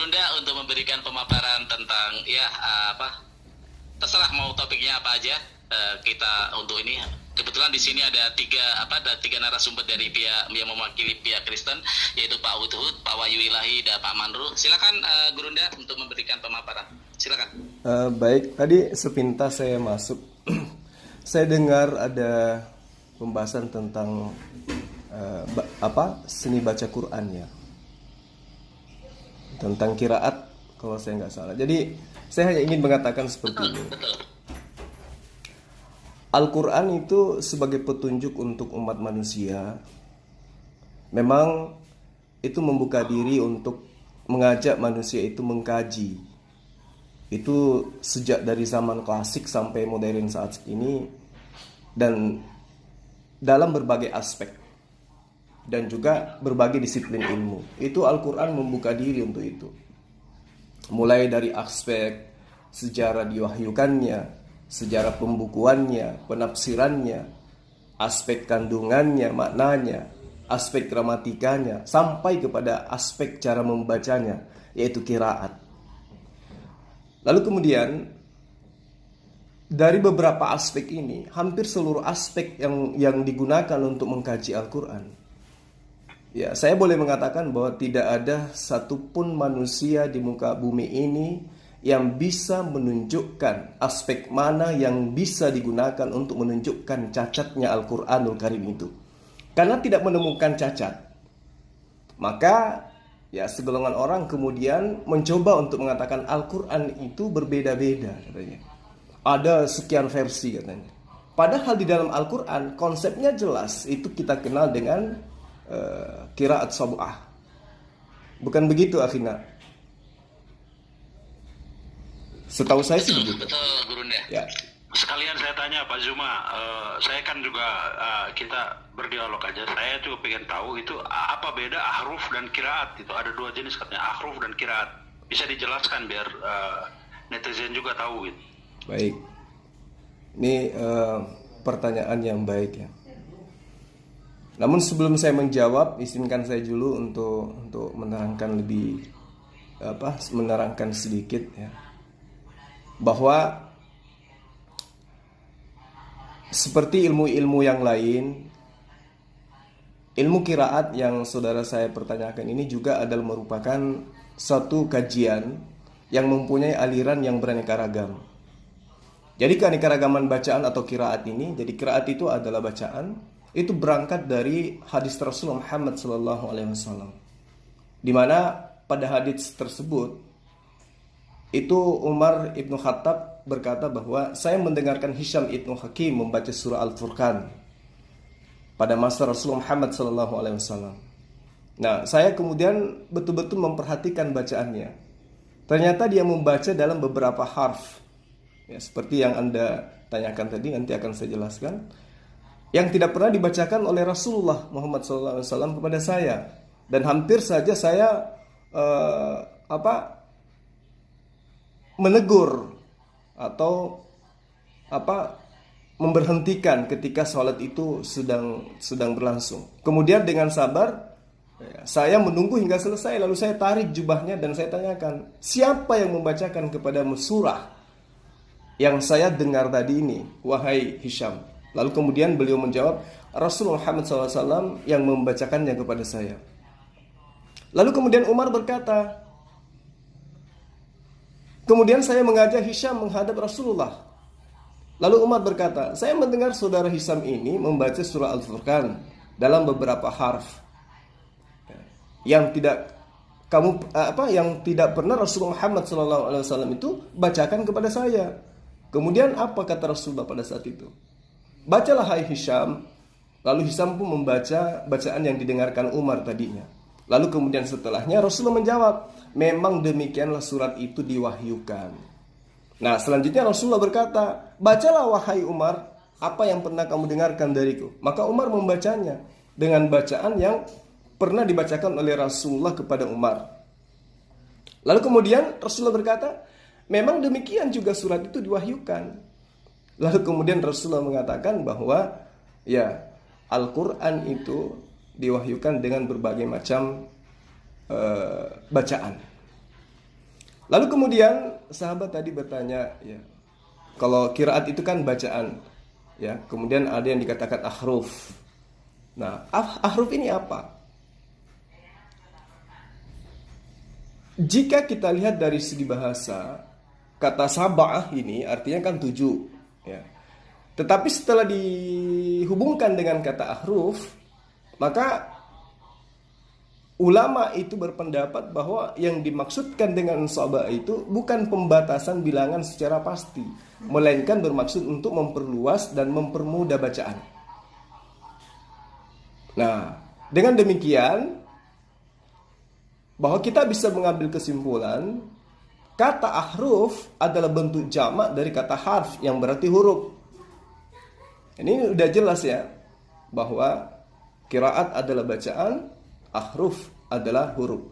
Gurunda untuk memberikan pemaparan tentang ya terserah mau topiknya apa aja. Kita untuk ini kebetulan di sini ada tiga narasumber dari pihak yang mewakili pihak Kristen, yaitu Pak Hud, Pak Wahyu Ilahi, dan Pak Manru. Silakan Gurunda untuk memberikan pemaparan. Silakan. Baik, tadi sepintas saya masuk, saya dengar ada pembahasan tentang seni baca Quran ya, tentang kiraat kalau saya nggak salah. Jadi saya hanya ingin mengatakan seperti ini. Betul. Al-Quran itu sebagai petunjuk untuk umat manusia, memang itu membuka diri untuk mengajak manusia itu mengkaji. Itu sejak dari zaman klasik sampai modern saat ini, dan dalam berbagai aspek dan juga berbagai disiplin ilmu. Itu Al-Quran membuka diri untuk itu. Mulai dari aspek sejarah diwahyukannya, sejarah pembukuannya, penafsirannya, aspek kandungannya, maknanya, aspek gramatikanya, sampai kepada aspek cara membacanya, yaitu qiraat. Lalu kemudian dari beberapa aspek ini, hampir seluruh aspek yang digunakan untuk mengkaji Al-Quran, ya, saya boleh mengatakan bahwa tidak ada satupun manusia di muka bumi ini yang bisa menunjukkan aspek mana yang bisa digunakan untuk menunjukkan cacatnya Al-Quranul Karim itu. Karena tidak menemukan cacat, maka ya segolongan orang kemudian mencoba untuk mengatakan Al-Quran itu berbeda-beda katanya. Ada sekian versi katanya. Padahal di dalam Al-Quran konsepnya jelas, itu kita kenal dengan qiraat sab'ah. Bukan begitu akhirnya? Setahu saya sih begitu. Betul, Gurunda. Ya. Sekalian saya tanya Pak Zuma, saya kan juga kita berdialog aja. Saya juga pengen tahu itu apa beda ahruf dan qiraat. Itu ada dua jenis katanya, ahruf dan qiraat. Bisa dijelaskan biar netizen juga tahu gitu. Baik. Ini pertanyaan yang baik ya. Namun sebelum saya menjawab, izinkan saya dulu untuk menerangkan menerangkan sedikit ya. Bahwa seperti ilmu-ilmu yang lain, ilmu qiraat yang saudara saya pertanyakan ini juga adalah merupakan suatu kajian yang mempunyai aliran yang beraneka ragam. Jadi keanekaragaman bacaan atau qiraat ini, jadi qiraat itu adalah bacaan, itu berangkat dari hadis Rasulullah Muhammad SAW, di mana pada hadis tersebut itu Umar ibnu Khattab berkata bahwa saya mendengarkan Hisham ibnu Hakim membaca surah Al-Furqan pada masa Rasulullah Muhammad SAW. Nah, saya kemudian betul-betul memperhatikan bacaannya. Ternyata dia membaca dalam beberapa harf, ya, seperti yang Anda tanyakan tadi, nanti akan saya jelaskan, yang tidak pernah dibacakan oleh Rasulullah Muhammad SAW kepada saya. Dan hampir saja saya menegur atau memberhentikan ketika sholat itu sedang berlangsung. Kemudian dengan sabar saya menunggu hingga selesai, lalu saya tarik jubahnya dan saya tanyakan, siapa yang membacakan kepadamu surah yang saya dengar tadi ini, wahai Hisham? Lalu kemudian beliau menjawab, Rasulullah Muhammad SAW yang membacakannya kepada saya. Lalu kemudian Umar berkata, kemudian saya mengajak Hisham menghadap Rasulullah. Lalu Umar berkata, saya mendengar saudara Hisham ini membaca surah Al-Furqan dalam beberapa harf yang tidak pernah Rasulullah Muhammad SAW itu bacakan kepada saya. Kemudian apa kata Rasulullah pada saat itu? Bacalah hai Hisham. Lalu Hisham pun membaca bacaan yang didengarkan Umar tadinya. Lalu kemudian setelahnya Rasulullah menjawab, memang demikianlah surat itu diwahyukan. Nah, selanjutnya Rasulullah berkata, bacalah wahai Umar apa yang pernah kamu dengarkan dariku. Maka Umar membacanya dengan bacaan yang pernah dibacakan oleh Rasulullah kepada Umar. Lalu kemudian Rasulullah berkata, memang demikian juga surat itu diwahyukan. Lalu kemudian Rasulullah mengatakan bahwa ya, Al-Quran itu diwahyukan dengan berbagai macam bacaan. Lalu kemudian sahabat tadi bertanya, ya, kalau kiraat itu kan bacaan, ya. Kemudian ada yang dikatakan ahruf. Nah, ahruf ini apa? Jika kita lihat dari segi bahasa, kata sab'ah ini artinya kan 7, ya. Tetapi setelah dihubungkan dengan kata ahruf, maka ulama itu berpendapat bahwa yang dimaksudkan dengan sab'ah itu bukan pembatasan bilangan secara pasti, melainkan bermaksud untuk memperluas dan mempermudah bacaan. Nah, dengan demikian bahwa kita bisa mengambil kesimpulan kata ahruf adalah bentuk jamak dari kata harf yang berarti huruf. Ini udah jelas ya bahwa qiraat adalah bacaan, ahruf adalah huruf.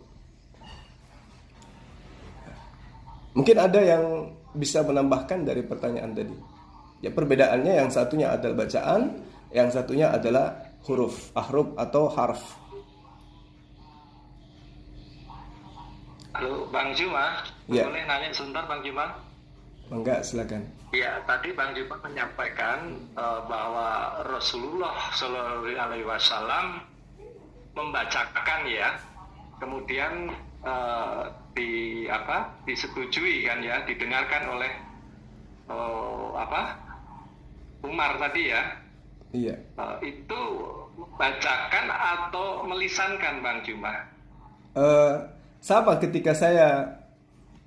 Mungkin ada yang bisa menambahkan dari pertanyaan tadi. Ya, perbedaannya yang satunya adalah bacaan, yang satunya adalah huruf, ahruf atau harf. Halo Bang Juma, Ya. boleh nanya sebentar Bang Juma? Enggak, silakan. Ya, tadi Bang Juma menyampaikan bahwa Rasulullah Shallallahu Alaihi Wasallam membacakan ya, kemudian disetujui kan ya, didengarkan oleh Umar tadi ya. Iya. Itu bacakan atau melisankan Bang Juma? Sama ketika saya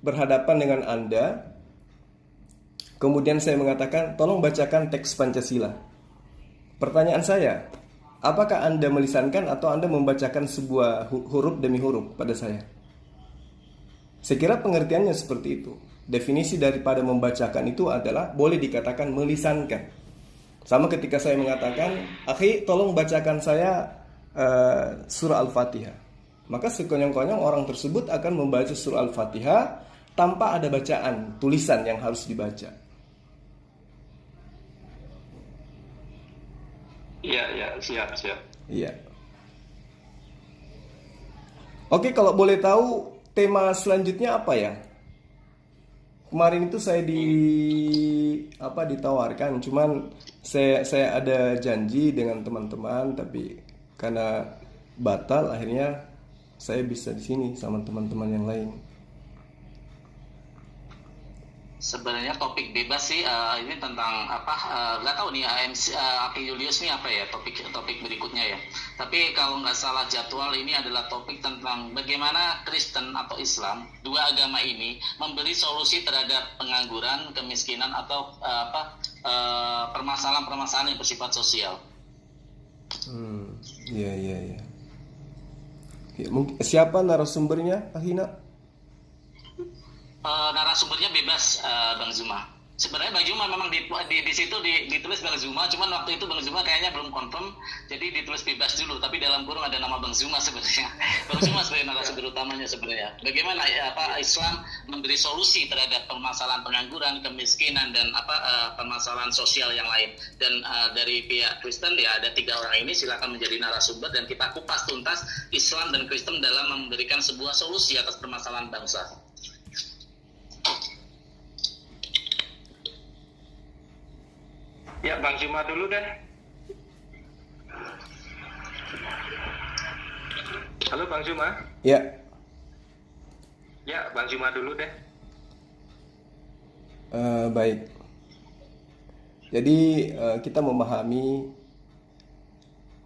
berhadapan dengan Anda, kemudian saya mengatakan, tolong bacakan teks Pancasila. Pertanyaan saya, apakah Anda melisankan atau Anda membacakan sebuah huruf demi huruf pada saya? Saya kira pengertiannya seperti itu. Definisi daripada membacakan itu adalah boleh dikatakan melisankan. Sama ketika saya mengatakan, akhi tolong bacakan saya surah Al-Fatihah. Maka sekonyong-konyong orang tersebut akan membaca surah Al-Fatihah tanpa ada bacaan, tulisan yang harus dibaca. Iya, siap. Iya. Oke, kalau boleh tahu tema selanjutnya apa ya? Kemarin itu saya ditawarkan, cuman saya ada janji dengan teman-teman, tapi karena batal akhirnya saya bisa di sini sama teman-teman yang lain. Sebenarnya topik bebas sih, ini tentang nggak tahu nih Aki Julius nih apa ya topik berikutnya ya. Tapi kalau nggak salah jadwal ini adalah topik tentang bagaimana Kristen atau Islam, dua agama ini memberi solusi terhadap pengangguran, kemiskinan atau permasalahan-permasalahan yang bersifat sosial. Iya. Ya, mungkin siapa narasumbernya, Ahina? Narasumbernya bebas, Bang Zuma. Sebenarnya Bang Zuma memang di situ ditulis Bang Zuma, cuman waktu itu Bang Zuma kayaknya belum confirm, jadi ditulis bebas dulu. Tapi dalam kurung ada nama Bang Zuma sebenarnya. Bang Zuma sebagai narasumber utamanya sebenarnya. Bagaimana Islam memberi solusi terhadap permasalahan pengangguran, kemiskinan dan permasalahan sosial yang lain. Dan dari pihak Kristen ya ada 3 orang ini, silakan menjadi narasumber dan kita kupas tuntas Islam dan Kristen dalam memberikan sebuah solusi atas permasalahan bangsa. Ya, Bang Juma dulu deh. Halo Bang Juma. Ya. Ya, Bang Juma dulu deh. Baik. Jadi kita memahami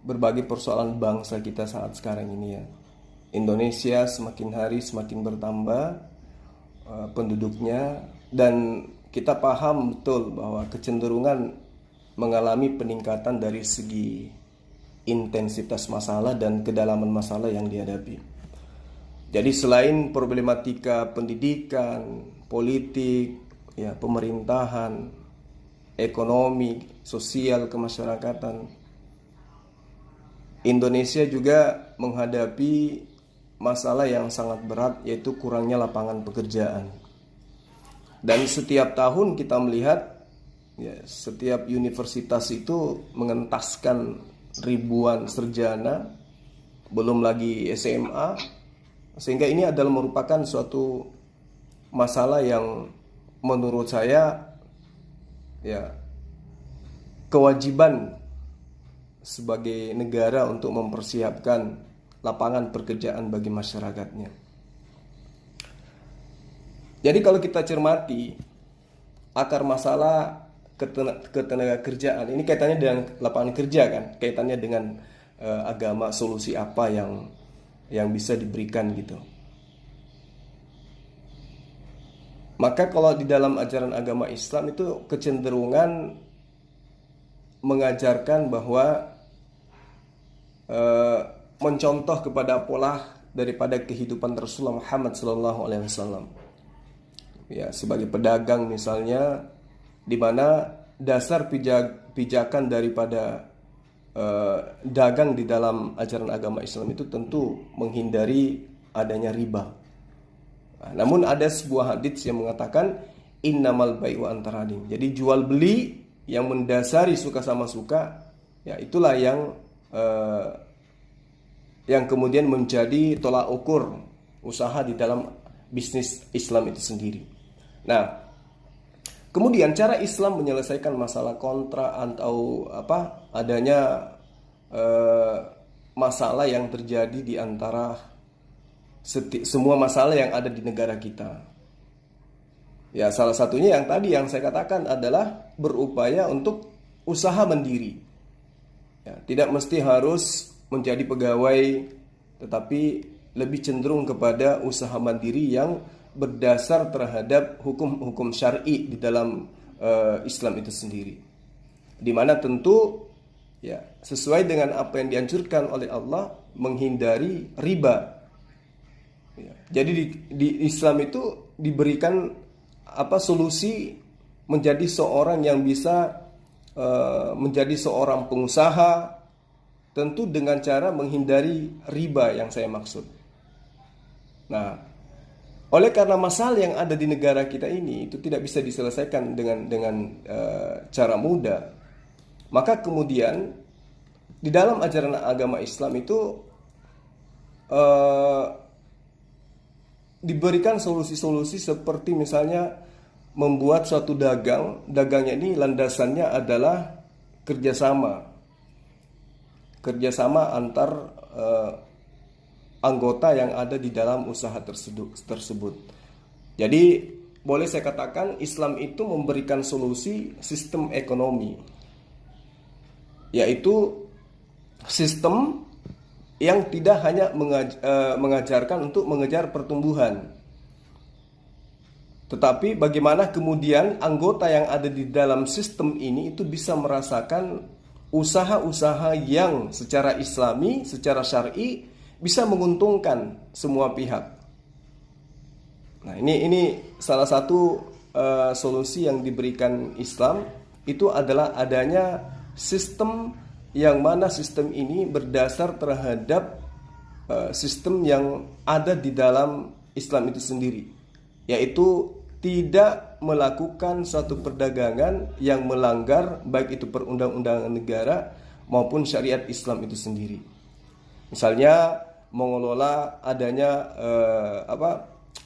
berbagai persoalan bangsa kita saat sekarang ini ya. Indonesia semakin hari semakin bertambah penduduknya, dan kita paham betul bahwa kecenderungan mengalami peningkatan dari segi intensitas masalah dan kedalaman masalah yang dihadapi. Jadi selain problematika pendidikan, politik, ya, pemerintahan, ekonomi, sosial, kemasyarakatan, Indonesia juga menghadapi masalah yang sangat berat, yaitu kurangnya lapangan pekerjaan. Dan setiap tahun kita melihat ya, setiap universitas itu mengentaskan ribuan sarjana, belum lagi SMA, sehingga ini adalah merupakan suatu masalah yang menurut saya ya kewajiban sebagai negara untuk mempersiapkan lapangan pekerjaan bagi masyarakatnya. Jadi kalau kita cermati akar masalah ketenaga kerjaan ini kaitannya dengan lapangan kerja kan, kaitannya dengan agama, solusi apa yang bisa diberikan gitu. Maka kalau di dalam ajaran agama Islam itu kecenderungan mengajarkan bahwa mencontoh kepada pola daripada kehidupan Rasulullah Muhammad SAW. Ya, sebagai pedagang misalnya, di mana dasar pijakan daripada dagang di dalam ajaran agama Islam itu tentu menghindari adanya riba. Nah, namun ada sebuah hadits yang mengatakan innamal bai'u antaradin. Jadi jual beli yang mendasari suka sama suka, ya itulah yang kemudian menjadi tolak ukur usaha di dalam bisnis Islam itu sendiri. Nah, kemudian cara Islam menyelesaikan masalah kontra atau adanya masalah yang terjadi di antara semua masalah yang ada di negara kita. Ya, salah satunya yang tadi yang saya katakan adalah berupaya untuk usaha mandiri. Ya, tidak mesti harus menjadi pegawai, tetapi lebih cenderung kepada usaha mandiri yang berdasar terhadap hukum-hukum syar'i di dalam Islam itu sendiri. Di mana tentu ya sesuai dengan apa yang dianjurkan oleh Allah, menghindari riba. Ya, jadi di Islam itu diberikan solusi menjadi seorang yang bisa menjadi seorang pengusaha, tentu dengan cara menghindari riba yang saya maksud. Nah, oleh karena masalah yang ada di negara kita ini itu tidak bisa diselesaikan dengan cara mudah, maka kemudian di dalam ajaran agama Islam itu diberikan solusi-solusi seperti misalnya membuat suatu dagangnya ini landasannya adalah kerjasama antar anggota yang ada di dalam usaha tersebut. Jadi boleh saya katakan Islam itu memberikan solusi sistem ekonomi, yaitu sistem yang tidak hanya mengajarkan untuk mengejar pertumbuhan, tetapi bagaimana kemudian anggota yang ada di dalam sistem ini itu bisa merasakan usaha-usaha yang secara islami, secara syar'i bisa menguntungkan semua pihak. Nah, ini salah satu solusi yang diberikan Islam itu adalah adanya sistem yang mana sistem ini berdasar terhadap sistem yang ada di dalam Islam itu sendiri, yaitu tidak melakukan suatu perdagangan yang melanggar baik itu perundang-undangan negara maupun syariat Islam itu sendiri. Misalnya mengelola adanya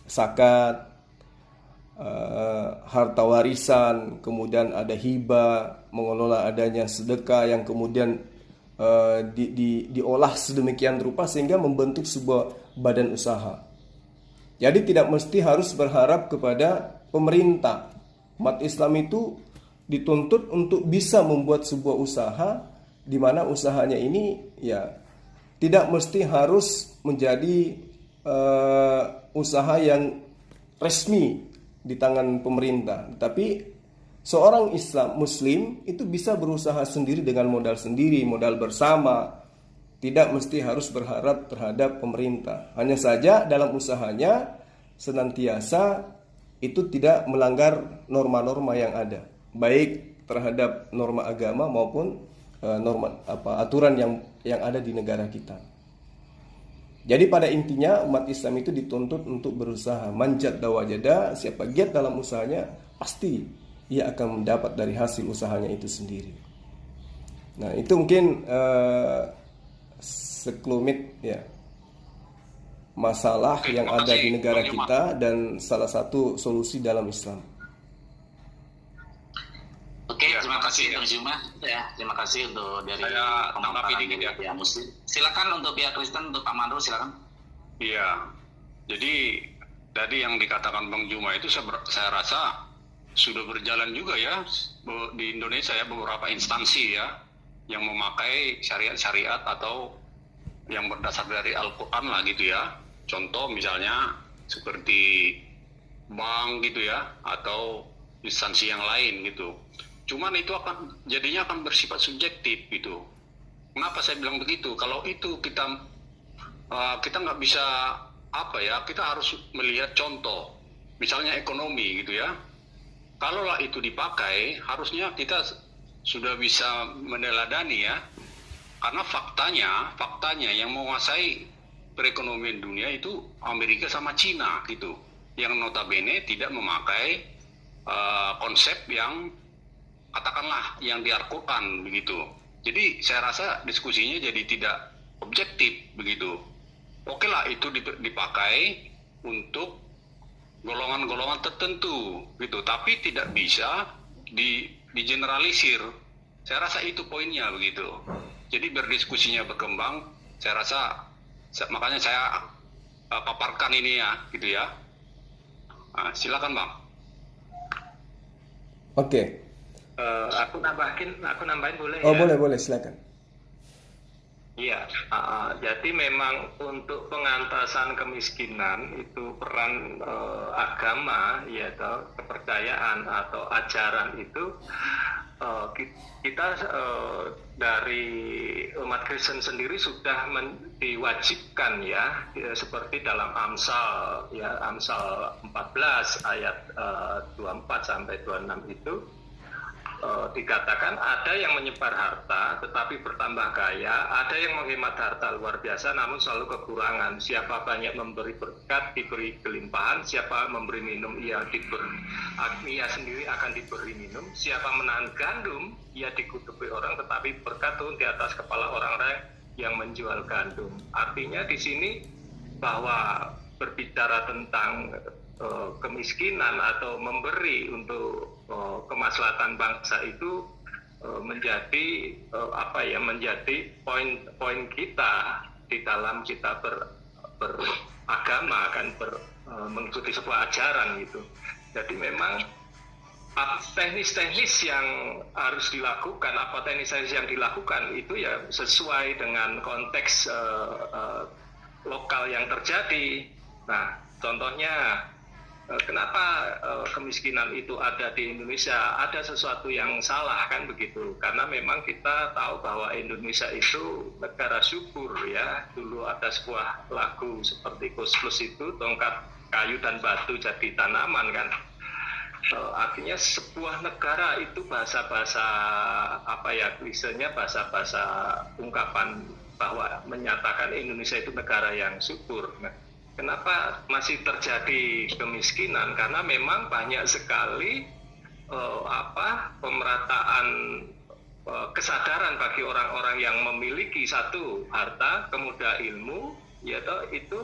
zakat, harta warisan, kemudian ada hibah, mengelola adanya sedekah yang kemudian diolah sedemikian rupa sehingga membentuk sebuah badan usaha. Jadi tidak mesti harus berharap kepada pemerintah. Umat Islam itu dituntut untuk bisa membuat sebuah usaha di mana usahanya ini ya tidak mesti harus menjadi usaha yang resmi di tangan pemerintah, tapi seorang Muslim itu bisa berusaha sendiri dengan modal sendiri, modal bersama, tidak mesti harus berharap terhadap pemerintah. Hanya saja dalam usahanya senantiasa itu tidak melanggar norma-norma yang ada, baik terhadap norma agama maupun aturan yang ada di negara kita. Jadi pada intinya umat Islam itu dituntut untuk berusaha, manjat dawajada, siapa giat dalam usahanya pasti ia akan mendapat dari hasil usahanya itu sendiri. Nah, itu mungkin sekelumit ya masalah Oke, yang terima ada kasih, di negara Bang Yoma. kita dan salah satu solusi dalam Islam. Oke, Ya, terima kasih makasih, Bang Zuma. Ya, terima kasih untuk dari Saya tanggapi pemaparan dikit dari ya. pihak Muslim. Silakan untuk pihak Kristen, untuk Pak Mandro silakan. Iya, jadi tadi yang dikatakan Bang Juma itu saya rasa sudah berjalan juga ya di Indonesia ya, beberapa instansi ya yang memakai syariat-syariat atau yang berdasar dari Al-Quran lah gitu ya. Contoh misalnya seperti bank gitu ya, atau instansi yang lain gitu. Cuman itu jadinya akan bersifat subjektif gitu. Kenapa saya bilang begitu? Kalau itu kita nggak bisa kita harus melihat contoh, misalnya ekonomi gitu ya. Kalaulah itu dipakai, harusnya kita sudah bisa meneladani ya, karena faktanya yang menguasai perekonomian dunia itu Amerika sama Cina gitu, yang notabene tidak memakai konsep yang katakanlah yang di Al-Quran begitu. Jadi saya rasa diskusinya jadi tidak objektif begitu. Oke lah itu dipakai untuk golongan-golongan tertentu gitu, tapi tidak bisa digeneralisir. Saya rasa itu poinnya begitu. Jadi berdiskusinya berkembang, saya rasa makanya saya paparkan ini ya gitu ya. Nah, silakan Bang. Oke. Aku nambahin boleh Oh, ya? boleh silakan. Iya, jadi memang untuk pengentasan kemiskinan itu peran agama, ya, atau kepercayaan atau ajaran itu kita dari umat Kristen sendiri sudah diwajibkan ya, seperti dalam Amsal 14 ayat 24 sampai 26 itu. Dikatakan ada yang menyebar harta tetapi bertambah kaya, ada yang menghemat harta luar biasa namun selalu kekurangan. Siapa banyak memberi berkat diberi kelimpahan, siapa memberi minum ia sendiri akan diberi minum, siapa menahan gandum ia dikutubi orang tetapi berkat turun di atas kepala orang-orang yang menjual gandum. Artinya di sini bahwa berbicara tentang kemiskinan atau memberi untuk kemaslahatan bangsa itu menjadi menjadi poin kita di dalam kita beragama kan, mengikuti sebuah ajaran gitu. Jadi memang teknis-teknis yang harus dilakukan, teknis yang dilakukan itu ya sesuai dengan konteks lokal yang terjadi. Nah, contohnya kenapa kemiskinan itu ada di Indonesia? Ada sesuatu yang salah kan begitu? Karena memang kita tahu bahwa Indonesia itu negara subur ya. Dulu ada sebuah lagu seperti Kus Plus itu, tongkat kayu dan batu jadi tanaman kan. Artinya sebuah negara itu bahasa-bahasa klisenya bahasa-bahasa ungkapan bahwa menyatakan Indonesia itu negara yang subur. Nah, kenapa masih terjadi kemiskinan? Karena memang banyak sekali pemerataan kesadaran bagi orang-orang yang memiliki satu harta, kemudian ilmu, itu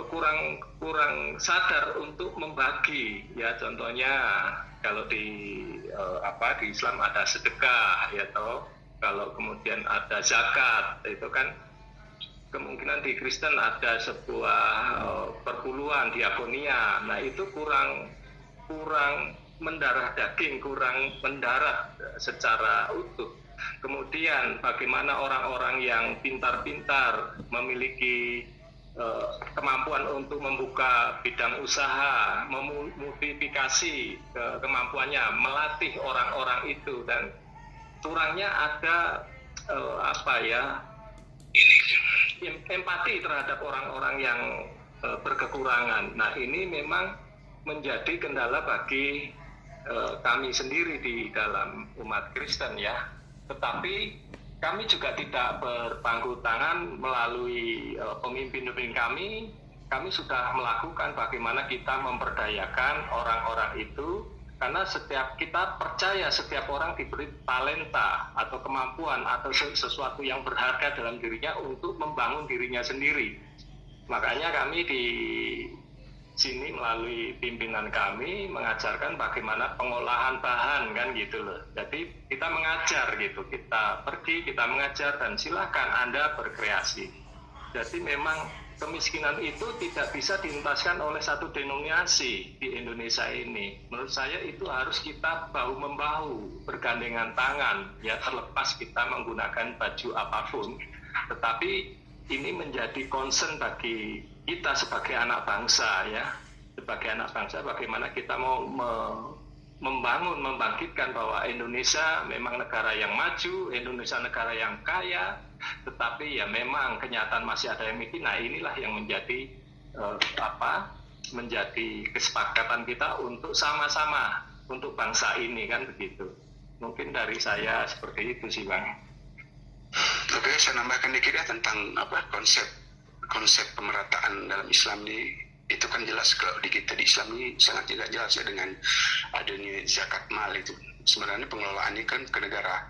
kurang sadar untuk membagi. Ya contohnya kalau di Islam ada sedekah, kalau kemudian ada zakat, itu kan kemungkinan di Kristen ada sebuah perpuluhan diakonia. Nah itu kurang mendarah daging, kurang mendarat secara utuh. Kemudian bagaimana orang-orang yang pintar-pintar memiliki kemampuan untuk membuka bidang usaha, memodifikasi kemampuannya, melatih orang-orang itu, dan kurangnya ada empati terhadap orang-orang yang berkekurangan. Nah ini memang menjadi kendala bagi kami sendiri di dalam umat Kristen ya. Tetapi kami juga tidak berpangku tangan melalui pemimpin-pemimpin kami sudah melakukan bagaimana kita memperdayakan orang-orang itu, karena kita percaya setiap orang diberi talenta atau kemampuan atau sesuatu yang berharga dalam dirinya untuk membangun dirinya sendiri. Makanya kami di sini melalui pimpinan kami mengajarkan bagaimana pengolahan bahan kan gitu loh. Jadi kita mengajar gitu, kita pergi, kita mengajar dan silahkan Anda berkreasi. Jadi memang kemiskinan itu tidak bisa dientaskan oleh satu denominasi di Indonesia ini. Menurut saya itu harus kita bahu-membahu, bergandengan tangan, ya terlepas kita menggunakan baju apapun. Tetapi ini menjadi concern bagi kita sebagai anak bangsa ya, sebagai anak bangsa bagaimana kita mau membangkitkan bahwa Indonesia memang negara yang maju, Indonesia negara yang kaya, tetapi ya memang kenyataan masih ada yang miskin. Nah inilah yang menjadi menjadi kesepakatan kita untuk sama-sama untuk bangsa ini kan begitu. Mungkin dari saya seperti itu sih Bang. Oke, saya nambahkan dikit ya tentang konsep pemerataan dalam Islam ini. Itu kan jelas kalau di kita di Islam ini sangat tidak jelas ya dengan adanya zakat mal itu. Sebenarnya pengelolaannya kan ke negara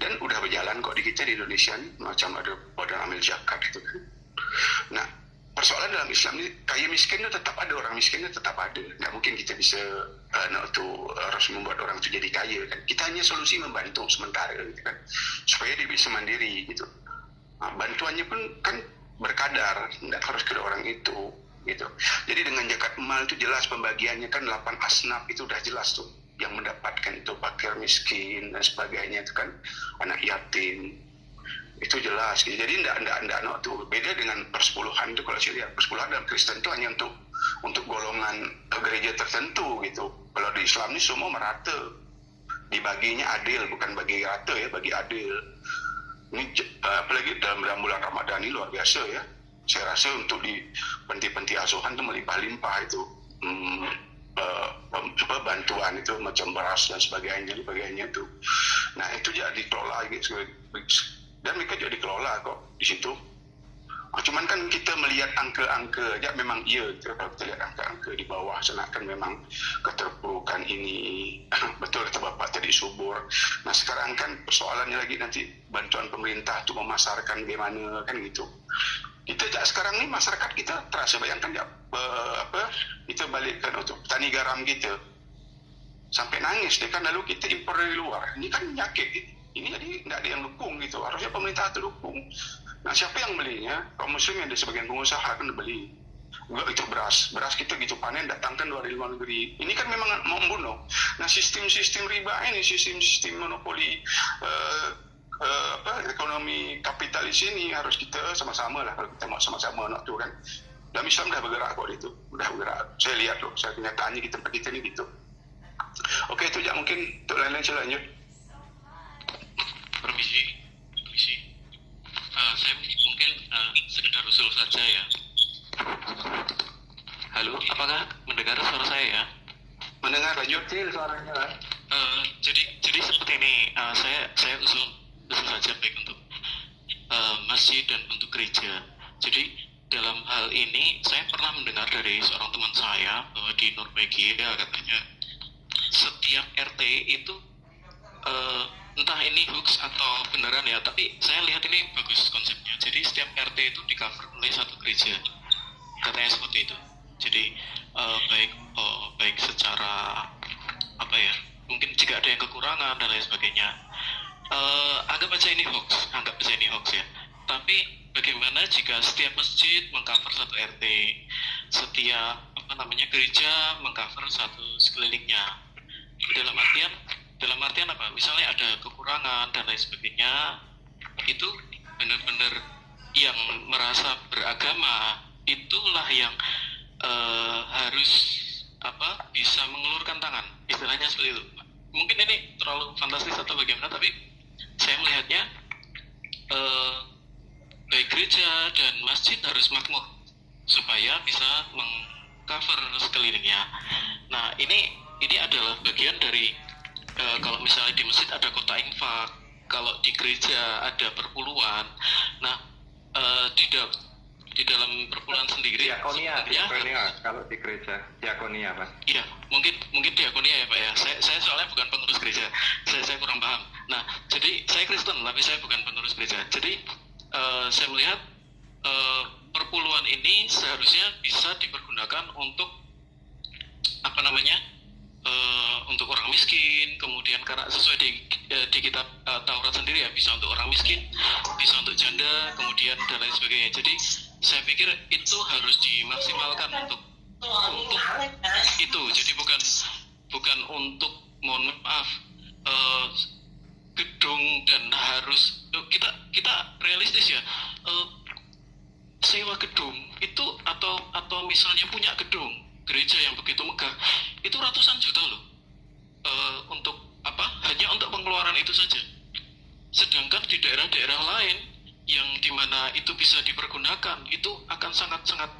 dan udah berjalan kok di kita di Indonesia ini macam ada badan amil zakat itu kan. Nah persoalan dalam Islam ini kaya miskin itu tetap ada, orang miskin itu tetap ada. Nggak mungkin kita bisa harus membuat orang itu jadi kaya kan. Kita hanya solusi membantu sementara gitu kan supaya dia bisa mandiri gitu. Nah, bantuannya pun kan berkadar, nggak harus ke orang itu gitu. Jadi dengan zakat mal itu jelas pembagiannya kan 8 asnaf itu udah jelas tuh yang mendapatkan itu fakir miskin dan sebagainya itu kan anak yatim itu jelas gitu. Jadi enggak tuh beda dengan persepuluhan itu. Kalau saya lihat persepuluhan dalam Kristen itu hanya untuk golongan gereja tertentu gitu. Kalau di Islam ini semua merata, dibaginya adil, bukan bagi rata ya, bagi adil. Ini apalagi dalam bulan Ramadan ini luar biasa ya. Saya rasa untuk di panti-panti asuhan itu melimpah-limpah itu bantuan itu macam beras dan sebagainya itu. Nah itu jadi dikelola gitu. Dan mereka jadi kelola kok di situ. Cuman kan kita melihat angka-angka aja memang iya gitu. Kalau kita lihat angka-angka di bawah sana kan memang keterpurukan ini betul kata Bapak tadi subur. Nah sekarang kan persoalannya lagi nanti bantuan pemerintah itu memasarkan bagaimana kan gitu. Kita sekarang ini masyarakat kita terasa bayangkan ya kita balikkan untuk petani garam kita sampai nangis deh kan lalu kita impor dari luar. Ini kan penyakit gitu. Ini jadi nggak ada yang dukung gitu. Harusnya pemerintah itu dukung. Nah siapa yang belinya? Kaum muslim yang ada sebagian pengusaha kan beli. Enggak itu beras kita gitu panen datangkan dari luar negeri. Ini kan memang mau membunuh. Nah sistem riba ini, sistem monopoli ekonomi kapitalis ini harus kita sama-sama lah kalau kita mau sama-sama nak tu kan. Dalam Islam dah bergerak kok itu, udah bergerak. Saya lihat loh, saya kenyataannya di tempat kita ni gitu. Oke itu ya mungkin untuk lain-lain saya lanjut. Permisi. Saya mungkin sekedar usul saja ya. Halo, apakah mendengar suara saya ya? Mendengar lanjut. Kecil suaranya kan. Jadi seperti ini, saya usul saja baik untuk masjid dan untuk gereja. Jadi dalam hal ini saya pernah mendengar dari seorang teman saya bahwa di Norwegia katanya setiap RT itu entah ini hoax atau beneran ya, tapi saya lihat ini bagus konsepnya. Jadi setiap RT itu di cover oleh satu gereja, katanya seperti itu. Jadi baik secara apa ya, mungkin jika ada yang kekurangan dan lain sebagainya, anggap aja ini hoax ya. Tapi bagaimana jika setiap masjid mengcover satu RT, setiap gereja mengcover satu sekelilingnya. Dalam artian apa? Misalnya ada kekurangan dan lain sebagainya, itu benar-benar yang merasa beragama itulah yang harus bisa mengelurkan tangan, istilahnya seperti itu. Mungkin ini terlalu fantastis atau bagaimana, tapi saya melihatnya baik gereja dan masjid harus makmur supaya bisa mengcover sekelilingnya. Nah ini adalah bagian dari kalau misalnya di masjid ada kotak infak, kalau di gereja ada perpuluhan. Nah di dalam perpuluhan sendiri Diakonia kalau di gereja diakonia Pak. Iya, mungkin diakonia ya Pak ya. Saya soalnya bukan pengurus gereja, saya kurang paham. Nah, jadi saya Kristen tapi saya bukan pengurus gereja. Jadi saya melihat perpuluhan ini seharusnya bisa dipergunakan untuk apa namanya, untuk orang miskin, kemudian karena sesuai di kitab Taurat sendiri ya, bisa untuk orang miskin, bisa untuk janda, kemudian dan lain sebagainya. Jadi saya pikir itu harus dimaksimalkan untuk itu. Jadi bukan untuk, mohon maaf, gedung dan harus kita realistis ya, sewa gedung itu atau misalnya punya gedung gereja yang begitu megah itu ratusan juta loh, untuk apa, hanya untuk pengeluaran itu saja. Sedangkan di daerah-daerah lain yang dimana itu bisa dipergunakan itu akan sangat-sangat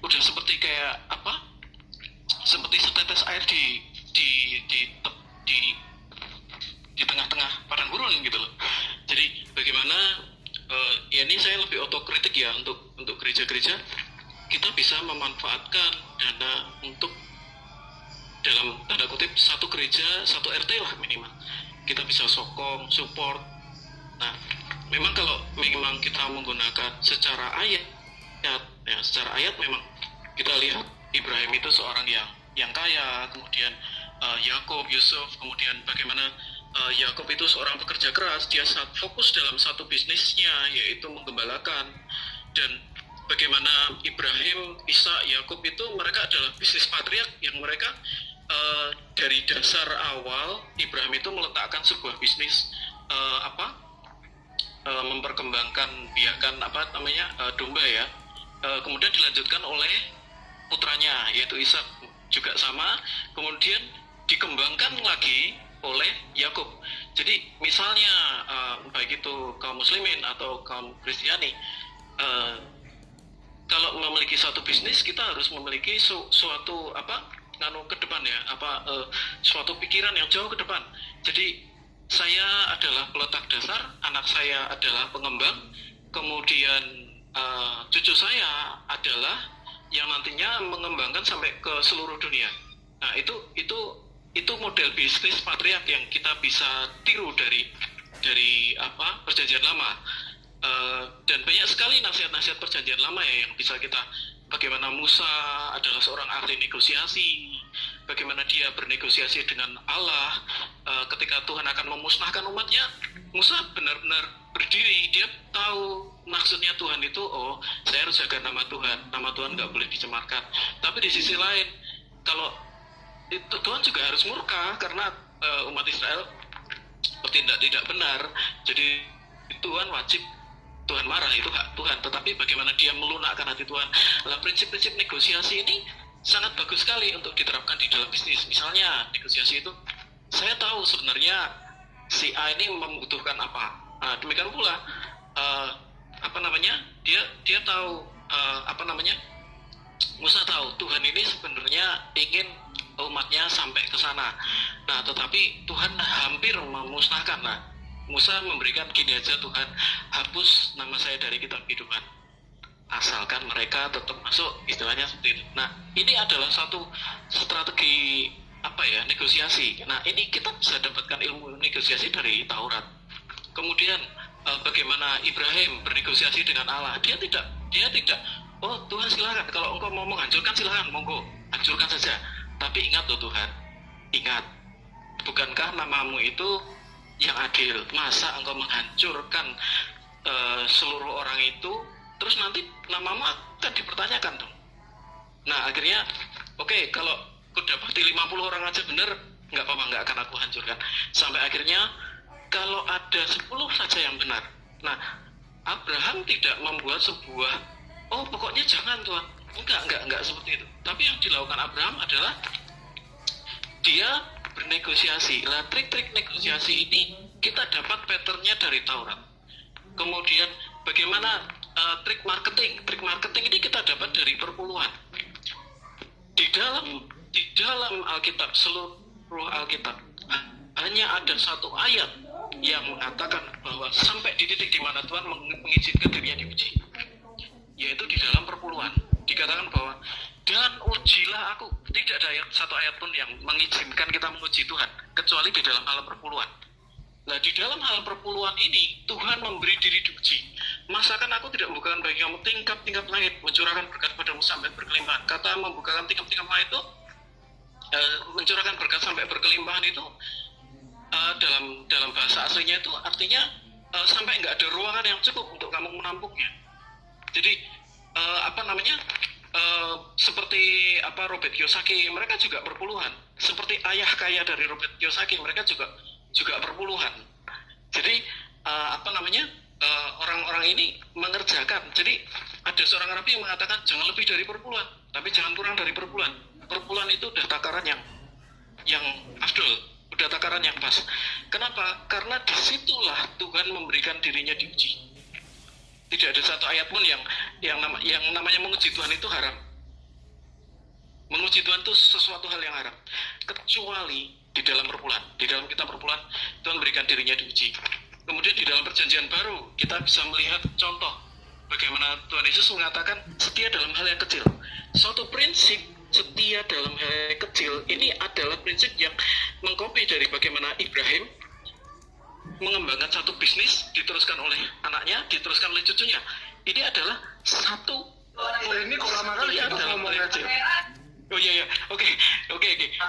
udah seperti kayak apa, seperti setetes air di tengah-tengah padang gurun gitu loh. Jadi bagaimana, ya ini saya lebih otokritik ya, untuk gereja-gereja kita bisa memanfaatkan dana untuk, dalam tanda kutip, satu gereja satu RT lah minimal kita bisa sokong, support. Nah memang kalau memang kita menggunakan secara ayat ya, secara ayat memang kita lihat Ibrahim itu seorang yang kaya, kemudian Yakub, Yusuf, kemudian bagaimana Yakub itu seorang pekerja keras, dia fokus dalam satu bisnisnya yaitu menggembalakan. Dan bagaimana Ibrahim, Ishak, Yakub itu mereka adalah bisnis patriark yang mereka dari dasar awal Ibrahim itu meletakkan sebuah bisnis memperkembangkan biakan domba ya. Kemudian dilanjutkan oleh putranya yaitu Ishak juga sama, kemudian dikembangkan lagi oleh Yakub. Jadi misalnya baik itu kaum muslimin atau kaum Kristiani, kalau memiliki satu bisnis kita harus memiliki suatu ke depan ya, suatu pikiran yang jauh ke depan. Jadi saya adalah peletak dasar, anak saya adalah pengembang, kemudian cucu saya adalah yang nantinya mengembangkan sampai ke seluruh dunia. Nah itu model bisnis patriark yang kita bisa tiru dari perjanjian lama. Dan banyak sekali nasihat-nasihat perjanjian lama ya yang bisa kita, bagaimana Musa adalah seorang ahli negosiasi, bagaimana dia bernegosiasi dengan Allah ketika Tuhan akan memusnahkan umatnya. Musa benar-benar berdiri, dia tahu maksudnya Tuhan itu, oh saya harus jaga nama Tuhan nggak boleh dicemarkan. Tapi di sisi lain, kalau itu Tuhan juga harus murka karena umat Israel bertindak tidak benar, jadi Tuhan marah, itu hak Tuhan. Tetapi bagaimana dia melunakkan hati Tuhan. Nah, prinsip-prinsip negosiasi ini sangat bagus sekali untuk diterapkan di dalam bisnis. Misalnya negosiasi itu, saya tahu sebenarnya si A ini membutuhkan apa. Nah, demikian pula dia tahu Musa tahu Tuhan ini sebenarnya ingin umatnya sampai ke sana. Nah, tetapi Tuhan hampir memusnahkan. Nah, Musa memberikan gini aja, Tuhan hapus nama saya dari kitab kehidupan asalkan mereka tetap masuk, istilahnya seperti itu. Nah ini adalah satu strategi negosiasi. Nah ini kita bisa dapatkan ilmu negosiasi dari Taurat. Kemudian bagaimana Ibrahim bernegosiasi dengan Allah, dia tidak oh Tuhan silakan, kalau engkau mau menghancurkan silakan, monggo hancurkan saja. Tapi ingat loh Tuhan, ingat, bukankah namamu itu yang adil? Masa engkau menghancurkan seluruh orang itu, terus nanti namamu akan dipertanyakan dong. Nah akhirnya oke, kalau aku dapati 50 orang aja benar, nggak apa-apa, nggak akan aku hancurkan. Sampai akhirnya kalau ada 10 saja yang benar. Nah Abraham tidak membuat sebuah, oh pokoknya jangan Tuhan, enggak seperti itu. Tapi yang dilakukan Abraham adalah dia bernegosiasi. Lah trik-trik negosiasi ini kita dapat patternnya dari Taurat. Kemudian bagaimana trik marketing ini kita dapat dari perpuluhan. Di dalam Alkitab, seluruh Alkitab hanya ada satu ayat yang mengatakan bahwa sampai di titik di mana Tuhan mengizinkan dirinya diuji, yaitu di dalam perpuluhan. Dikatakan bahwa dan ujilah aku. Tidak ada satu ayat pun yang mengizinkan kita menguji Tuhan kecuali di dalam hal perpuluhan. Nah di dalam hal perpuluhan ini Tuhan memberi diri diuji. masakan aku tidak membukakan bagi kamu tingkap-tingkap langit, mencurahkan berkat padamu sampai berkelimpahan. Kata membukakan tingkap-tingkap langit itu mencurahkan berkat sampai berkelimpahan itu dalam bahasa aslinya itu artinya sampai nggak ada ruangan yang cukup untuk kamu menampungnya. Jadi seperti Robert Kiyosaki, mereka juga berpuluhan. Seperti ayah kaya dari Robert Kiyosaki, mereka juga berpuluhan. Jadi orang-orang ini mengerjakan. Jadi ada seorang rabi yang mengatakan jangan lebih dari perpuluhan, tapi jangan kurang dari perpuluhan. Perpuluhan itu udah takaran yang afdol, udah takaran yang pas. Kenapa? Karena disitulah Tuhan memberikan dirinya diuji. Tidak ada satu ayat pun yang namanya menguji Tuhan itu haram. Menguji Tuhan itu sesuatu hal yang haram, kecuali di dalam perpuluhan. Di dalam kitab perpuluhan Tuhan berikan dirinya diuji. Kemudian di dalam perjanjian baru kita bisa melihat contoh bagaimana Tuhan Yesus mengatakan setia dalam hal yang kecil. Suatu prinsip setia dalam hal yang kecil ini adalah prinsip yang mengkopi dari bagaimana Ibrahim mengembangkan satu bisnis, diteruskan oleh anaknya, diteruskan oleh cucunya. Ini adalah satu ini kok lama kali kita ngomong aja. Oh iya, oke.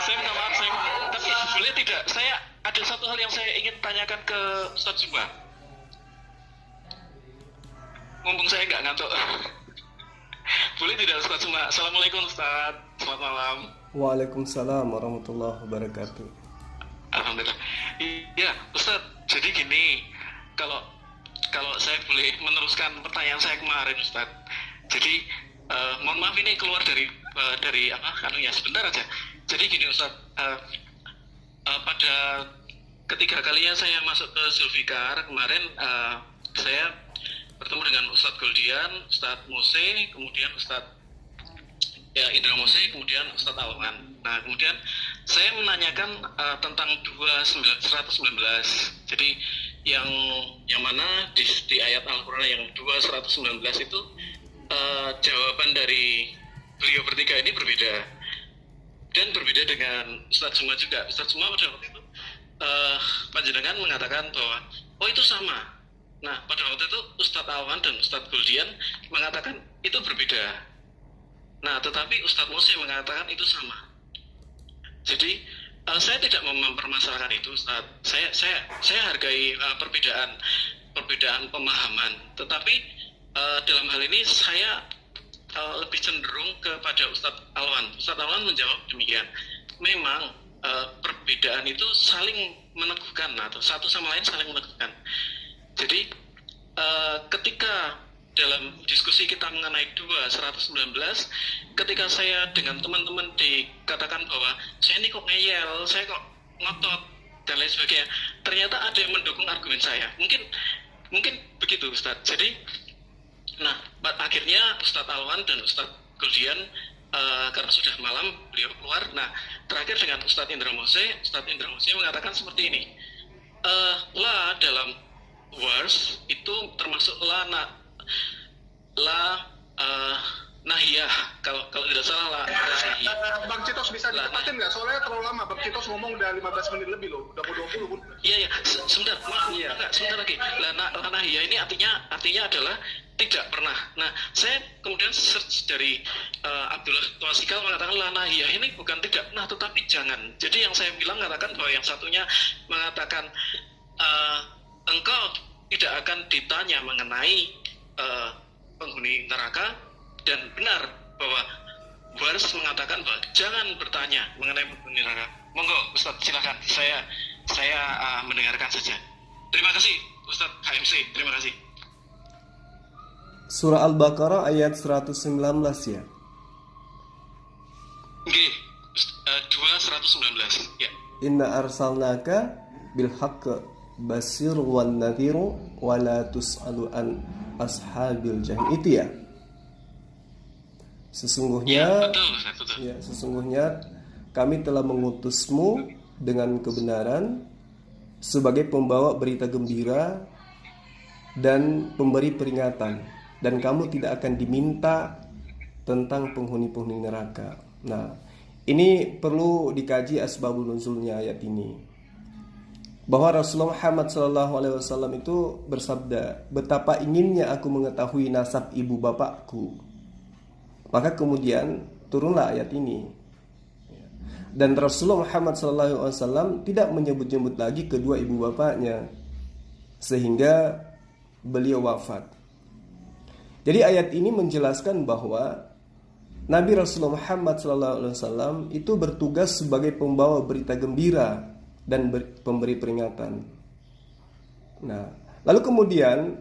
Saya minta maaf, tapi boleh tidak? Saya ada satu hal yang saya ingin tanyakan ke Ustadz Zuma. Mumpung saya nggak ngantuk. Boleh tidak Ustadz Zuma? Assalamualaikum Ustadz, selamat malam. Waalaikumsalam warahmatullahi wabarakatuh. Alhamdulillah. Iya, Ustadz. Jadi gini, kalau saya boleh meneruskan pertanyaan saya kemarin, Ustadz. Jadi mohon maaf ini keluar dari sebentar aja. Jadi gini Ustadz, pada ketiga kalinya saya masuk ke Zulfikar kemarin, saya bertemu dengan Ustadz Goldian, Ustadz Mose, kemudian Ustadz Indra Mose, kemudian Ustadz Alwan. Nah kemudian saya menanyakan tentang 119. Jadi yang mana di ayat Al-Quran yang 219 itu jawaban dari beliau bertiga ini berbeda, dan berbeda dengan Ustadz Zuma juga. Ustadz Zuma pada waktu itu panjenengan mengatakan bahwa itu sama. Nah pada waktu itu Ustadz Alwan dan Ustadz Goldian mengatakan itu berbeda. Nah tetapi Ustadz Mose mengatakan itu sama. Jadi saya tidak mempermasalahkan itu, Ustadz. Saya hargai perbedaan pemahaman. Tetapi dalam hal ini saya lebih cenderung kepada Ustadz Alwan. Ustadz Alwan menjawab demikian. Memang perbedaan itu saling meneguhkan atau satu sama lain saling meneguhkan. Jadi ketika dalam diskusi kita mengenai 119, ketika saya dengan teman-teman dikatakan bahwa saya ini kok ngeyel, saya kok ngotot dan lain sebagainya, ternyata ada yang mendukung argumen saya. Mungkin begitu Ustadz. Jadi akhirnya Ustadz Alwan dan Ustadz Goldian karena sudah malam beliau keluar. Nah terakhir dengan Ustadz Indra Mose mengatakan seperti ini. La dalam wars itu termasuk nahiyah, kalau tidak salah Bang Citos bisa ditepatin nggak? Soalnya terlalu lama. Bang Citos ngomong udah 15 menit lebih loh, udah mau 20 pun. Iya, sebentar, maaf, sebentar lagi. Nahiyah ini artinya adalah tidak pernah. Nah, saya kemudian search dari Abdullah Twasikal mengatakan nahiyah ini bukan tidak pernah, tetapi jangan. Jadi yang saya bilang katakan bahwa yang satunya mengatakan engkau tidak akan ditanya mengenai penghuni neraka, dan benar bahwa Waris mengatakan bahwa jangan bertanya mengenai penghuni neraka. Monggo Ustadz silakan, saya mendengarkan saja. Terima kasih Ustadz HMC, terima kasih. Surah Al-Baqarah ayat 119 ya. Nggih, 219 ya. Inna arsalnaka bil haqq basir wan nadhiru wa la tus'alu an ashabil jahim. Itu ya. Sesungguhnya sesungguhnya kami telah mengutusmu dengan kebenaran sebagai pembawa berita gembira dan pemberi peringatan, dan kamu tidak akan diminta tentang penghuni-penghuni neraka. Nah, ini perlu dikaji asbabun nuzulnya ayat ini. bahwa Rasulullah Muhammad SAW itu bersabda, betapa inginnya aku mengetahui nasab ibu bapakku. Maka kemudian turunlah ayat ini. Dan Rasulullah Muhammad SAW tidak menyebut-nyebut lagi kedua ibu bapaknya sehingga beliau wafat. Jadi ayat ini menjelaskan bahwa Nabi Rasulullah Muhammad SAW itu bertugas sebagai pembawa berita gembira dan pemberi peringatan. Nah, lalu kemudian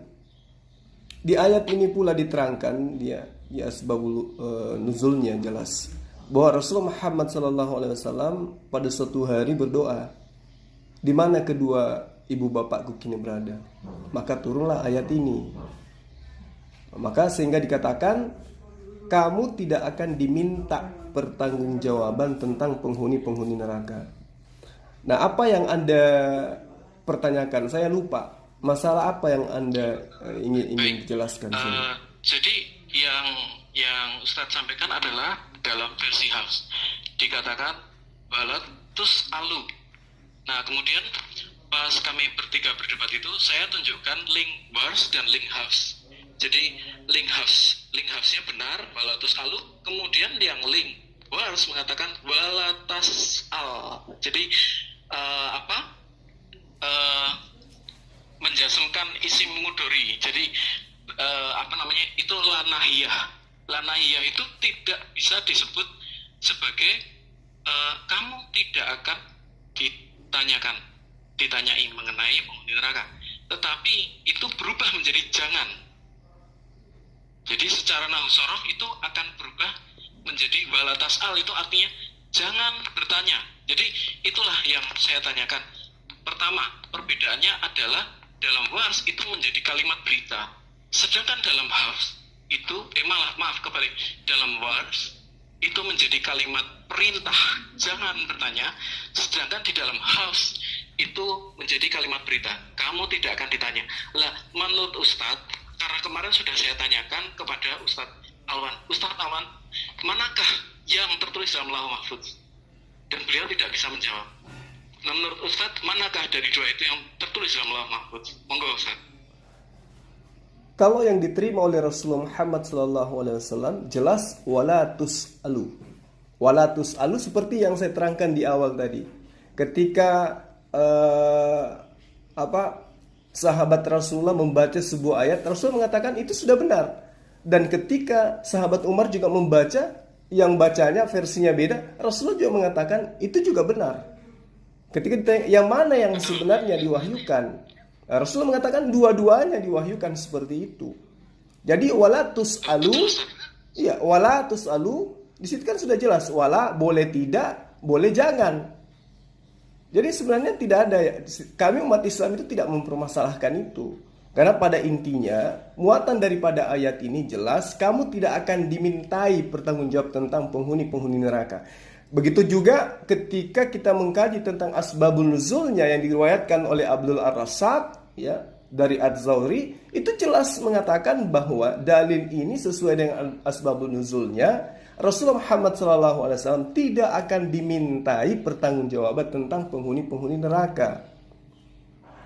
di ayat ini pula diterangkan di asbabul nuzulnya jelas bahwa Rasulullah Muhammad SAW pada suatu hari berdoa, di mana kedua ibu bapakku kini berada. Maka turunlah ayat ini. Maka sehingga dikatakan, kamu tidak akan diminta pertanggungjawaban tentang penghuni-penghuni neraka. Nah, apa yang Anda pertanyakan? Saya lupa. Masalah apa yang Anda ingin jelaskan? Jadi yang Ustadz sampaikan adalah dalam versi Hafs dikatakan walatus alu. Nah, kemudian pas kami bertiga berdebat itu saya tunjukkan link wars dan link Hafs. Jadi link Hafsnya benar walatus alu, kemudian yang link wars mengatakan walatas al. Jadi menjasemkan isim mudhari. Jadi itu lanahiyah itu tidak bisa disebut sebagai kamu tidak akan ditanyai mengenai penghuni neraka, tetapi itu berubah menjadi jangan. Jadi secara nahwu sorof itu akan berubah menjadi walatas al, itu artinya jangan bertanya. Jadi itulah yang saya tanyakan. Pertama, perbedaannya adalah dalam wars itu menjadi kalimat berita, sedangkan dalam Hafs itu kebalik, dalam wars itu menjadi kalimat perintah, jangan bertanya, sedangkan di dalam Hafs itu menjadi kalimat berita, kamu tidak akan ditanya. Lah, menurut Ustadz, karena kemarin sudah saya tanyakan kepada Ustadz Alwan, manakah yang tertulis dalam Lauh Mahfuz? Dan beliau tidak bisa menjawab. Nah, menurut Ustadz, manakah dari dua itu yang tertulis dalam Lauh Mahfuz? Monggo Ustadz. Kalau yang diterima oleh Rasulullah Muhammad SAW jelas walatus alu. Walatus alu seperti yang saya terangkan di awal tadi. Ketika sahabat Rasulullah membaca sebuah ayat, Rasul mengatakan itu sudah benar. Dan ketika sahabat Umar juga membaca, yang bacanya versinya beda, Rasulullah juga mengatakan itu juga benar. Ketika ditanya yang mana yang sebenarnya diwahyukan, Rasulullah mengatakan dua-duanya diwahyukan seperti itu. Jadi walatus alu, di situ kan sudah jelas, wala boleh tidak, boleh jangan. Jadi sebenarnya tidak ada, kami umat Islam itu tidak mempermasalahkan itu. Karena pada intinya muatan daripada ayat ini jelas, kamu tidak akan dimintai pertanggungjawab tentang penghuni-penghuni neraka. Begitu juga ketika kita mengkaji tentang asbabun nuzulnya yang diriwayatkan oleh Abdul Ar-Razzaq dari Az-Zawri, itu jelas mengatakan bahwa dalil ini sesuai dengan asbabun nuzulnya, Rasulullah Muhammad SAW tidak akan dimintai pertanggungjawaban tentang penghuni-penghuni neraka.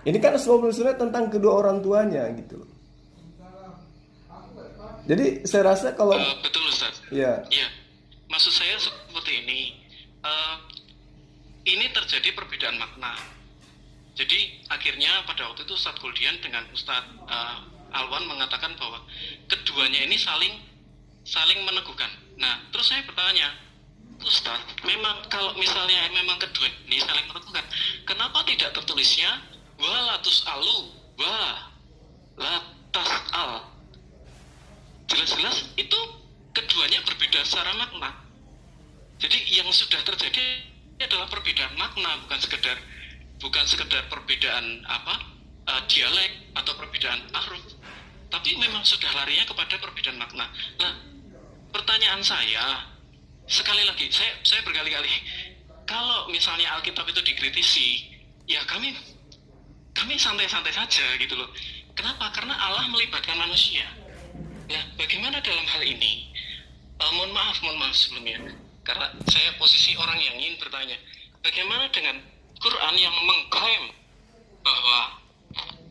Ini kan asbabun nuzulnya tentang kedua orang tuanya gitu. Jadi saya rasa kalau betul Ustaz. Ya. Maksud saya seperti ini. Ini terjadi perbedaan makna. Jadi akhirnya pada waktu itu Ustadz Guldian dengan Ustadz Alwan mengatakan bahwa keduanya ini saling meneguhkan. Nah, terus saya bertanya, Ustadz, memang kalau misalnya memang kedua ini saling meneguhkan, kenapa tidak tertulisnya walatus alu walatas al? Jelas-jelas itu keduanya berbeda secara makna. Jadi yang sudah terjadi adalah perbedaan makna, bukan sekedar perbedaan dialek atau perbedaan ahruf, tapi memang sudah larinya kepada perbedaan makna. Nah, pertanyaan saya sekali lagi, saya berkali-kali, kalau misalnya Alkitab itu dikritisi, ya kami santai-santai saja gitu loh. Kenapa? Karena Allah melibatkan manusia. Nah, bagaimana dalam hal ini? Mohon maaf sebelumnya, karena saya posisi orang yang ingin bertanya, bagaimana dengan Quran yang mengklaim bahwa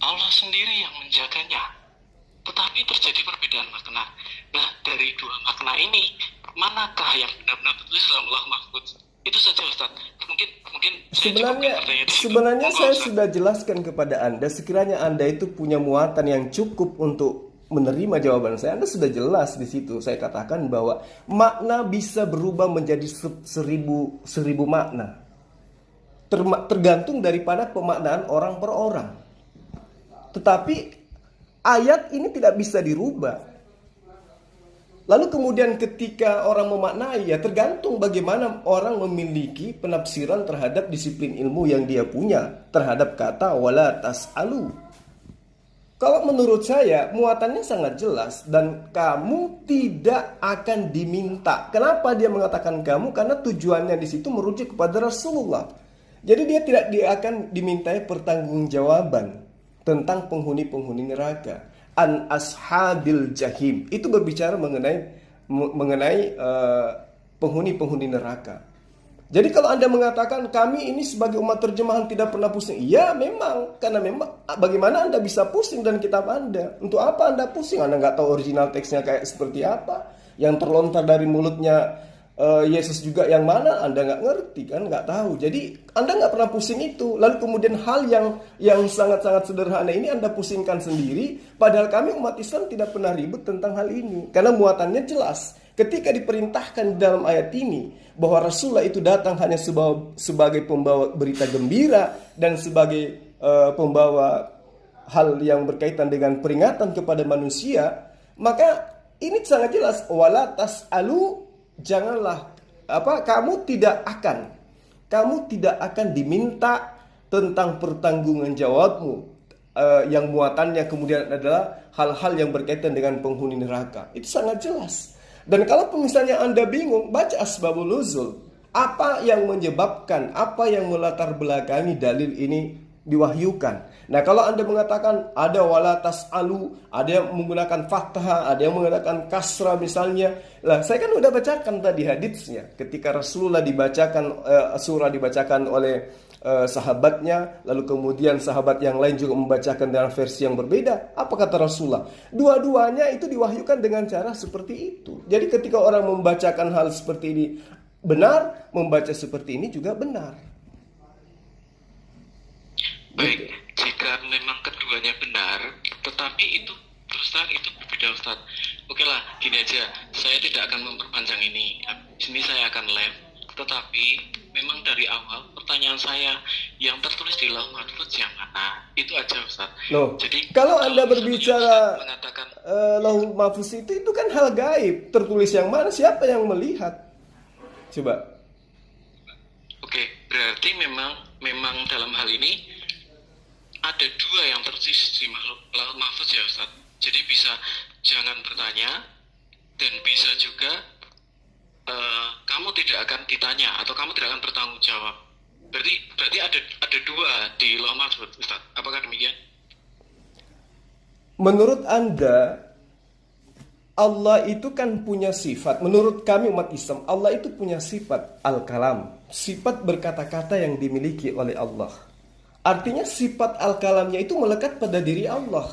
Allah sendiri yang menjaganya, tetapi terjadi perbedaan makna. Nah, dari dua makna ini, manakah yang benar-benar tertulis dalam Allah Mahfuz? Itu saja Ustaz. Mungkin Sebenarnya saya sudah jelaskan kepada Anda, sekiranya Anda itu punya muatan yang cukup untuk menerima jawaban saya, Anda sudah jelas di situ. Saya katakan bahwa makna bisa berubah menjadi seribu makna. Tergantung daripada pemaknaan orang per orang. Tetapi ayat ini tidak bisa dirubah. Lalu kemudian ketika orang memaknai, ya tergantung bagaimana orang memiliki penafsiran terhadap disiplin ilmu yang dia punya terhadap kata wala tas'alu. Kalau menurut saya muatannya sangat jelas dan kamu tidak akan diminta. Kenapa dia mengatakan kamu? Karena tujuannya di situ merujuk kepada Rasulullah. Jadi dia akan dimintai pertanggungjawaban tentang penghuni-penghuni neraka. An ashabil jahim, itu berbicara mengenai penghuni-penghuni neraka. Jadi kalau Anda mengatakan kami ini sebagai umat terjemahan tidak pernah pusing, ya memang, karena memang bagaimana Anda bisa pusing dan kitab Anda? Untuk apa Anda pusing? Anda nggak tahu original teksnya kayak seperti apa? Yang terlontar dari mulutnya Yesus juga yang mana? Anda nggak ngerti kan, nggak tahu. Jadi Anda nggak pernah pusing itu. Lalu kemudian hal yang sangat-sangat sederhana ini Anda pusingkan sendiri. Padahal kami umat Islam tidak pernah ribut tentang hal ini. Karena muatannya jelas. Ketika diperintahkan dalam ayat ini bahwa Rasulullah itu datang hanya sebagai pembawa berita gembira dan sebagai pembawa hal yang berkaitan dengan peringatan kepada manusia, maka ini sangat jelas. Wala tas'alu, janganlah kamu tidak akan diminta tentang pertanggungan jawabmu yang muatannya kemudian adalah hal-hal yang berkaitan dengan penghuni neraka. Itu sangat jelas. Dan kalau misalnya Anda bingung, baca asbabul nuzul. Apa yang menyebabkan, apa yang melatar belakangi dalil ini diwahyukan. Nah, kalau Anda mengatakan ada wala tas'alu, ada yang menggunakan fathah, ada yang menggunakan kasrah misalnya. Lah, saya kan udah bacakan tadi haditsnya. Ketika Rasulullah dibacakan surah dibacakan oleh sahabatnya, lalu kemudian sahabat yang lain juga membacakan dengan versi yang berbeda. Apa kata Rasulullah? Dua-duanya itu diwahyukan dengan cara seperti itu. Jadi ketika orang membacakan hal seperti ini benar, membaca seperti ini juga benar. Baik, jika memang keduanya benar, tetapi itu terus terang itu berbeda Ustaz. Oke lah, gini aja, saya tidak akan memperpanjang ini. Sini saya akan live. Tetapi memang dari awal pertanyaan saya yang tertulis di Lauh Mahfuz yang mana? Itu aja Ustaz. Loh, jadi kalau Anda berbicara mengatakan Lauh Mahfuz itu kan hal gaib. Tertulis yang mana? Siapa yang melihat? Coba. Oke, berarti memang dalam hal ini ada dua yang tertulis di Lauh Mahfuz ya Ustaz. Jadi bisa jangan bertanya dan bisa juga kamu tidak akan ditanya atau kamu tidak akan bertanggung jawab. Berarti ada dua di Lauh Mahfuz Ustaz. Apakah demikian? Menurut Anda, Allah itu kan punya sifat. Menurut kami umat Islam, Allah itu punya sifat al-kalam, sifat berkata-kata yang dimiliki oleh Allah. Artinya sifat al-kalamnya itu melekat pada diri Allah.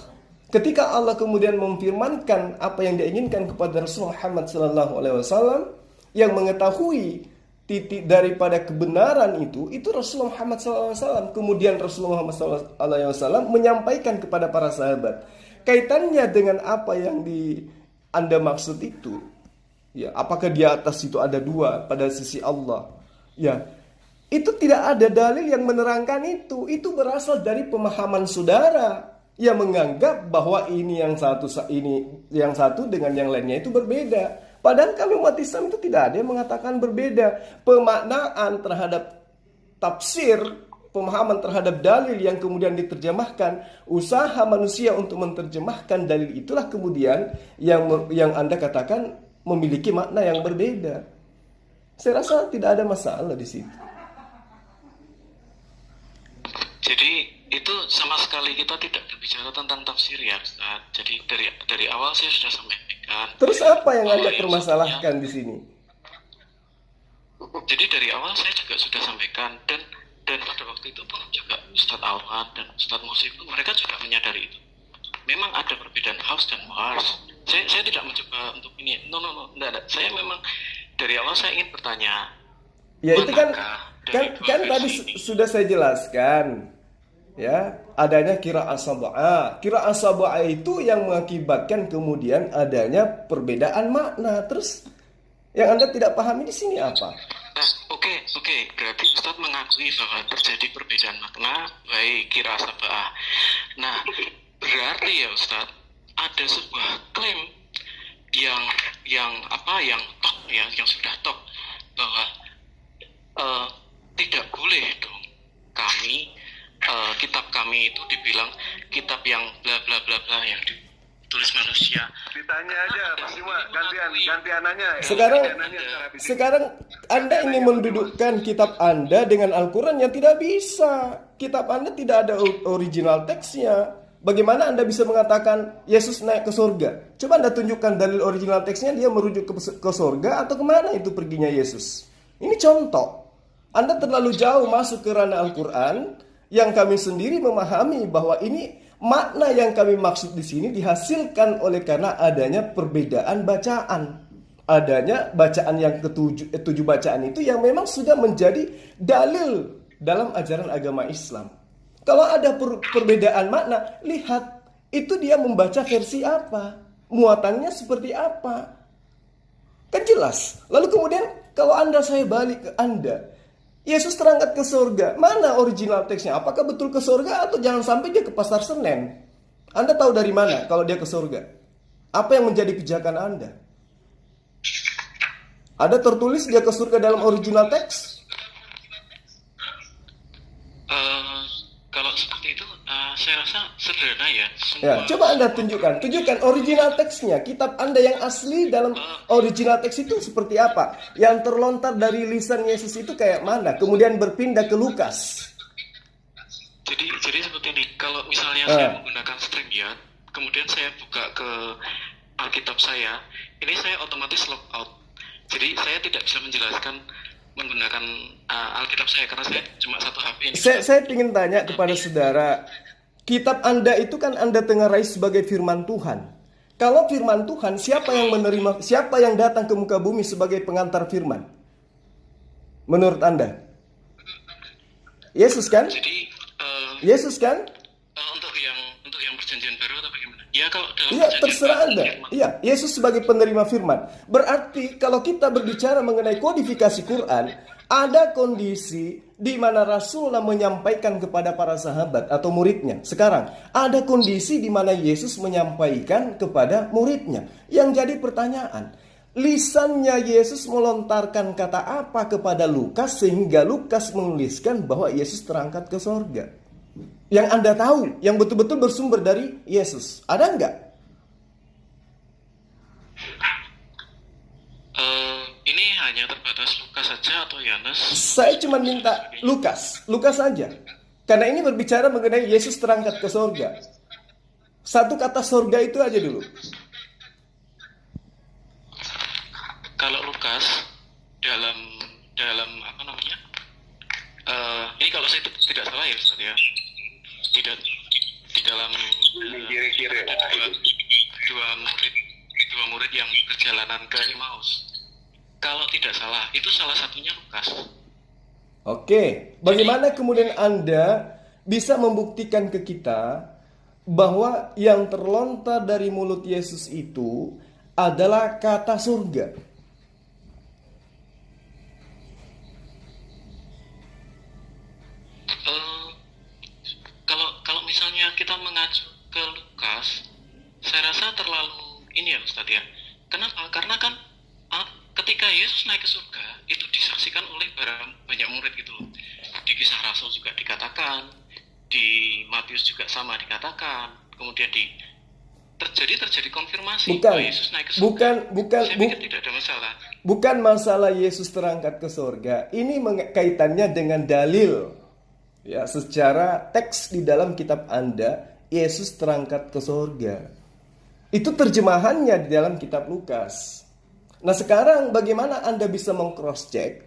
Ketika Allah kemudian memfirmankan apa yang dia inginkan kepada Rasulullah Muhammad SAW yang mengetahui titik daripada kebenaran itu Rasulullah Muhammad SAW. Kemudian Rasulullah Muhammad SAW menyampaikan kepada para sahabat. Kaitannya dengan apa yang Anda maksud itu, ya, apakah di atas itu ada dua pada sisi Allah? Ya, itu tidak ada dalil yang menerangkan itu. Itu berasal dari pemahaman saudara yang menganggap bahwa ini yang satu dengan yang lainnya itu berbeda. Padahal kami umat Islam itu tidak ada yang mengatakan berbeda. Pemaknaan terhadap tafsir, pemahaman terhadap dalil yang kemudian diterjemahkan, usaha manusia untuk menerjemahkan dalil itulah kemudian yang Anda katakan memiliki makna yang berbeda. Saya rasa tidak ada masalah di situ. Jadi itu sama sekali kita tidak berbicara tentang tafsir ya Ustaz. Jadi dari awal saya sudah sampaikan. Terus apa yang Anda permasalahkan di sini? Jadi dari awal saya juga sudah sampaikan dan Dan pada waktu itu pun juga Ustadz Alwan dan Ustadz Musib pun mereka juga menyadari itu. Memang ada perbedaan House dan Mars. Saya tidak mencoba untuk ini. No, enggak. Saya memang dari awal saya ingin bertanya. Ya itu kan tadi ini? sudah saya jelaskan. Ya, adanya qiraah sab'ah. Qiraah sab'ah itu yang mengakibatkan kemudian adanya perbedaan makna. Terus yang Anda tidak pahami di sini apa? Nah, oke. Berarti Ustadz mengakui bahwa terjadi perbedaan makna baik qiraah sab'ah. Nah, berarti ya Ustadz ada sebuah klaim yang top ya, yang sudah top bahwa tidak boleh dong kitab kami itu dibilang kitab yang bla bla bla bla yang ditulis manusia. Ditanya aja Mas Juma, gantian nanya ya. Sekarang Anda ingin mendudukkan kitab Anda dengan Al-Quran yang tidak bisa. Kitab Anda tidak ada original teksnya. Bagaimana Anda bisa mengatakan Yesus naik ke surga? Coba Anda tunjukkan dalil original teksnya, dia merujuk ke surga atau kemana itu perginya Yesus. Ini contoh. Anda terlalu jauh masuk ke ranah Al-Quran yang kami sendiri memahami bahwa ini makna yang kami maksud di sini dihasilkan oleh karena adanya perbedaan bacaan. Adanya bacaan yang tujuh bacaan itu yang memang sudah menjadi dalil dalam ajaran agama Islam. Kalau ada perbedaan makna, lihat itu dia membaca versi apa, muatannya seperti apa. Kan jelas. Lalu kemudian kalau saya balik ke Anda, Yesus terangkat ke surga. Mana original teksnya? Apakah betul ke surga atau jangan sampai dia ke Pasar Senen? Anda tahu dari mana kalau dia ke surga? Apa yang menjadi pijakan Anda? Ada tertulis dia ke surga dalam original teks? Kalau seperti itu, saya rasa sederhana ya. Ya, coba Anda tunjukkan original teksnya. Kitab Anda yang asli dalam original teks itu seperti apa? Yang terlontar dari lisan Yesus itu kayak mana? Kemudian berpindah ke Lukas. Jadi seperti ini. Kalau misalnya saya menggunakan StreamYard, kemudian saya buka ke Alkitab saya, ini saya otomatis log out. Jadi saya tidak bisa menjelaskan menggunakan Alkitab saya karena saya cuma satu HP ini. Saya ingin tanya kepada saudara, kitab Anda itu kan Anda tengarai sebagai firman Tuhan. Kalau firman Tuhan, siapa yang datang ke muka bumi sebagai pengantar firman? Menurut Anda? Yesus kan? Jadi Yesus kan? Untuk yang perjanjian baru atau bagaimana? Ya kalau dalam Iya, terserah Anda. Iya, Yesus sebagai penerima firman. Berarti kalau kita berbicara mengenai kodifikasi Quran, ada kondisi di mana Rasulullah menyampaikan kepada para sahabat atau muridnya. Sekarang, ada kondisi di mana Yesus menyampaikan kepada muridnya. Yang jadi pertanyaan, lisannya Yesus melontarkan kata apa kepada Lukas sehingga Lukas menuliskan bahwa Yesus terangkat ke sorga? Yang Anda tahu, yang betul-betul bersumber dari Yesus. Ada enggak? Ini hanya terbatas Lukas saja atau Yohanes? Saya cuma minta Lukas saja. Karena ini berbicara mengenai Yesus terangkat ke sorga. Satu kata sorga itu aja dulu. Kalau Lukas dalam apa namanya? Ini kalau saya tidak salah ya Ustaz ya. Di dalam dua murid yang perjalanan ke Emmaus. Kalau tidak salah, itu salah satunya Lukas. Oke, bagaimana kemudian Anda bisa membuktikan ke kita bahwa yang terlontar dari mulut Yesus itu adalah kata surga? Kalau misalnya kita mengacu ke Lukas, saya rasa terlalu ini ya Ustadz ya. Kenapa? Karena kan ketika Yesus naik ke surga, itu disaksikan oleh banyak murid gitu loh. Di Kisah Rasul juga dikatakan, di Matius juga sama dikatakan, kemudian terjadi konfirmasi bahwa Yesus naik ke surga. Saya pikir tidak ada masalah. Bukan masalah Yesus terangkat ke surga. Ini kaitannya dengan dalil. Ya, secara teks di dalam kitab Anda, Yesus terangkat ke surga. Itu terjemahannya di dalam kitab Lukas. Nah sekarang bagaimana Anda bisa meng-cross check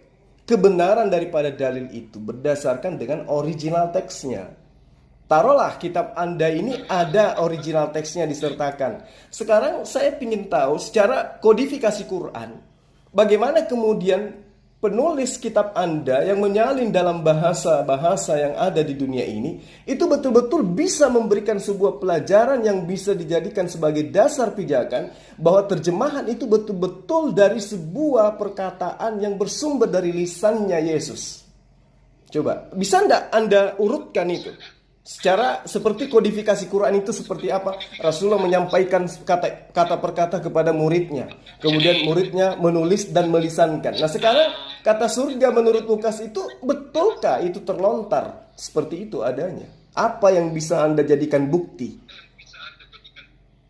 kebenaran daripada dalil itu berdasarkan dengan original teksnya. Taruhlah kitab Anda ini ada original teksnya disertakan. Sekarang saya ingin tahu secara kodifikasi Quran, bagaimana kemudian penulis kitab Anda yang menyalin dalam bahasa-bahasa yang ada di dunia ini, itu betul-betul bisa memberikan sebuah pelajaran yang bisa dijadikan sebagai dasar pijakan bahwa terjemahan itu betul-betul dari sebuah perkataan yang bersumber dari lisannya Yesus. Coba, bisa enggak Anda urutkan itu? Secara seperti kodifikasi Quran itu seperti apa? Rasulullah menyampaikan kata per kata kepada muridnya. Kemudian muridnya menulis dan melisankan. Nah sekarang kata surga menurut Lukas itu betulkah itu terlontar seperti itu adanya? Apa yang bisa Anda jadikan bukti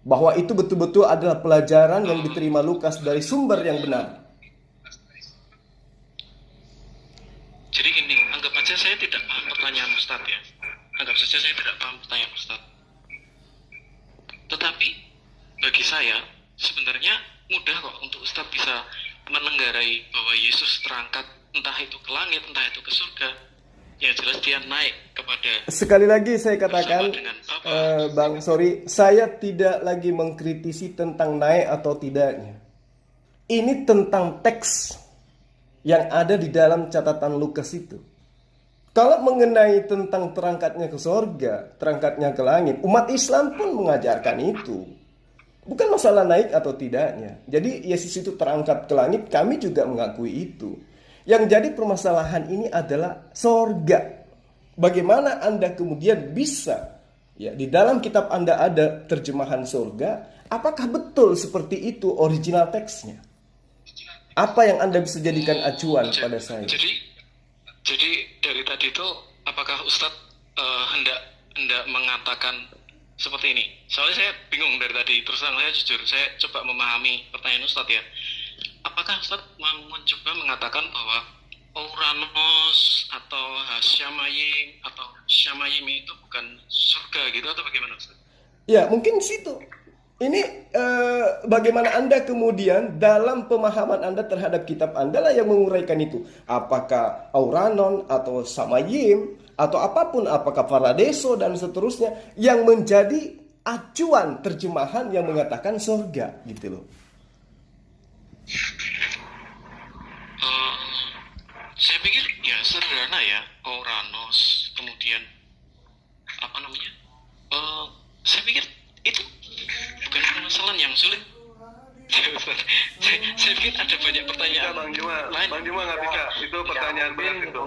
bahwa itu betul-betul adalah pelajaran yang diterima Lukas dari sumber yang benar? Jadi gini, anggap aja saya tidak paham pertanyaan Ustadz ya. Anggap saja saya tidak paham pertanyaan Ustadz. Tetapi bagi saya sebenarnya mudah kok untuk Ustadz bisa menenggarai bahwa Yesus terangkat entah itu ke langit, entah itu ke surga. Ya jelas dia naik kepada. Sekali lagi saya katakan, Bang, sorry, saya tidak lagi mengkritisi tentang naik atau tidaknya. Ini tentang teks yang ada di dalam catatan Lukas itu. Kalau mengenai tentang terangkatnya ke surga, terangkatnya ke langit, umat Islam pun mengajarkan itu. Bukan masalah naik atau tidaknya. Jadi Yesus itu terangkat ke langit, kami juga mengakui itu. Yang jadi permasalahan ini adalah surga. Bagaimana Anda kemudian bisa, ya di dalam kitab Anda ada terjemahan surga, apakah betul seperti itu original teksnya? Apa yang Anda bisa jadikan acuan pada saya? Jadi dari tadi itu apakah Ustadz hendak mengatakan seperti ini? Soalnya saya bingung dari tadi. Terus terang saya jujur, saya coba memahami pertanyaan Ustadz ya. Apakah Ustadz mau mencoba mengatakan bahwa Uranus atau Hasyamayim atau Syamayim itu bukan surga gitu atau bagaimana Ustadz? Ya mungkin di situ. Ini bagaimana Anda kemudian dalam pemahaman Anda terhadap kitab Anda lah yang menguraikan itu. Apakah Auranon atau Samayim atau apapun, apakah Paradeso dan seterusnya yang menjadi acuan terjemahan yang mengatakan surga gitu loh. Saya pikir ya sederhana ya, Uranus, kemudian apa namanya? Saya pikir itu bukan permasalahan yang sulit. Saya pikir ada banyak pertanyaan. Bang Juma nggak bisa. Itu pertanyaan berat itu.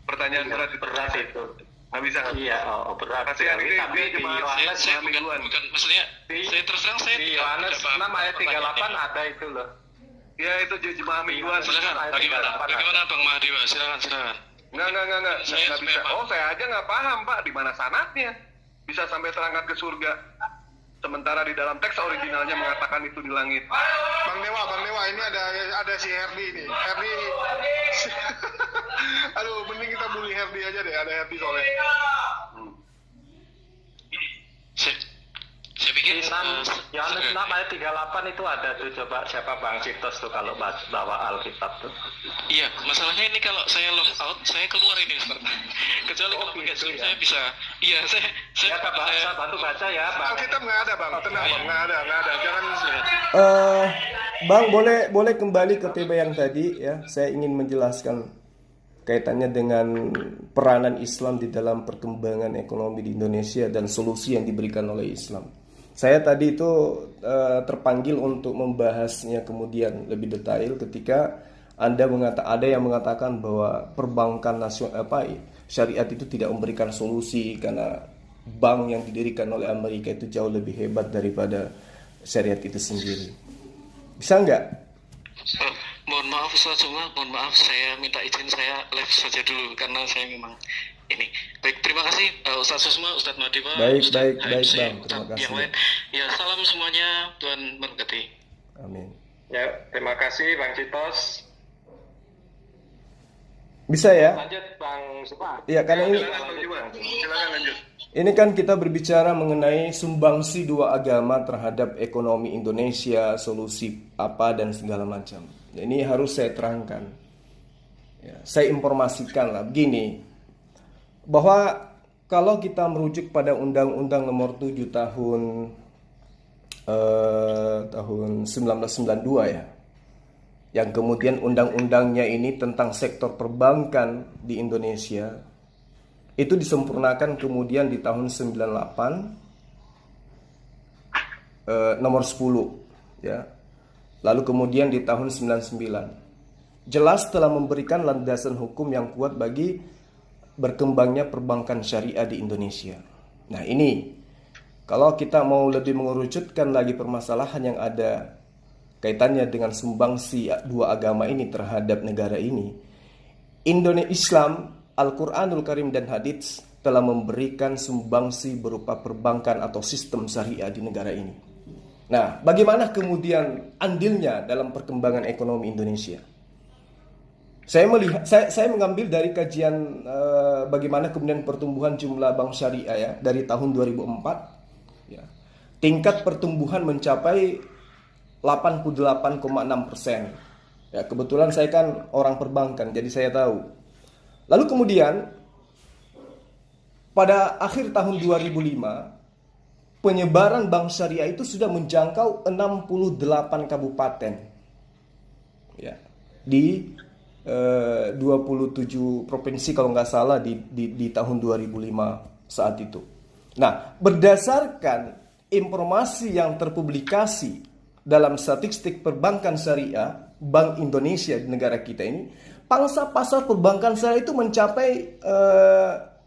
Pertanyaan berat itu. Nggak bisa. Iya, berat. Kasihan ini dia saya bukan maksudnya. Saya terus terang saya di Yohanes 6 ayat 38 ada itu loh. Ya itu jemaah mingguan. Silakan. Bagaimana Bang Mahdiwa? Silakan. Nggak bisa. Oh saya aja nggak paham Pak, di mana sanadnya bisa sampai terangkat ke surga. Sementara di dalam teks originalnya mengatakan itu di langit. Bang Dewa, ini ada si Herdi nih. Herdi. Aduh, mending kita bully Herdi aja deh. Ada Herdi soalnya. Saya pikir Yohanes 6 ayat 38 itu ada tuh, coba siapa Bang Citos tuh kalau bawa Alkitab tuh. Iya, masalahnya ini kalau saya log out, saya keluar ini Ustaz. Kecuali kalau pakai Zoom saya bisa. Iya, saya bantu baca ya, Bang. Alkitab nggak ada, Bang. Tenang, Bang. Nggak ada. Jangan. Bang, boleh kembali ke tema yang tadi ya. Saya ingin menjelaskan kaitannya dengan peranan Islam di dalam perkembangan ekonomi di Indonesia dan solusi yang diberikan oleh Islam. Saya tadi itu terpanggil untuk membahasnya kemudian lebih detail ketika ada yang mengatakan bahwa perbankan nasional syariat itu tidak memberikan solusi karena bank yang didirikan oleh Amerika itu jauh lebih hebat daripada syariat itu sendiri. Bisa nggak? Mohon maaf Ustaz, mohon maaf saya minta izin saya live saja dulu karena saya memang ini. Baik, terima kasih Ustaz Susma, Ustaz Mahdiwa. Baik Bang, terima kasih. Yang lain. Ya, salam semuanya, Tuhan memberkati. Amin. Ya, terima kasih Bang Citos. Bisa ya? Lanjut Bang Supa. Iya, karena ini Silakan lanjut. Ini kan kita berbicara mengenai sumbangsi dua agama terhadap ekonomi Indonesia, solusi apa dan segala macam. Ini harus saya terangkan. Ya, saya informasikan lah begini, bahwa kalau kita merujuk pada Undang-Undang Nomor 7 tahun 1992 ya, yang kemudian undang-undangnya ini tentang sektor perbankan di Indonesia itu disempurnakan kemudian di tahun 98 nomor 10 ya. Lalu kemudian di tahun 99 jelas telah memberikan landasan hukum yang kuat bagi berkembangnya perbankan syariah di Indonesia. Nah, ini kalau kita mau lebih mengerucutkan lagi permasalahan yang ada kaitannya dengan sumbangsi dua agama ini terhadap negara ini, Indonesia Islam, Al-Quranul Karim dan Hadits telah memberikan sumbangsi berupa perbankan atau sistem syariah di negara ini. Nah, bagaimana kemudian andilnya dalam perkembangan ekonomi Indonesia? Saya mengambil dari kajian bagaimana kemudian pertumbuhan jumlah bank syariah ya dari tahun 2004 ya. Tingkat pertumbuhan mencapai 88,6%. Ya, kebetulan saya kan orang perbankan, jadi saya tahu. Lalu kemudian pada akhir tahun 2005 penyebaran bank syariah itu sudah menjangkau 68 kabupaten ya, di 27 provinsi kalau nggak salah di tahun 2005 saat itu. Nah, berdasarkan informasi yang terpublikasi dalam statistik perbankan syariah Bank Indonesia di negara kita ini, pangsa pasar perbankan syariah itu mencapai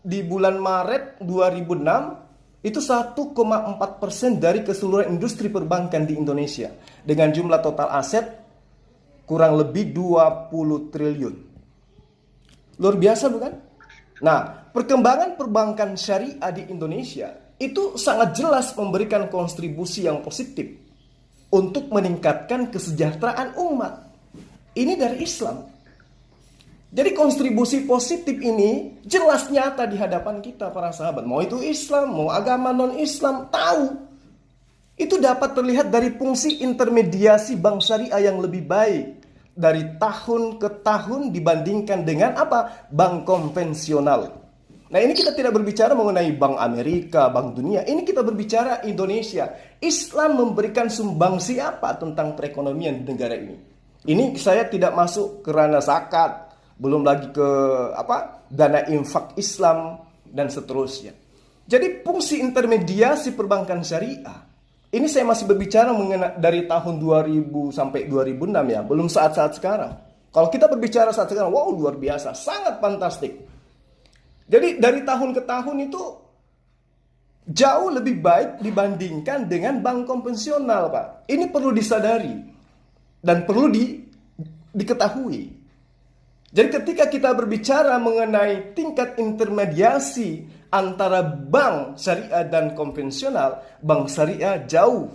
di bulan Maret 2006 itu 1,4% dari keseluruhan industri perbankan di Indonesia dengan jumlah total aset kurang lebih 20 triliun. Luar biasa bukan? Nah, perkembangan perbankan syariah di Indonesia itu sangat jelas memberikan kontribusi yang positif untuk meningkatkan kesejahteraan umat. Ini dari Islam. Jadi kontribusi positif ini jelas nyata di hadapan kita para sahabat. Mau itu Islam, mau agama non-Islam, tahu. Itu dapat terlihat dari fungsi intermediasi bank syariah yang lebih baik dari tahun ke tahun dibandingkan dengan apa? Bank konvensional. Nah, ini kita tidak berbicara mengenai bank Amerika, bank dunia. Ini kita berbicara Indonesia. Islam memberikan sumbangsi apa tentang perekonomian di negara ini? Ini saya tidak masuk ke ranah zakat, belum lagi ke dana infak Islam dan seterusnya. Jadi fungsi intermediasi perbankan syariah ini saya masih berbicara mengenai dari tahun 2000 sampai 2006 ya, belum saat-saat sekarang. Kalau kita berbicara saat sekarang, wow luar biasa, sangat fantastik. Jadi dari tahun ke tahun itu jauh lebih baik dibandingkan dengan bank konvensional, Pak. Ini perlu disadari dan perlu diketahui. Jadi ketika kita berbicara mengenai tingkat intermediasi antara bank syariah dan konvensional, bank syariah jauh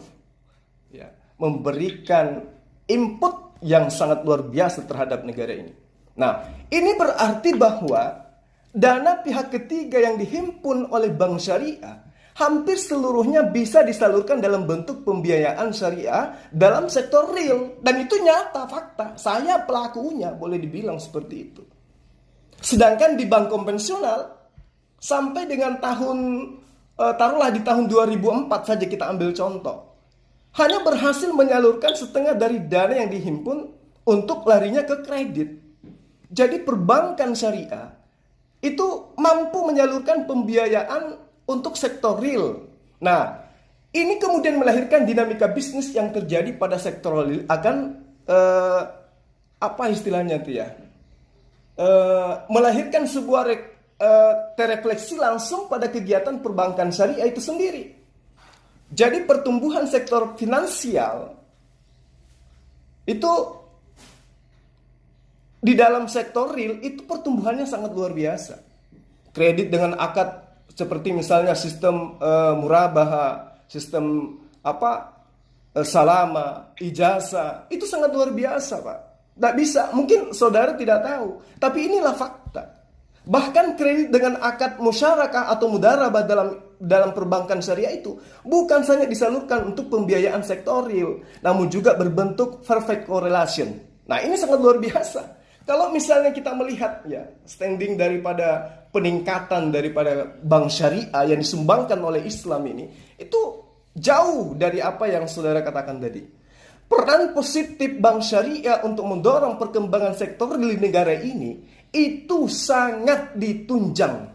ya, memberikan input yang sangat luar biasa terhadap negara ini. Nah, ini berarti bahwa dana pihak ketiga yang dihimpun oleh bank syariah hampir seluruhnya bisa disalurkan dalam bentuk pembiayaan syariah dalam sektor real. Dan itu nyata, fakta. Saya pelakunya, boleh dibilang seperti itu. Sedangkan di bank konvensional, sampai dengan taruhlah di tahun 2004 saja kita ambil contoh, hanya berhasil menyalurkan setengah dari dana yang dihimpun untuk larinya ke kredit. Jadi perbankan syariah itu mampu menyalurkan pembiayaan untuk sektor real. Nah, ini kemudian melahirkan dinamika bisnis yang terjadi pada sektor real akan apa istilahnya itu ya? Melahirkan sebuah terefleksi langsung pada kegiatan perbankan syariah itu sendiri. Jadi pertumbuhan sektor finansial itu di dalam sektor real itu pertumbuhannya sangat luar biasa. Kredit dengan akad seperti misalnya sistem murabaha, sistem salama, ijazah, itu sangat luar biasa, Pak. Tidak bisa, mungkin saudara tidak tahu, tapi inilah fakta. Bahkan kredit dengan akad musyarakah atau mudarabah dalam perbankan syariah itu bukan saja disalurkan untuk pembiayaan sektor real, namun juga berbentuk perfect correlation. Nah, ini sangat luar biasa. Kalau misalnya kita melihat ya standing daripada peningkatan daripada bank syariah yang disumbangkan oleh Islam ini, itu jauh dari apa yang saudara katakan tadi. Peran positif bank syariah untuk mendorong perkembangan sektor di negara ini itu sangat ditunjang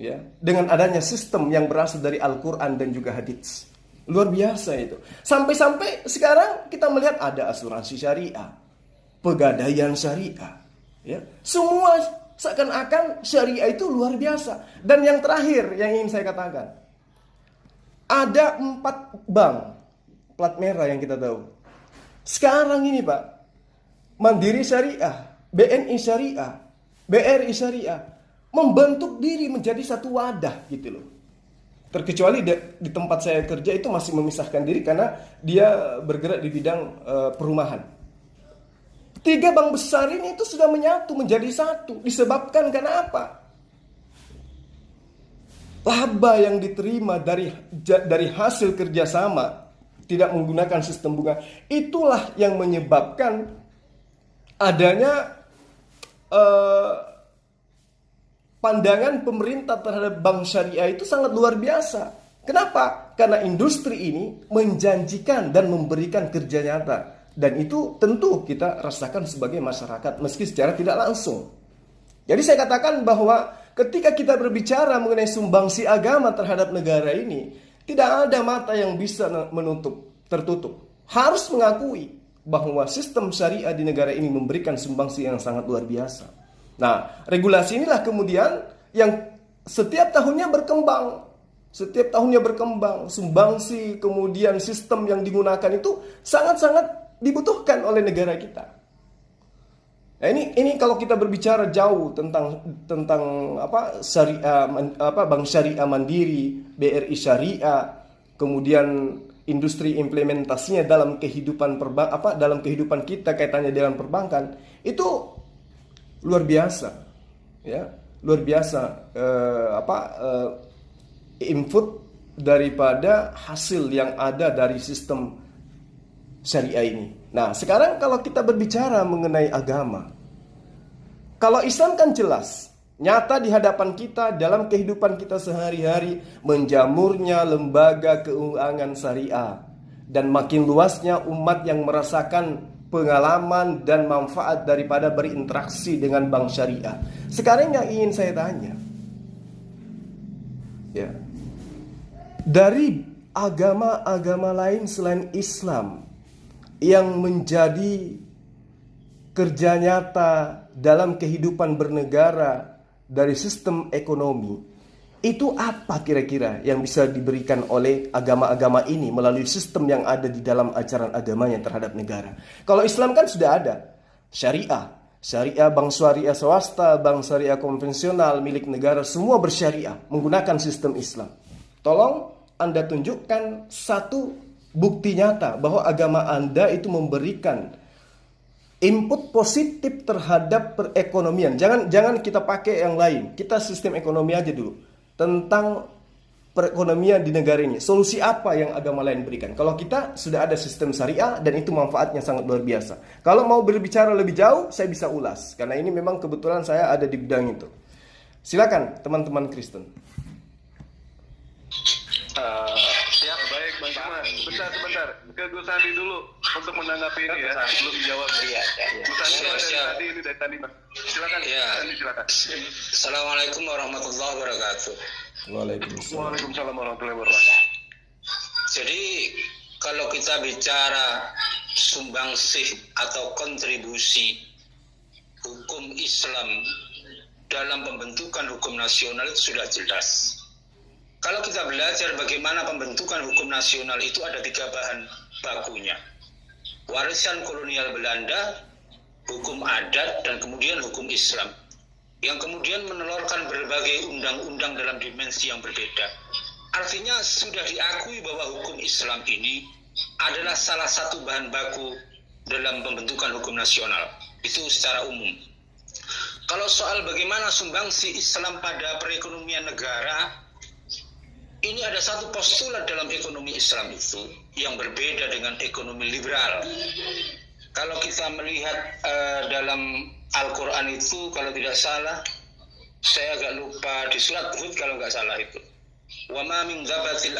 ya dengan adanya sistem yang berasal dari Al-Quran dan juga hadits. Luar biasa itu. Sampai-sampai sekarang kita melihat ada asuransi syariah, pegadaian syariah, ya. Semua seakan-akan syariah itu luar biasa. Dan yang terakhir yang ingin saya katakan, ada 4 bank plat merah yang kita tahu. Sekarang ini Pak, Mandiri Syariah, BNI Syariah, BRI Syariah membentuk diri menjadi satu wadah gitu loh. Terkecuali di tempat saya kerja itu masih memisahkan diri karena dia bergerak di bidang perumahan. 3 bank besar ini itu sudah menyatu menjadi satu. Disebabkan karena apa? Laba yang diterima dari hasil kerjasama tidak menggunakan sistem bunga, itulah yang menyebabkan adanya pandangan pemerintah terhadap bank syariah itu sangat luar biasa. Kenapa? Karena industri ini menjanjikan dan memberikan kerja nyata. Dan itu tentu kita rasakan sebagai masyarakat meski secara tidak langsung. Jadi saya katakan bahwa ketika kita berbicara mengenai sumbangsi agama terhadap negara ini, tidak ada mata yang bisa tertutup. Harus mengakui bahwa sistem syariah di negara ini memberikan sumbangsi yang sangat luar biasa. Nah, regulasi inilah kemudian yang setiap tahunnya berkembang. Setiap tahunnya berkembang. Sumbangsi, kemudian sistem yang digunakan itu sangat-sangat dibutuhkan oleh negara kita. Nah, ini kalau kita berbicara jauh tentang syariah, bank syariah mandiri, BRI syariah, kemudian industri implementasinya dalam kehidupan dalam kehidupan kita kaitannya dengan perbankan, itu luar biasa, ya, luar biasa input daripada hasil yang ada dari sistem syariah ini. Nah, sekarang kalau kita berbicara mengenai agama, kalau Islam kan jelas, nyata di hadapan kita dalam kehidupan kita sehari-hari menjamurnya lembaga keuangan syariah dan makin luasnya umat yang merasakan pengalaman dan manfaat daripada berinteraksi dengan bank syariah. Sekarang yang ingin saya tanya, ya, dari agama-agama lain selain Islam yang menjadi kerja nyata dalam kehidupan bernegara dari sistem ekonomi, itu apa kira-kira yang bisa diberikan oleh agama-agama ini melalui sistem yang ada di dalam ajaran agamanya terhadap negara? Kalau Islam kan sudah ada syariah, bank syariah swasta, bank syariah konvensional milik negara, semua bersyariah menggunakan sistem Islam. Tolong Anda tunjukkan satu bukti nyata bahwa agama Anda itu memberikan input positif terhadap perekonomian. Jangan kita pakai yang lain. Kita sistem ekonomi aja dulu. Tentang perekonomian di negara ini. Solusi apa yang agama lain berikan? Kalau kita sudah ada sistem syariah dan itu manfaatnya sangat luar biasa. Kalau mau berbicara lebih jauh, saya bisa ulas. Karena ini memang kebetulan saya ada di bidang itu. Silakan teman-teman Kristen. Siap, baik Bang Juma. Sebentar. Ke Gus Andi dulu untuk menanggapi ini ya. Belum dijawab. Iya. Gus Andi dari tadi. Silakan. Ya. Silakan. Assalamualaikum warahmatullahi wabarakatuh. Waalaikumsalam warahmatullahi wabarakatuh. Jadi kalau kita bicara sumbangsih atau kontribusi hukum Islam dalam pembentukan hukum nasional itu sudah jelas. Kalau kita belajar bagaimana pembentukan hukum nasional itu ada 3 bahan bakunya. Warisan kolonial Belanda, hukum adat, dan kemudian hukum Islam. Yang kemudian menelurkan berbagai undang-undang dalam dimensi yang berbeda. Artinya sudah diakui bahwa hukum Islam ini adalah salah satu bahan baku dalam pembentukan hukum nasional. Itu secara umum. Kalau soal bagaimana sumbangsi Islam pada perekonomian negara, ini ada satu postulat dalam ekonomi Islam itu yang berbeda dengan ekonomi liberal. Kalau kita melihat dalam Al-Quran itu kalau tidak salah, saya agak lupa, di surat Hud kalau nggak salah itu. Wa ma min dhabatil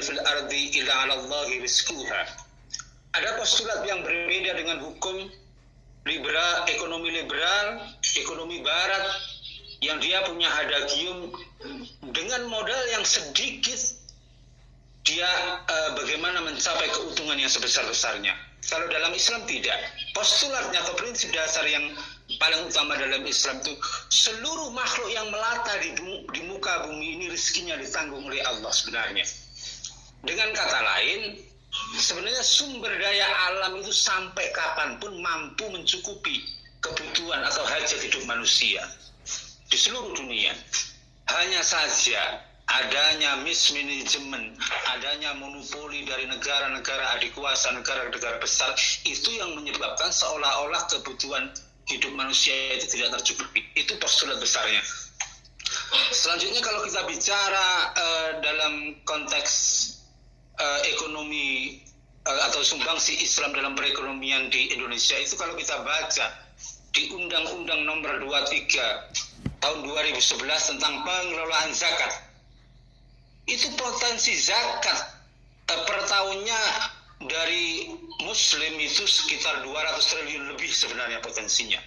fil ardi illa 'ala Allahi rizquha. Ada postulat yang berbeda dengan hukum liberal, ekonomi barat yang dia punya adagium dengan modal yang sedikit dia bagaimana mencapai keuntungan yang sebesar-besarnya. Kalau dalam Islam tidak. Postulatnya atau prinsip dasar yang paling utama dalam Islam itu seluruh makhluk yang melata di muka bumi ini rezekinya ditanggung oleh Allah sebenarnya. Dengan kata lain, sebenarnya sumber daya alam itu sampai kapanpun mampu mencukupi kebutuhan atau hajat hidup manusia di seluruh dunia. Hanya saja adanya mismanagement, adanya monopoli dari negara-negara adikuasa, negara-negara besar, itu yang menyebabkan seolah-olah kebutuhan hidup manusia itu tidak tercukupi. Itu postulat besarnya. Selanjutnya kalau kita bicara dalam konteks ekonomi atau sumbangsi Islam dalam perekonomian di Indonesia, itu kalau kita baca di Undang-Undang Nomor 23 tahun 2011 tentang pengelolaan zakat, itu potensi zakat per tahunnya dari Muslim itu sekitar 200 triliun lebih sebenarnya potensinya.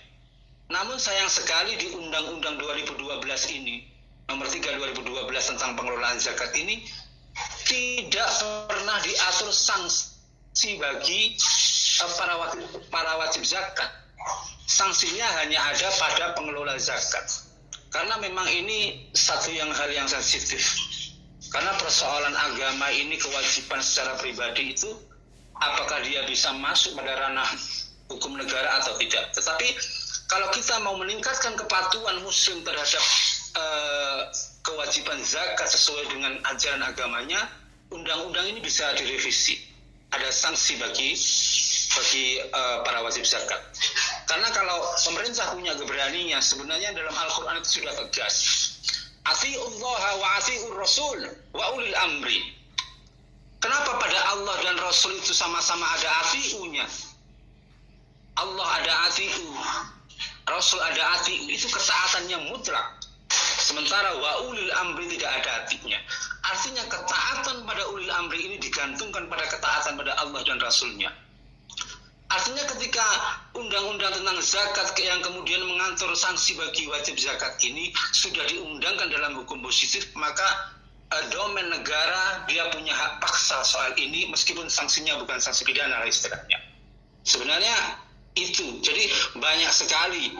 Namun sayang sekali di Undang-Undang 2012 ini, Nomor 3 2012 tentang pengelolaan zakat ini, tidak pernah diatur sanksi bagi para wajib zakat. Sanksinya hanya ada pada pengelola zakat. Karena memang ini satu hal yang sensitif. Karena persoalan agama ini kewajiban secara pribadi itu apakah dia bisa masuk pada ranah hukum negara atau tidak. Tetapi kalau kita mau meningkatkan kepatuhan Muslim terhadap kewajiban zakat sesuai dengan ajaran agamanya, undang-undang ini bisa direvisi. Ada sanksi bagi para wajib zakat. Karena kalau pemerintah punya keberanian, sebenarnya dalam Al-Quran itu sudah tegas. Ati'ullaha wa ati'ur rasul wa ulil amri. Kenapa pada Allah dan Rasul itu sama-sama ada ati'unya? Allah ada ati'u, Rasul ada ati'u, itu ketaatannya mutlak. Sementara wa ulil amri tidak ada ati'nya. Artinya ketaatan pada ulil amri ini digantungkan pada ketaatan pada Allah dan Rasulnya. Artinya ketika undang-undang tentang zakat yang kemudian mengatur sanksi bagi wajib zakat ini sudah diundangkan dalam hukum positif, maka domain negara dia punya hak paksa soal ini meskipun sanksinya bukan sanksi pidana istilahnya. Sebenarnya itu. Jadi banyak sekali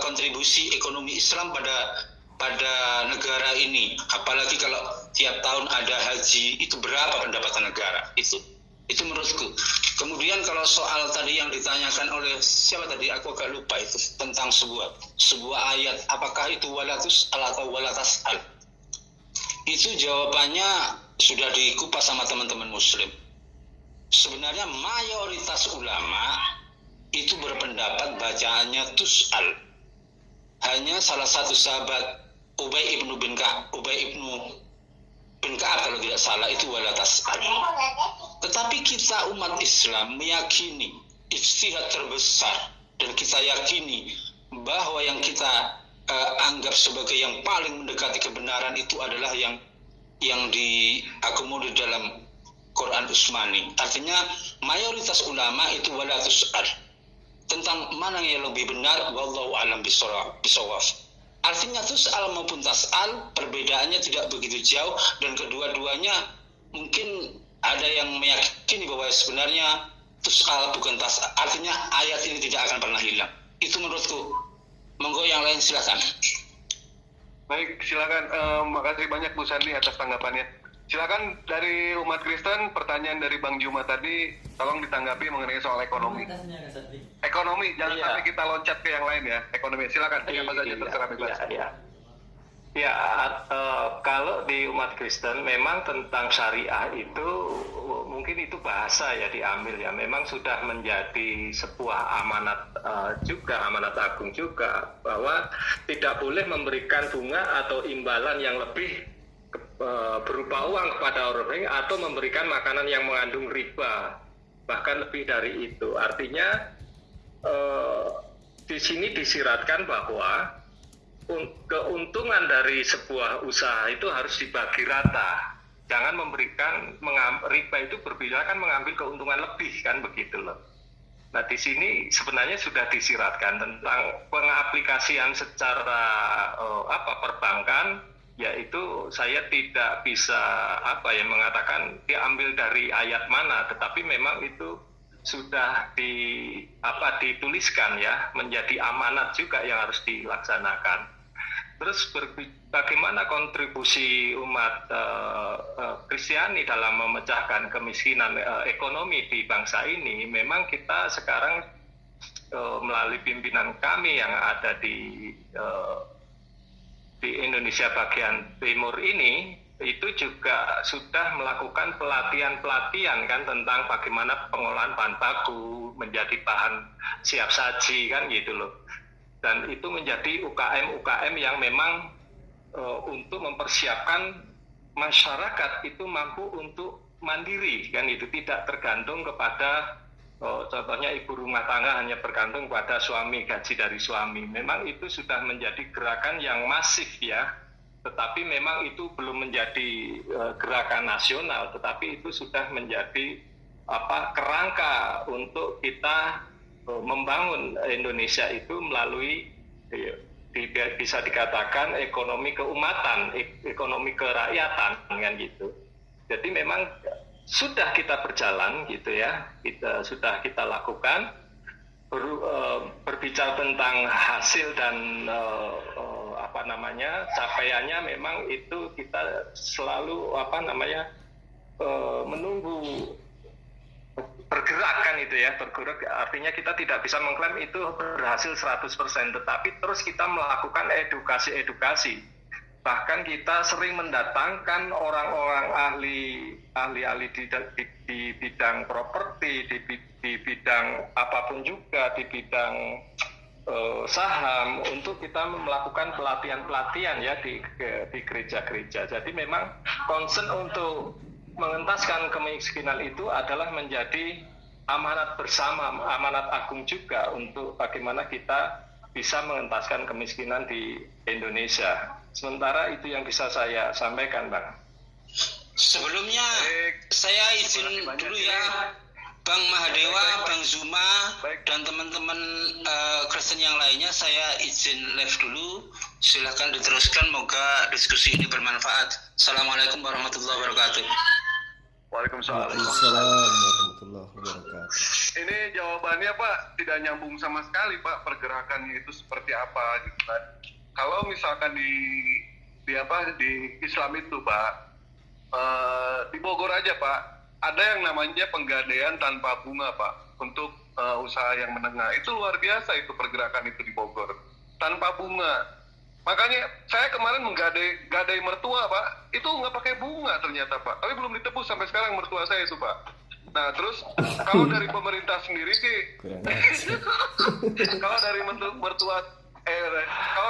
kontribusi ekonomi Islam pada negara ini. Apalagi kalau tiap tahun ada haji, itu berapa pendapatan negara? Itu menurutku. Kemudian kalau soal tadi yang ditanyakan oleh siapa tadi, aku agak lupa, itu tentang sebuah ayat, apakah itu walatus al atau walatas al? Itu jawabannya sudah dikupas sama teman-teman Muslim. Sebenarnya mayoritas ulama itu berpendapat bacaannya tus'al. Hanya salah satu sahabat Ubay ibnu bin Ka'ab kalau tidak salah itu walatas al. Tetapi kita umat Islam meyakini ijtihad terbesar, dan kita yakini bahwa yang kita anggap sebagai yang paling mendekati kebenaran itu adalah yang diakomodir dalam Quran Utsmani. Artinya mayoritas ulama itu wala tus'al. Tentang mana yang lebih benar, wallahu a'lam bishawab. Artinya tus'al maupun tas'al perbedaannya tidak begitu jauh, dan kedua-duanya mungkin ada yang meyakini bahwa sebenarnya tus'al bukan tas'al. Artinya ayat ini tidak akan pernah hilang. Itu menurutku. Monggo yang lain silakan. Baik, silakan. Makasih banyak Bu Sandi atas tanggapannya. Silakan dari umat Kristen, pertanyaan dari Bang Juma tadi, tolong ditanggapi mengenai soal ekonomi. Ekonomi, jangan sampai kita loncat ke yang lain ya. Ekonomi, silakan. Apa saja terserah bebas. Ya, kalau di umat Kristen memang tentang syariah itu mungkin itu bahasa ya diambil ya. Memang sudah menjadi sebuah amanat juga, amanat agung juga, bahwa tidak boleh memberikan bunga atau imbalan yang lebih berupa uang kepada orang lain atau memberikan makanan yang mengandung riba, bahkan lebih dari itu. Artinya di sini disiratkan bahwa keuntungan dari sebuah usaha itu harus dibagi rata. Jangan memberikan riba itu berbicara kan mengambil keuntungan lebih kan begitu loh. Nah di sini sebenarnya sudah disiratkan tentang pengaplikasian secara perbankan, yaitu saya tidak bisa mengatakan diambil dari ayat mana, tetapi memang itu sudah dituliskan ya, menjadi amanat juga yang harus dilaksanakan. Terus bagaimana kontribusi umat Kristiani dalam memecahkan kemiskinan ekonomi di bangsa ini? Memang kita sekarang melalui pimpinan kami yang ada di Indonesia bagian timur ini, itu juga sudah melakukan pelatihan kan tentang bagaimana pengolahan bahan baku menjadi bahan siap saji kan gitu loh. Dan itu menjadi UKM yang memang untuk mempersiapkan masyarakat itu mampu untuk mandiri kan, itu tidak tergantung kepada contohnya ibu rumah tangga hanya bergantung pada suami, gaji dari suami. Memang itu sudah menjadi gerakan yang masif ya, tetapi memang itu belum menjadi gerakan nasional, tetapi itu sudah menjadi kerangka untuk kita membangun Indonesia itu melalui bisa dikatakan ekonomi keumatan, ekonomi kerakyatan kan gitu. Jadi memang sudah kita berjalan gitu ya, sudah kita lakukan. Berbicara tentang hasil dan capaiannya, memang itu kita selalu menunggu pergerakan itu ya, bergerak artinya kita tidak bisa mengklaim itu berhasil 100%, tetapi terus kita melakukan edukasi. Bahkan kita sering mendatangkan orang-orang ahli di bidang properti, di bidang apapun juga, di bidang saham, untuk kita melakukan pelatihan ya di gereja-gereja. Jadi memang concern untuk mengentaskan kemiskinan itu adalah menjadi amanat bersama, amanat agung juga untuk bagaimana kita bisa mengentaskan kemiskinan di Indonesia. Sementara itu yang bisa saya sampaikan, Bang. Sebelumnya saya izin dulu ya, Bang Mahadewa, Bang Zuma, dan teman-teman Kristen yang lainnya, saya izin live dulu. Silahkan diteruskan, moga diskusi ini bermanfaat. Assalamualaikum warahmatullahi wabarakatuh. Waalaikumsalam warahmatullahi wabarakatuh. Ini jawabannya Pak tidak nyambung sama sekali Pak, pergerakannya itu seperti apa gitu kan. Kalau misalkan di Islam itu Pak, di Bogor aja Pak, ada yang namanya penggadaian tanpa bunga Pak, untuk usaha yang menengah. Itu luar biasa itu pergerakan itu di Bogor, tanpa bunga. Makanya saya kemarin menggadai mertua Pak, itu nggak pakai bunga ternyata Pak, tapi belum ditebus sampai sekarang mertua saya itu Pak. Nah terus kalau dari pemerintah sendiri sih, kalau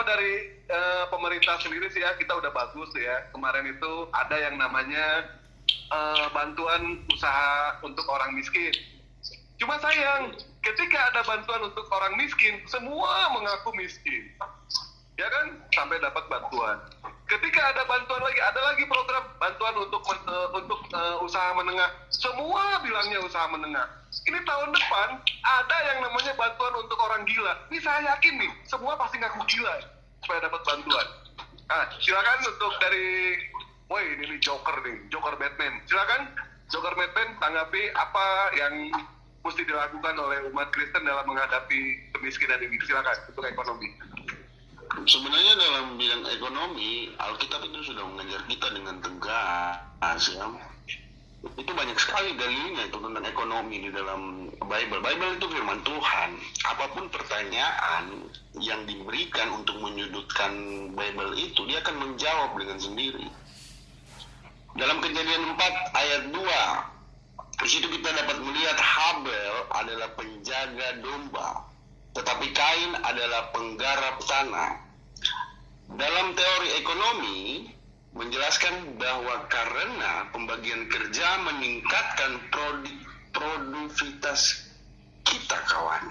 dari pemerintah sendiri sih ya, kita udah bagus ya. Kemarin itu ada yang namanya bantuan usaha untuk orang miskin. Cuma sayang, ketika ada bantuan untuk orang miskin, semua mengaku miskin. Ya kan, sampai dapat bantuan. Ketika ada bantuan lagi, ada lagi program bantuan untuk usaha menengah. Semua bilangnya usaha menengah. Ini tahun depan ada yang namanya bantuan untuk orang gila. Ini saya yakin nih, semua pasti ngaku gila supaya dapat bantuan. Nah, silakan untuk dari, ini Joker Batman. Silakan Joker Batman tanggapi apa yang mesti dilakukan oleh umat Kristen dalam menghadapi kemiskinan ini. Silakan untuk ekonomi. Sebenarnya dalam bidang ekonomi, Alkitab itu sudah mengajar kita dengan tegas ya. Itu banyak sekali dalilnya itu tentang ekonomi di dalam Bible. Bible itu firman Tuhan. Apapun pertanyaan yang diberikan untuk menyudutkan Bible itu, dia akan menjawab dengan sendiri. Dalam Kejadian 4 ayat 2, di situ kita dapat melihat Habel adalah penjaga domba, tetapi Kain adalah penggarap tanah. Dalam teori ekonomi menjelaskan bahwa karena pembagian kerja meningkatkan produktivitas kita kawan.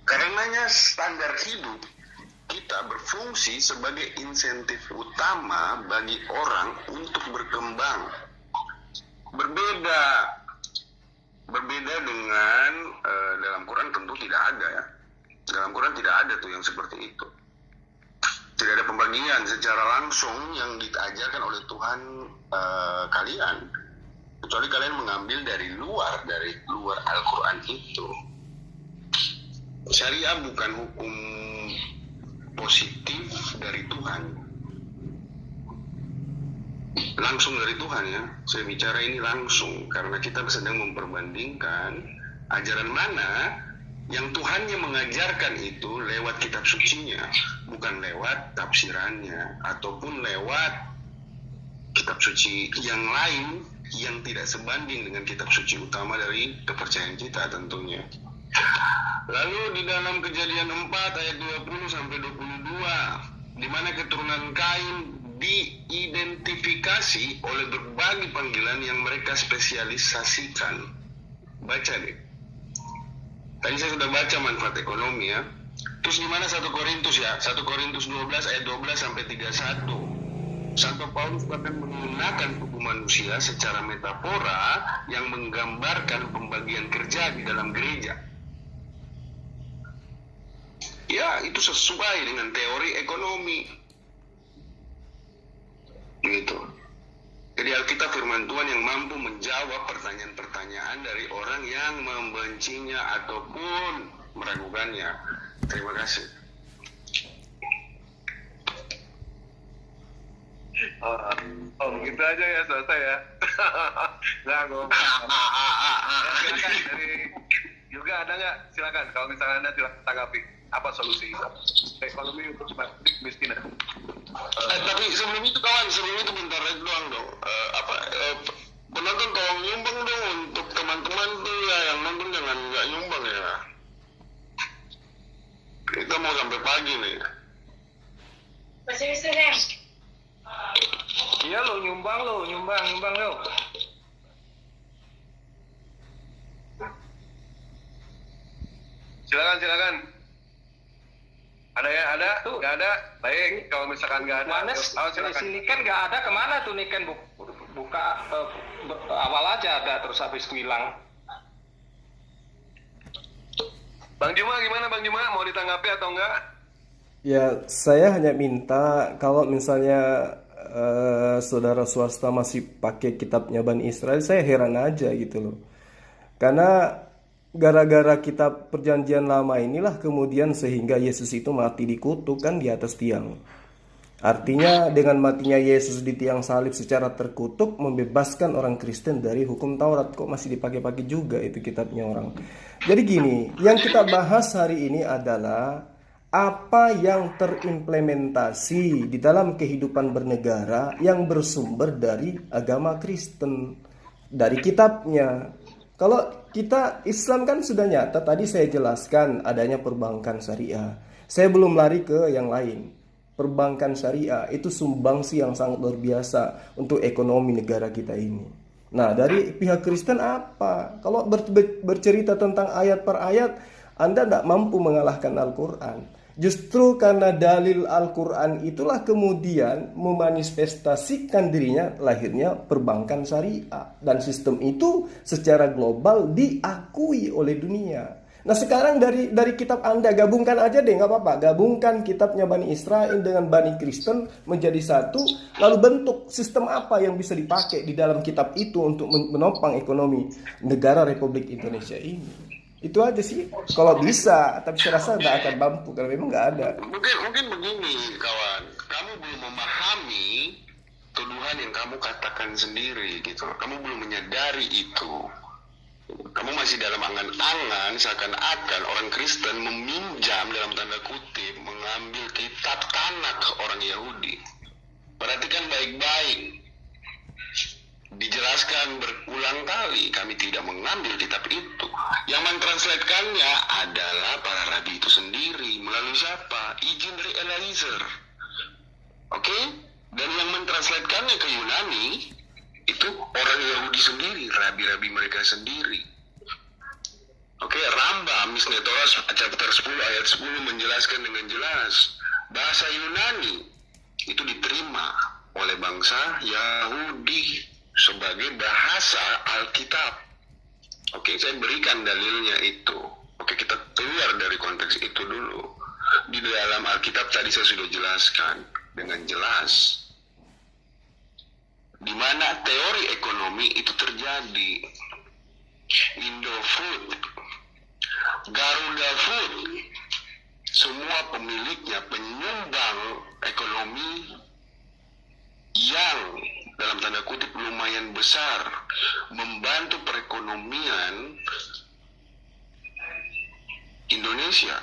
Karenanya standar hidup kita berfungsi sebagai insentif utama bagi orang untuk berkembang. Berbeda dengan dalam Quran tentu tidak ada ya. Dalam Quran tidak ada tuh yang seperti itu. Tidak ada pembagian secara langsung yang diajarkan oleh Tuhan kalian. Kecuali kalian mengambil dari luar Al-Quran itu. Syariah bukan hukum positif dari Tuhan. Langsung dari Tuhan ya. Saya bicara ini langsung karena kita sedang memperbandingkan ajaran mana yang Tuhannya mengajarkan itu lewat kitab sucinya, bukan lewat tafsirannya ataupun lewat kitab suci yang lain yang tidak sebanding dengan kitab suci utama dari kepercayaan kita tentunya. Lalu di dalam Kejadian 4 ayat 20 sampai 22, di mana keturunan Kain diidentifikasi oleh berbagai panggilan yang mereka spesialisasikan. Baca deh. Tadi saya sudah baca manfaat ekonomi ya. Terus di mana 1 Korintus ya? 1 Korintus 12 ayat 12 sampai 31. Santo Paulus bahkan menggunakan tubuh manusia secara metafora yang menggambarkan pembagian kerja di dalam gereja. Ya, itu sesuai dengan teori ekonomi. Begitu. Jadi Alkitab firman Tuhan yang mampu menjawab pertanyaan-pertanyaan dari orang yang membencinya ataupun meragukannya. Terima kasih. Oh, begitu aja ya, selesai ya. Nah, silakan dari juga ada nggak? Silakan. Kalau misalnya Anda silakan tanggapi. Apa solusi ekonomi untuk kemiskinan? Tapi sebelum itu bentar aja doang dong. Penonton tolong nyumbang dong untuk teman-teman tuh ya, yang nonton jangan nggak nyumbang ya. Kita mau sampai pagi nih. Iya lo nyumbang lo. Silakan. Ada ya? Ada? Nggak ada? Baik, kalau misalkan nggak ada, Mana silakan. sini kan nggak ada, kemana tuh nih kan buka awal aja ada terus habis hilang. Bang Juma gimana Bang Juma? Mau ditanggapi atau enggak? Ya, saya hanya minta kalau misalnya saudara swasta masih pakai kitabnya Bani Israel, saya heran aja gitu loh. Karena gara-gara kitab perjanjian lama inilah kemudian sehingga Yesus itu mati dikutuk kan di atas tiang. Artinya dengan matinya Yesus di tiang salib secara terkutuk membebaskan orang Kristen dari hukum Taurat. Kok masih dipakai-pakai juga itu kitabnya orang. Jadi gini, yang kita bahas hari ini adalah apa yang terimplementasi di dalam kehidupan bernegara yang bersumber dari agama Kristen, dari kitabnya. Kalau kita Islam kan sudah nyata, tadi saya jelaskan adanya perbankan syariah. Saya belum lari ke yang lain. Perbankan syariah itu sumbangsi yang sangat luar biasa untuk ekonomi negara kita ini. Nah, dari pihak Kristen apa? Kalau bercerita tentang ayat per ayat, Anda tidak mampu mengalahkan Al-Quran. Justru karena dalil Al-Quran itulah kemudian memanifestasikan dirinya lahirnya perbankan syariah. Dan sistem itu secara global diakui oleh dunia. Nah sekarang dari kitab Anda gabungkan aja deh, nggak apa-apa. Gabungkan kitabnya Bani Israel dengan Bani Kristen menjadi satu. Lalu bentuk sistem apa yang bisa dipakai di dalam kitab itu untuk menopang ekonomi negara Republik Indonesia ini. Itu aja sih, kalau bisa, tapi saya rasa tidak akan mampu karena memang nggak ada. Mungkin begini kawan, kamu belum memahami tuduhan yang kamu katakan sendiri gitu. Kamu belum menyadari itu. Kamu masih dalam angan-angan seakan-akan orang Kristen meminjam dalam tanda kutip mengambil kitab Tanakh orang Yahudi. Perhatikan baik-baik. Dijelaskan berulang kali, kami tidak mengambil kitab itu. Yang mentranslatekannya adalah para rabi itu sendiri. Melalui siapa? Izin dari Eliezer. Oke? Dan yang mentranslatekannya ke Yunani itu orang Yahudi sendiri, rabi-rabi mereka sendiri. Oke, Rambam Mishneh Torah chapter 10 ayat 10 menjelaskan dengan jelas bahasa Yunani itu diterima oleh bangsa Yahudi sebagai bahasa Alkitab. Oke, saya berikan dalilnya itu. Oke, kita keluar dari konteks itu dulu. Di dalam Alkitab tadi saya sudah jelaskan dengan jelas di mana teori ekonomi itu terjadi. Indofood, Garuda Food, semua pemiliknya penyumbang ekonomi yang dalam tanda kutip lumayan besar, membantu perekonomian Indonesia.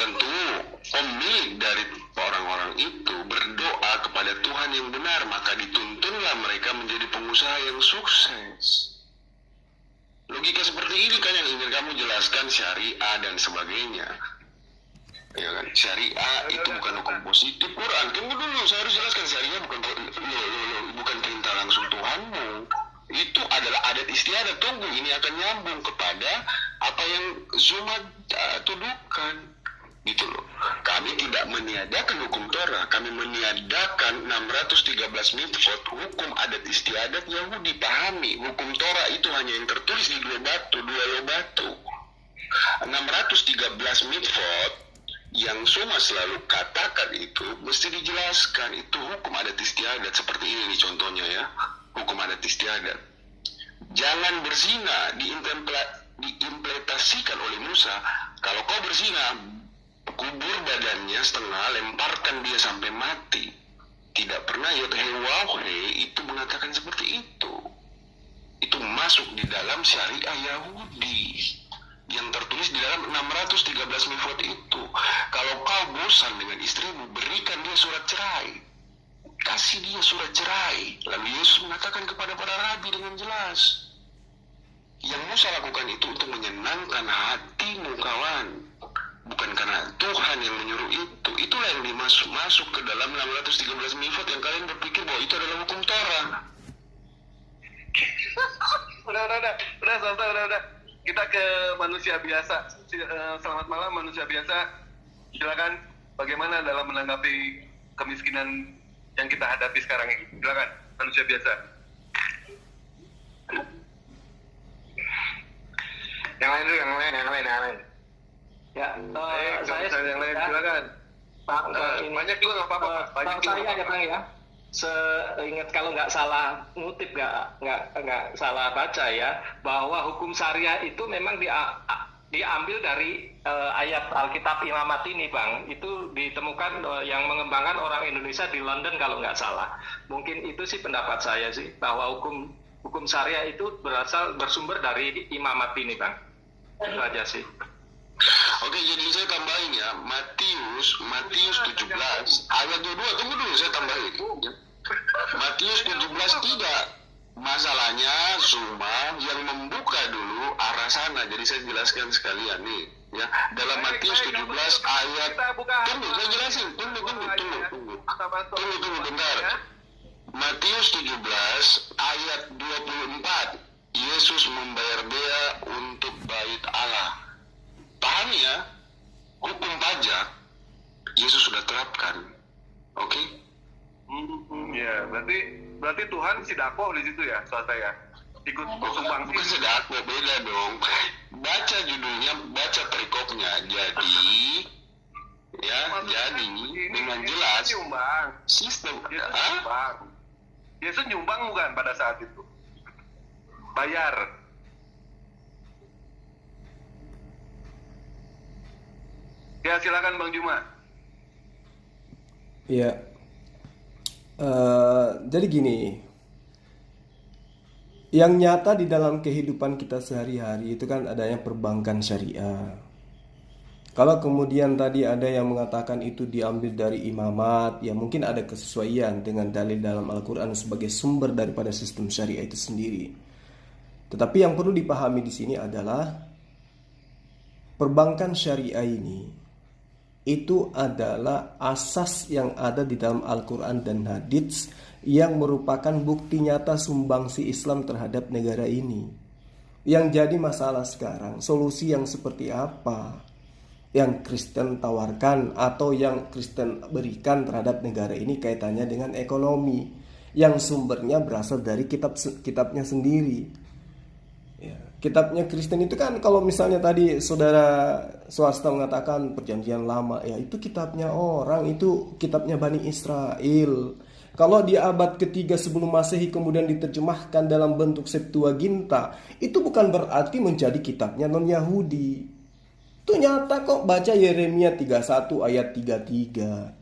Tentu pemilik dari orang-orang itu berdoa kepada Tuhan yang benar, maka dituntunlah mereka menjadi pengusaha yang sukses. Logika seperti ini kan yang ingin kamu jelaskan, syariah dan sebagainya. Ya kan, syariah itu bukan hukum positif Quran. Tunggu dulu, saya harus jelaskan syariah bukan perintah langsung Tuhanmu. Itu adalah adat istiadat. Tunggu, ini akan nyambung kepada apa yang Zuma tuduhkan. Gitu loh. Kami tidak meniadakan hukum Torah, kami meniadakan 613 mitzvot, hukum adat istiadat Yahudi. Pahami, hukum Torah itu hanya yang tertulis di dua lo batu. 613 mitzvot yang Suma selalu katakan itu mesti dijelaskan. Itu hukum adat istiadat seperti ini nih contohnya ya, hukum adat istiadat. Jangan berzina diimplementasikan oleh Musa. Kalau kau berzina, kubur badannya setengah, lemparkan dia sampai mati. Tidak pernah Yod-Heh-Waw-He itu mengatakan seperti itu. Itu masuk di dalam syariah Yahudi yang tertulis di dalam 613 mitzvot itu. Kalau kau bosan dengan istrimu, berikan dia surat cerai. Kasih dia surat cerai. Lalu Yesus mengatakan kepada para rabi dengan jelas, yang Musa lakukan itu untuk menyenangkan hatimu kawan, bukan karena Tuhan yang menyuruh itu. Itulah yang masuk ke dalam 613 mitzvot yang kalian berpikir bahwa itu adalah hukum Torah. Udah. Kita ke manusia biasa. Selamat malam manusia biasa. Silakan, bagaimana dalam menanggapi kemiskinan yang kita hadapi sekarang ini? Silakan, manusia biasa. Yang lain. Ya, saya yang lain, silakan. Pak, banyak juga nggak apa-apa. Banyak saya aja Bang ya. Seingat kalau nggak salah ngutip, nggak salah baca ya, bahwa hukum syariah itu memang diambil dari ayat Alkitab Imamat ini Bang. Itu ditemukan yang mengembangkan orang Indonesia di London kalau nggak salah. Mungkin itu sih pendapat saya sih, bahwa hukum syariah itu bersumber dari Imamat ini Bang. Itu aja sih. Oke, jadi saya tambahin ya, Matius 17 ayat 22. Tunggu dulu, saya tambahin. Matius 17 tidak. Masalahnya Zuma yang membuka dulu arah sana. Jadi saya jelaskan sekalian nih ya. Dalam Matius 17 ayat, tunggu saya jelasin. Tunggu bentar. Matius 17 ayat 24, Yesus membayar bea untuk bait Allah. Pahami ya, hukum pajak Yesus sudah terapkan. Oke? Ya, berarti Tuhan sidako di situ ya, swasta ya. Ikut sumbang. Bukan sedako, beda dong. Baca judulnya, baca perikopnya. Jadi dengan jelas nyumbang. sistem. Yesus nyumbang bukan pada saat itu? Bayar. Ya, silakan Bang Juma. Ya, jadi gini, yang nyata di dalam kehidupan kita sehari-hari itu kan adanya perbankan syariah. Kalau kemudian tadi ada yang mengatakan itu diambil dari Imamat, ya mungkin ada kesesuaian dengan dalil dalam Al-Quran sebagai sumber daripada sistem syariah itu sendiri. Tetapi yang perlu dipahami di sini adalah perbankan syariah ini itu adalah asas yang ada di dalam Al-Quran dan Hadits yang merupakan bukti nyata sumbangsi Islam terhadap negara ini. Yang jadi masalah sekarang, solusi yang seperti apa yang Kristen tawarkan atau yang Kristen berikan terhadap negara ini kaitannya dengan ekonomi yang sumbernya berasal dari kitabnya sendiri. Ya, kitabnya Kristen itu kan, kalau misalnya tadi saudara swasta mengatakan perjanjian lama, ya itu kitabnya orang, itu kitabnya Bani Israel. Kalau di abad ketiga sebelum Masehi kemudian diterjemahkan dalam bentuk Septuaginta, itu bukan berarti menjadi kitabnya non-Yahudi. Itu nyata kok, baca Yeremia 31 ayat 33.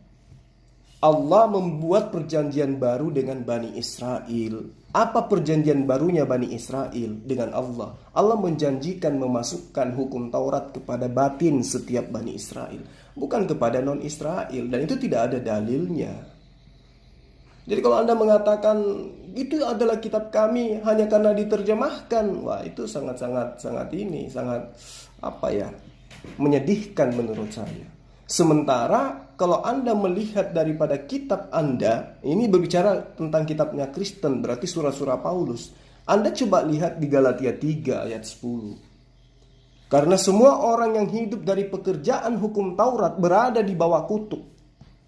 Allah membuat perjanjian baru dengan Bani Israel. Apa perjanjian barunya Bani Israel dengan Allah? Allah menjanjikan memasukkan hukum Taurat kepada batin setiap Bani Israel, bukan kepada non-Israel, dan itu tidak ada dalilnya. Jadi kalau Anda mengatakan itu adalah kitab kami hanya karena diterjemahkan, wah itu sangat menyedihkan menurut saya. Sementara kalau Anda melihat daripada kitab Anda, ini berbicara tentang kitabnya Kristen, berarti surah-surah Paulus. Anda coba lihat di Galatia 3 ayat 10. Karena semua orang yang hidup dari pekerjaan hukum Taurat berada di bawah kutuk.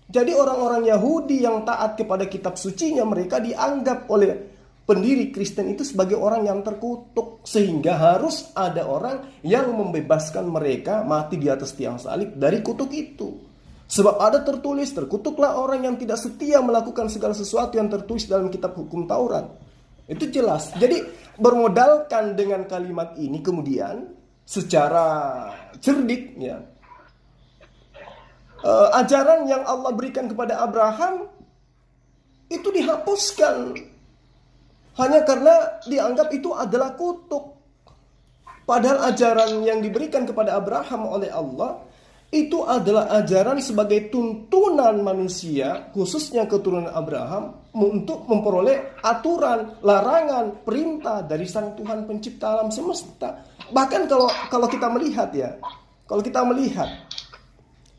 Jadi orang-orang Yahudi yang taat kepada kitab sucinya, mereka dianggap oleh pendiri Kristen itu sebagai orang yang terkutuk, sehingga harus ada orang yang membebaskan mereka mati di atas tiang salib dari kutuk itu. Sebab ada tertulis, terkutuklah orang yang tidak setia melakukan segala sesuatu yang tertulis dalam kitab hukum Taurat. Itu jelas. Jadi bermodalkan dengan kalimat ini kemudian secara cerdik, ya, ajaran yang Allah berikan kepada Abraham itu dihapuskan hanya karena dianggap itu adalah kutuk. Padahal ajaran yang diberikan kepada Abraham oleh Allah itu adalah ajaran sebagai tuntunan manusia, khususnya keturunan Abraham, untuk memperoleh aturan, larangan, perintah dari Sang Tuhan pencipta alam semesta. Bahkan kalau kita melihat, ya, kalau kita melihat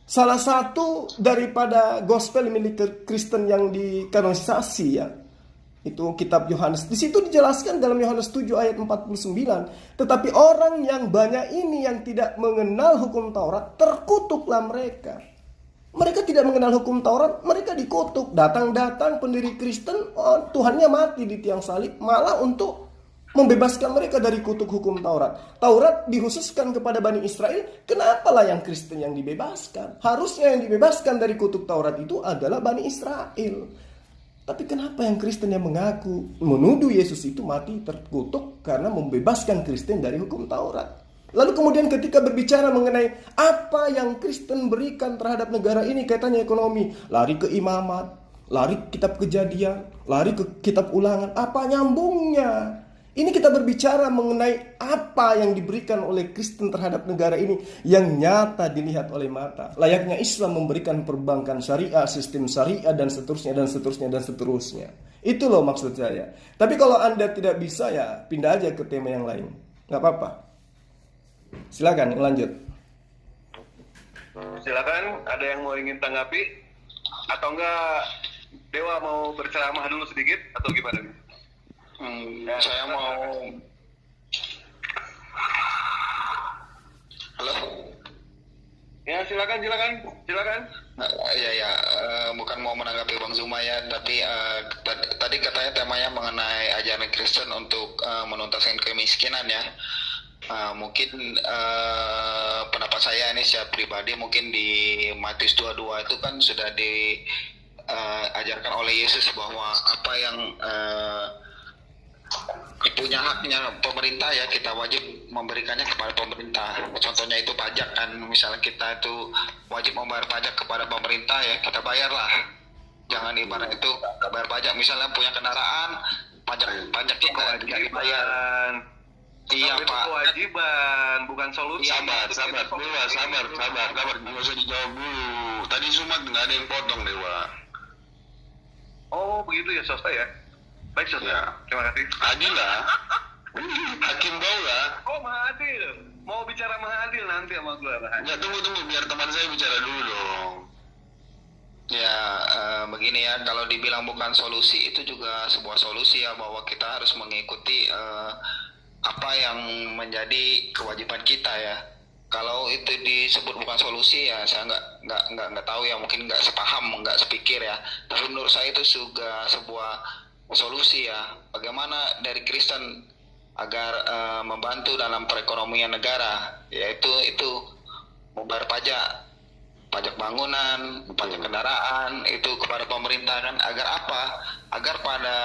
salah satu daripada gospel milik Kristen yang dikanonisasi, ya, itu kitab Yohanes. Di situ dijelaskan dalam Yohanes 7 ayat 49. Tetapi orang yang banyak ini yang tidak mengenal hukum Taurat, terkutuklah mereka. Mereka tidak mengenal hukum Taurat, mereka dikutuk. Datang-datang pendiri Kristen, Tuhannya mati di tiang salib, malah untuk membebaskan mereka dari kutuk hukum Taurat. Taurat dikhususkan kepada Bani Israel, kenapalah yang Kristen yang dibebaskan? Harusnya yang dibebaskan dari kutuk Taurat itu adalah Bani Israel. Tapi kenapa yang Kristen yang menuduh Yesus itu mati terkutuk karena membebaskan Kristen dari hukum Taurat? Lalu kemudian ketika berbicara mengenai apa yang Kristen berikan terhadap negara ini kaitannya ekonomi, lari ke Imamat, lari ke kitab Kejadian, lari ke kitab Ulangan, apa nyambungnya? Ini kita berbicara mengenai apa yang diberikan oleh Kristen terhadap negara ini yang nyata dilihat oleh mata. Layaknya Islam memberikan perbankan syariah, sistem syariah, dan seterusnya, dan seterusnya, dan seterusnya. Itu loh maksud saya. Tapi kalau Anda tidak bisa, ya pindah aja ke tema yang lain. Gak apa-apa. Silakan, lanjut. Silakan, ada yang mau ingin tanggapi? Atau enggak, Dewa mau berceramah dulu sedikit? Atau gimana? Saya mau. Halo. Ya, silakan. Bukan mau menanggapi Bang Zuma ya, tapi tadi katanya temanya mengenai ajaran Kristen untuk menuntaskan kemiskinan ya. Mungkin pendapat saya ini secara pribadi, mungkin di Matius 22 itu kan sudah diajarkan oleh Yesus bahwa apa yang punya haknya pemerintah, ya kita wajib memberikannya kepada pemerintah. Contohnya itu pajak kan, misalnya kita itu wajib membayar pajak kepada pemerintah, ya kita bayarlah. Jangan ibarat itu nggak bayar pajak, misalnya punya kendaraan, pajak kita tidak dibayar. Iya Pak. Kewajiban, bukan solusi. Sabar. Nggak usah dijawab dulu. Tadi Zuma nggak ada yang potong, Dewa. Oh begitu ya, Sosta ya. Baik, Sosta. Ya. Terima kasih. Adil lah. Hakim Daula. Oh, Mahadil. Mau bicara Mahadil nanti sama gue, Mahadil. Ya, tunggu. Biar teman saya bicara dulu dong. Ya, begini ya, kalau dibilang bukan solusi, itu juga sebuah solusi ya, bahwa kita harus mengikuti apa yang menjadi kewajiban kita ya. Kalau itu disebut bukan solusi ya saya nggak tahu ya, mungkin nggak sepaham, nggak sepikir ya. Tapi menurut saya itu juga sebuah solusi ya. Bagaimana dari Kristen agar membantu dalam perekonomian negara, yaitu itu membayar pajak bangunan, pajak kendaraan itu kepada pemerintah kan, agar apa? Agar pada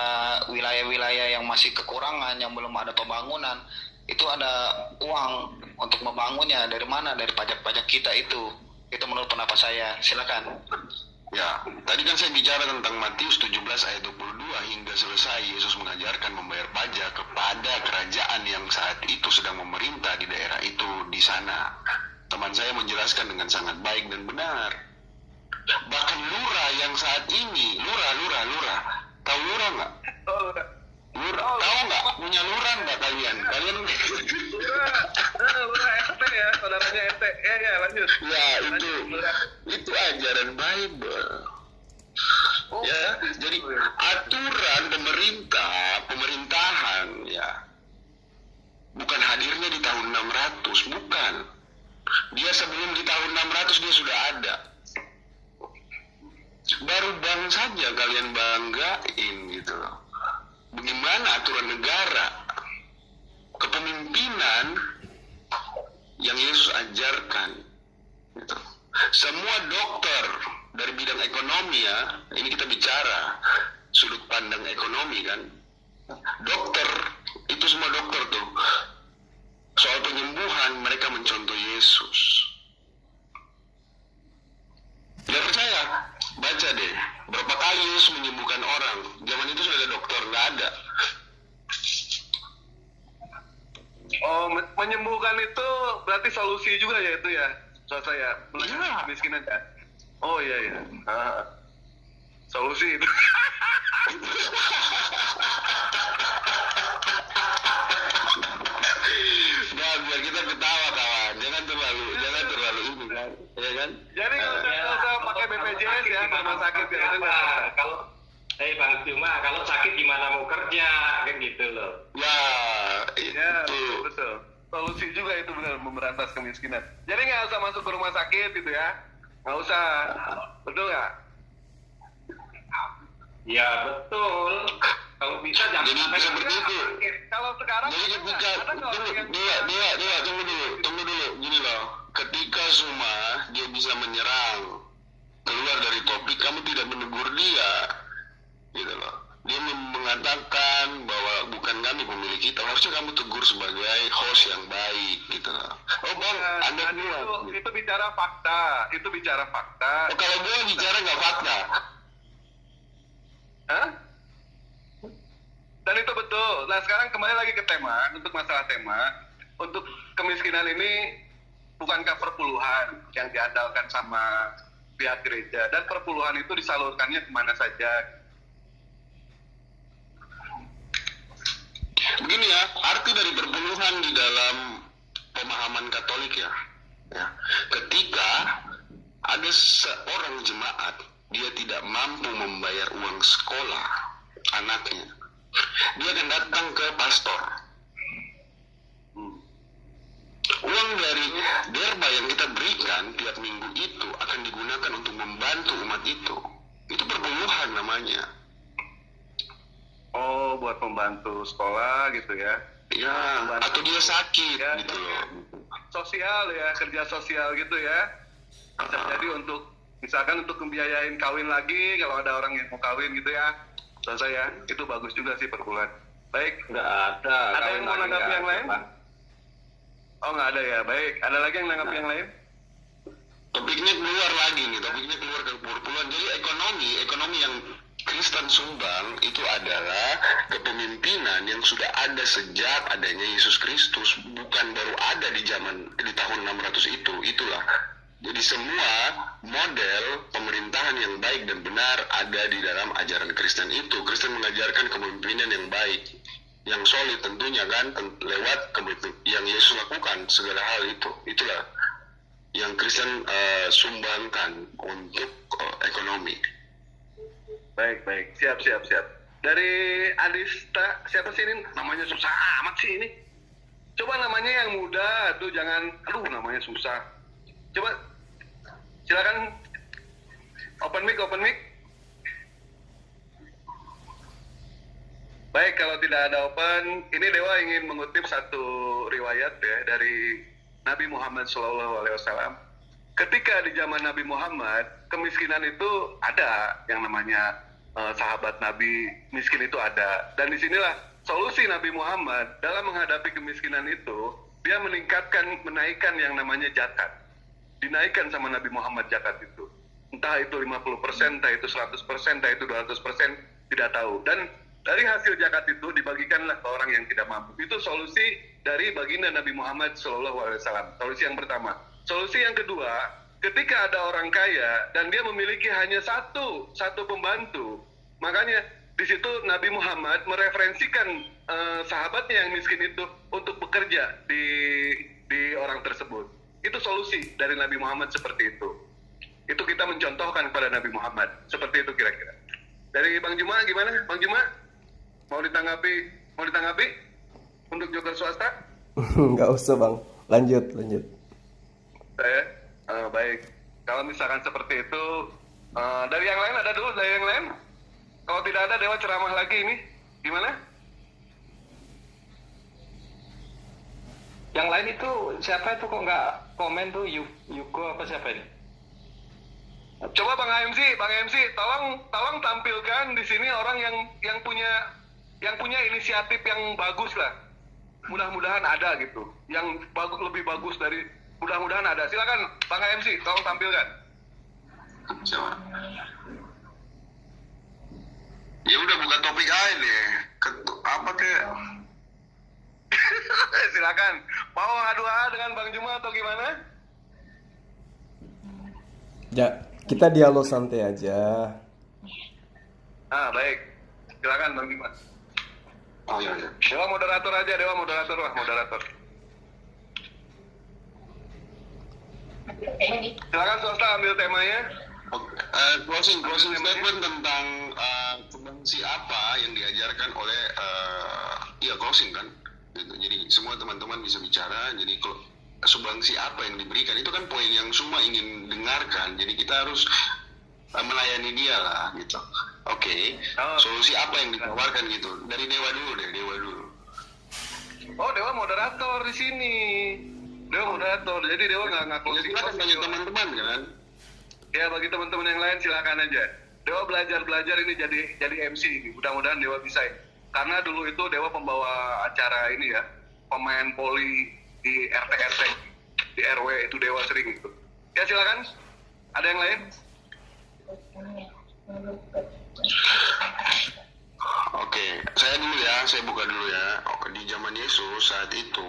wilayah-wilayah yang masih kekurangan, yang belum ada pembangunan, itu ada uang untuk membangunnya. Dari mana? Dari pajak-pajak kita itu. Itu menurut pendapat saya. Silakan. Ya, tadi kan saya bicara tentang Matius 17 ayat 22 hingga selesai Yesus mengajarkan membayar pajak kepada kerajaan yang saat itu sedang memerintah di daerah itu di sana. Teman saya menjelaskan dengan sangat baik dan benar. Bahkan lurah yang saat ini, lurah, tahu lurah nggak? Lurah, tahu nggak? Punya lurah nggak kalian? Lurah RT ya, saudaranya RT. Ya lanjut. Ya itu ajaran Bible. Ya, jadi aturan pemerintahan ya, bukan hadirnya di tahun 600, bukan. Dia sebelum di tahun 600 dia sudah ada. Baru bang saja kalian banggain gitu loh. Bagaimana aturan negara, kepemimpinan yang Yesus ajarkan gitu. Semua dokter dari bidang ekonomi ya, ini kita bicara sudut pandang ekonomi kan. Dokter, itu semua dokter tuh, soal penyembuhan mereka mencontoh Yesus. Tidak percaya? Baca deh, berapa kali Yesus menyembuhkan orang. Zaman itu sudah ada dokter, nggak ada. Oh, menyembuhkan itu berarti solusi juga ya itu ya, soal saya kemiskinan ya. Oh iya. Solusi itu. Nah, biar kita ketawa kawan, jangan terlalu ini kan, ya kan? Jadi kalau udah pakai BPJS ya, rumah sakit ya itu kalau Bang Juma, kalau sakit gimana mau kerja kan gitu loh. Ya, betul. Solusi juga itu benar memberantas kemiskinan. Jadi nggak usah masuk ke rumah sakit gitu ya, nggak usah, betul nggak? Ya betul. Kalau bisa jangan jadi seperti itu. Kalau sekarang jadi ketika tunggu dulu gini loh, ketika Suma dia bisa menyerang keluar dari topik, kamu tidak menegur dia gitu loh. Dia mengatakan bahwa bukan kami pemilik kita, harusnya kamu tegur sebagai host yang baik gitu loh. Oh bang, Anda itu bicara fakta, Oh, kalau gue bicara nggak fakta. Hah? Dan itu betul. Nah sekarang kembali lagi ke tema, untuk masalah tema, untuk kemiskinan ini bukankah perpuluhan yang diandalkan sama pihak gereja, dan perpuluhan itu disalurkannya kemana saja? Begini ya, arti dari perpuluhan di dalam pemahaman Katolik ya. Ketika ada seorang jemaat, dia tidak mampu membayar uang sekolah anaknya, dia akan datang ke pastor. Uang dari derba yang kita berikan tiap minggu itu akan digunakan untuk membantu umat itu. Itu perpuluhan namanya. Oh, buat membantu sekolah gitu ya? Ya, atau dia sakit ya, gitu loh. Sosial ya, kerja sosial gitu ya. Bisa jadi untuk, misalkan untuk membiayain kawin lagi, kalau ada orang yang mau kawin gitu ya. Selesai ya, itu bagus juga sih perpuluhan. Baik. Nggak ada. Ada yang mau nanggapi yang lain? Oh, nggak ada ya, baik. Ada lagi yang nanggapi yang lain? Topiknya keluar lagi nih, topiknya keluar ke perpuluhan. Jadi ekonomi yang Kristen sumbang itu adalah kepemimpinan yang sudah ada sejak adanya Yesus Kristus, bukan baru ada di tahun 600 itu. Itulah. Jadi semua model pemerintahan yang baik dan benar ada di dalam ajaran Kristen itu. Kristen mengajarkan kepemimpinan yang baik, yang solid tentunya kan, lewat yang Yesus lakukan, segala hal itu. Itulah yang Kristen sumbangkan untuk ekonomi. Baik. Siap. Dari Adista, siapa sih ini? Namanya susah amat sih ini. Coba namanya yang muda tuh jangan, aduh namanya susah. Coba silakan open mic. Baik, kalau tidak ada open, ini Dewa ingin mengutip satu riwayat ya dari Nabi Muhammad SAW. Ketika di zaman Nabi Muhammad, kemiskinan itu ada, yang namanya sahabat Nabi miskin itu ada. Dan disinilah solusi Nabi Muhammad dalam menghadapi kemiskinan itu, dia menaikkan yang namanya zakat. Dinaikkan sama Nabi Muhammad zakat itu. Entah itu 50%, entah itu 100%, entah itu 200%, tidak tahu. Dan dari hasil zakat itu dibagikanlah ke orang yang tidak mampu. Itu solusi dari baginda Nabi Muhammad SAW. Solusi yang pertama. Solusi yang kedua, ketika ada orang kaya dan dia memiliki hanya satu pembantu, makanya di situ Nabi Muhammad mereferensikan sahabatnya yang miskin itu untuk bekerja di orang tersebut. Itu solusi dari Nabi Muhammad seperti itu. Itu kita mencontohkan kepada Nabi Muhammad. Seperti itu kira-kira. Dari Bang Juma gimana? Bang Juma? Mau ditanggapi untuk joker swasta? Nggak usah Bang, lanjut. Saya, baik. Kalau misalkan seperti itu, dari yang lain ada dulu, dari yang lain. Kalau tidak ada, Dewa ceramah lagi ini. Gimana? Yang lain itu siapa itu kok nggak komen tuh? Yuko apa siapa ini? Coba Bang MC, tolong tampilkan di sini orang yang punya inisiatif yang bagus lah. Mudah-mudahan ada gitu. Yang lebih bagus dari, mudah-mudahan ada. Silakan Bang MC, tolong tampilkan. Coba. Ya udah buka topik aja deh. Apa kek? Silakan. Mau adu dengan Bang Juma atau gimana? Ya, kita dialog santai aja. Baik. Silakan Bang Juma. Oh iya. Dewa moderator aja, moderator. Silakan swasta ambil temanya. Closing statement tentang sumbangsi apa yang diajarkan oleh closing kan gitu. Jadi semua teman-teman bisa bicara. Jadi sumbangsi apa yang diberikan itu kan poin yang semua ingin dengarkan. Jadi kita harus melayani dia lah gitu. Oke. Solusi apa yang ditawarkan gitu. Dari Dewa dulu. Oh, Dewa moderator di sini. Dewa moderator. Jadi Dewa nggak closing. Silakan bagi teman-teman kan. Ya, bagi teman-teman yang lain silakan aja. Dewa belajar ini jadi MC ini. Mudah-mudahan Dewa bisa. Karena dulu itu Dewa pembawa acara ini ya, pemain poli di RT di RW itu Dewa sering itu. Ya silakan. Ada yang lain? Oke, saya buka dulu ya. Di zaman Yesus saat itu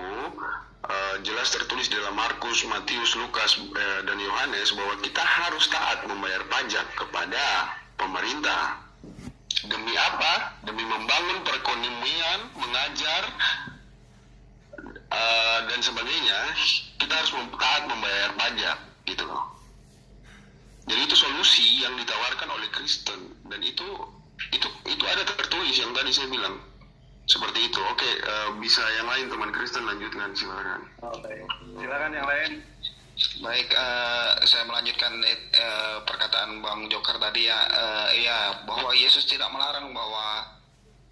jelas tertulis dalam Markus, Matius, Lukas, dan Yohanes bahwa kita harus taat membayar pajak kepada pemerintah. Demi apa? Demi membangun perekonomian, mengajar, dan sebagainya. Kita harus taat membayar pajak, gitu loh. Jadi itu solusi yang ditawarkan oleh Kristen, dan itu ada tertulis yang tadi saya bilang. Seperti itu. Oke, bisa yang lain teman Kristen lanjutkan, silakan. Silakan yang lain. Baik, saya melanjutkan perkataan Bang Joker tadi ya, bahwa Yesus tidak melarang bahwa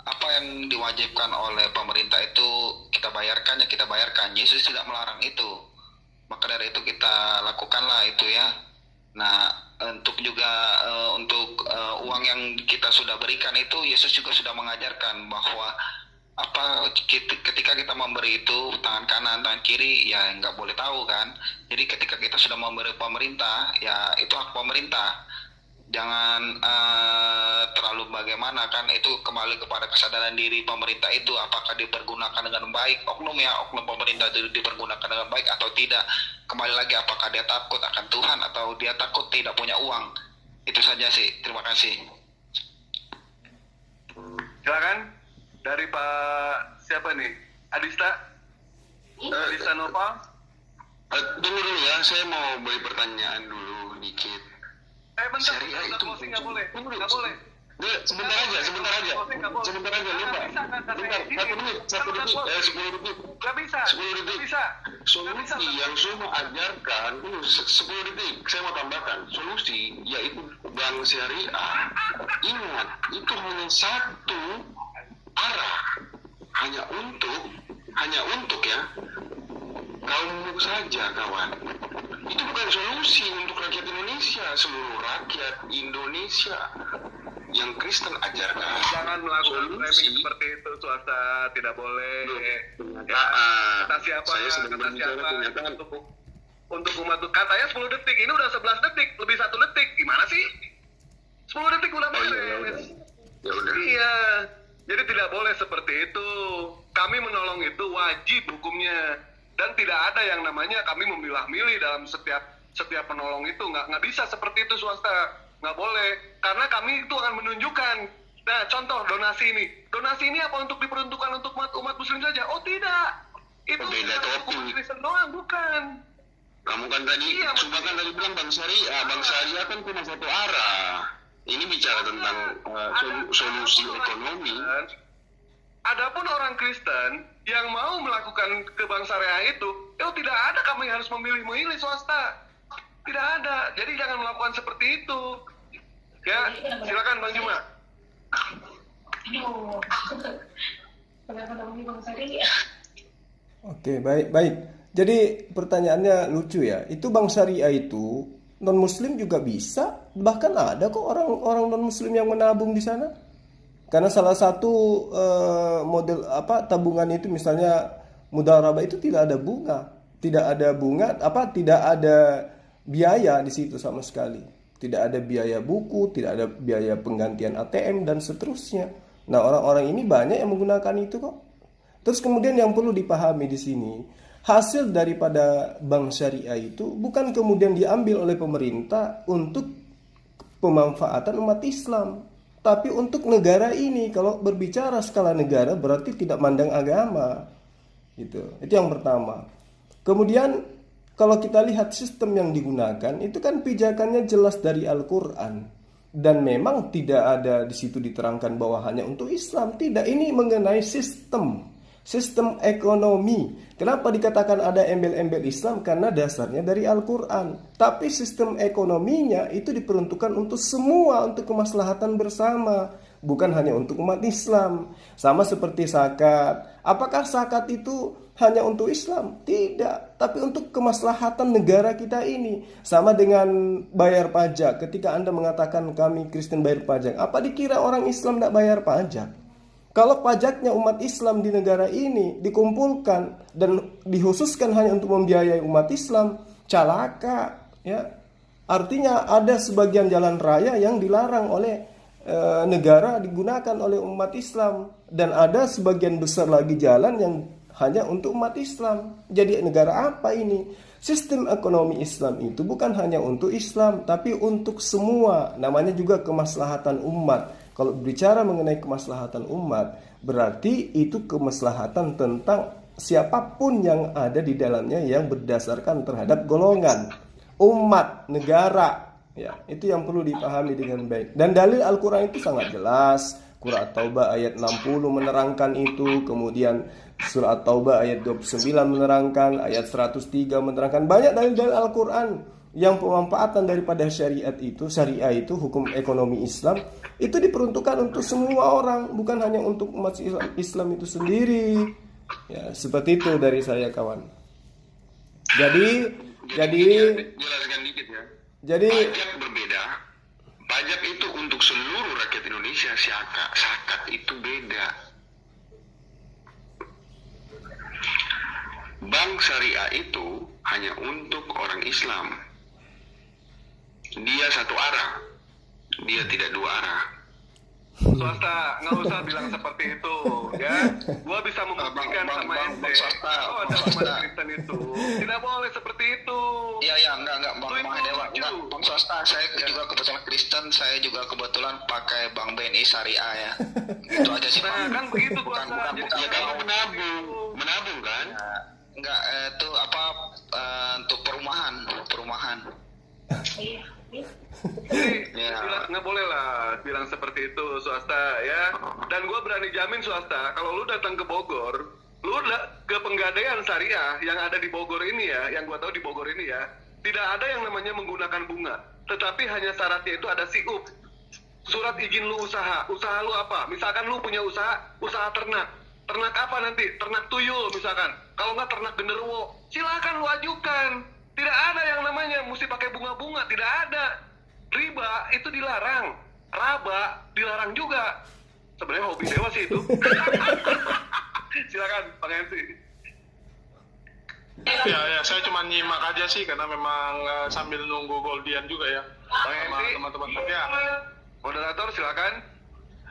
apa yang diwajibkan oleh pemerintah itu kita bayarkan. Yesus tidak melarang itu. Maka dari itu kita lakukanlah itu ya. Nah, untuk uang yang kita sudah berikan itu Yesus juga sudah mengajarkan bahwa ketika kita memberi itu tangan kanan, tangan kiri ya nggak boleh tahu kan. Jadi ketika kita sudah memberi pemerintah ya itu hak pemerintah. Jangan terlalu bagaimana kan, itu kembali kepada kesadaran diri pemerintah itu apakah dipergunakan dengan baik, oknum pemerintah itu dipergunakan dengan baik atau tidak. Kembali lagi apakah dia takut akan Tuhan atau dia takut tidak punya uang. Itu saja sih, terima kasih. Silakan dari Pak siapa nih? Adista Nova. Tunggu dulu ya, saya mau beri pertanyaan dulu dikit. Bentar, closing nggak boleh. Sebentar aja, lupa. Satu detik, 10 detik. Nggak bisa. 10 detik. Solusi yang semua ajarkan, 10 detik, saya mau tambahkan. Solusi, yaitu bank syariah. Ingat, itu hanya satu arah. Hanya untuk ya, kaummu saja, kawan. Itu bukan solusi untuk rakyat Indonesia, seluruh rakyat Indonesia yang Kristen ajarkan. Jangan melakukan framing seperti itu, swasta tidak boleh. Ya, kata siapa? Untuk umat katanya 10 detik, ini udah 11 detik, lebih 1 detik. Gimana sih? 10 detik udah beres. Ya udah. Iya. Jadi tidak boleh seperti itu. Kami menolong itu wajib hukumnya. Dan tidak ada yang namanya kami memilah-milih dalam setiap penolong itu. Nggak bisa seperti itu, swasta. Nggak boleh. Karena kami itu akan menunjukkan. Nah, contoh donasi ini. Donasi ini apa untuk diperuntukkan untuk umat muslim saja? Oh, tidak. Itu beda topik. Umat Kristen doang, bukan. Kamu kan tadi, Sumpah kan tadi bilang bank syariah. Bank syariah kan cuma satu arah. Ini bicara tentang solusi ekonomi. Adapun orang Kristen yang mau melakukan ke bank syariah itu tidak ada kami harus memilih-milih swasta. Tidak ada. Jadi jangan melakukan seperti itu. Ya, silakan Bang Juma. Oke, baik. Jadi pertanyaannya lucu ya. Itu bank syariah itu non-muslim juga bisa, bahkan ada kok orang non-muslim yang menabung di sana. Karena salah satu model tabungan itu misalnya mudharabah itu tidak ada bunga, tidak ada biaya di situ sama sekali. Tidak ada biaya buku, tidak ada biaya penggantian ATM dan seterusnya. Nah, orang-orang ini banyak yang menggunakan itu kok. Terus kemudian yang perlu dipahami di sini, hasil daripada bank syariah itu bukan kemudian diambil oleh pemerintah untuk pemanfaatan umat Islam, tapi untuk negara ini. Kalau berbicara skala negara berarti tidak mandang agama. Gitu. Itu yang pertama. Kemudian kalau kita lihat sistem yang digunakan itu kan pijakannya jelas dari Al-Qur'an dan memang tidak ada di situ diterangkan bahwa hanya untuk Islam. Tidak, ini mengenai sistem ekonomi. Kenapa dikatakan ada embel-embel Islam? Karena dasarnya dari Al-Quran. Tapi sistem ekonominya itu diperuntukkan untuk semua, untuk kemaslahatan bersama. Bukan hanya untuk umat Islam. Sama seperti zakat. Apakah zakat itu hanya untuk Islam? Tidak. Tapi untuk kemaslahatan negara kita ini. Sama dengan bayar pajak. Ketika Anda mengatakan kami Kristen bayar pajak, apa dikira orang Islam tidak bayar pajak? Kalau pajaknya umat Islam di negara ini dikumpulkan dan dikhususkan hanya untuk membiayai umat Islam, celaka, ya. Artinya ada sebagian jalan raya yang dilarang oleh negara digunakan oleh umat Islam dan ada sebagian besar lagi jalan yang hanya untuk umat Islam. Jadi negara apa ini? Sistem ekonomi Islam itu bukan hanya untuk Islam tapi untuk semua. Namanya juga kemaslahatan umat. Kalau bicara mengenai kemaslahatan umat, berarti itu kemaslahatan tentang siapapun yang ada di dalamnya yang berdasarkan terhadap golongan, umat, negara. Ya, itu yang perlu dipahami dengan baik. Dan dalil Al-Quran itu sangat jelas. Surat Taubah ayat 60 menerangkan itu. Kemudian Surat Taubah ayat 29 menerangkan. Ayat 103 menerangkan. Banyak dalil-dalil Al-Quran yang pemanfaatan daripada syariah itu hukum ekonomi Islam itu diperuntukkan untuk semua orang, bukan hanya untuk umat Islam itu sendiri. Ya, seperti itu dari saya, kawan. Jadi jelaskan dikit ya. Jadi pajak berbeda. Pajak itu untuk seluruh rakyat Indonesia, zakat itu beda. Bank syariah itu hanya untuk orang Islam. Dia satu arah, dia tidak dua arah. Swasta, nggak usah bilang seperti itu, ya. Gua bisa membuktikan sama ente. Kalau ada umat Kristen itu tidak boleh seperti itu. Iya, enggak Bang Mahadewa. Bang swasta, saya juga kebetulan Kristen, saya juga kebetulan pakai Bank BNI Syariah ya. Itu aja sih. Nah, kan begitu bukan. Ya kamu menabung kan? Enggak, itu apa untuk perumahan. Jadi Ya. nggak boleh lah bilang seperti itu swasta ya. Dan gue berani jamin swasta, kalau lu datang ke Bogor, lu ke Penggadaian Syariah yang ada di Bogor ini ya, yang gue tahu di Bogor ini ya, tidak ada yang namanya menggunakan bunga. Tetapi hanya syaratnya itu ada SIUP, surat izin lu usaha. Usaha lu apa? Misalkan lu punya usaha ternak. Ternak apa nanti? Ternak tuyul misalkan. Kalau nggak ternak genderuwo, silakan lu ajukan. Tidak ada yang namanya mesti pakai bunga-bunga, tidak ada. Riba itu dilarang, raba dilarang juga. Sebenarnya hobi dewa sih itu. Silakan Bang MC. Ya, saya cuma nyimak aja sih karena memang sambil nunggu Goldian juga ya. Bang Sama MC. teman-teman. Ya. Moderator silakan.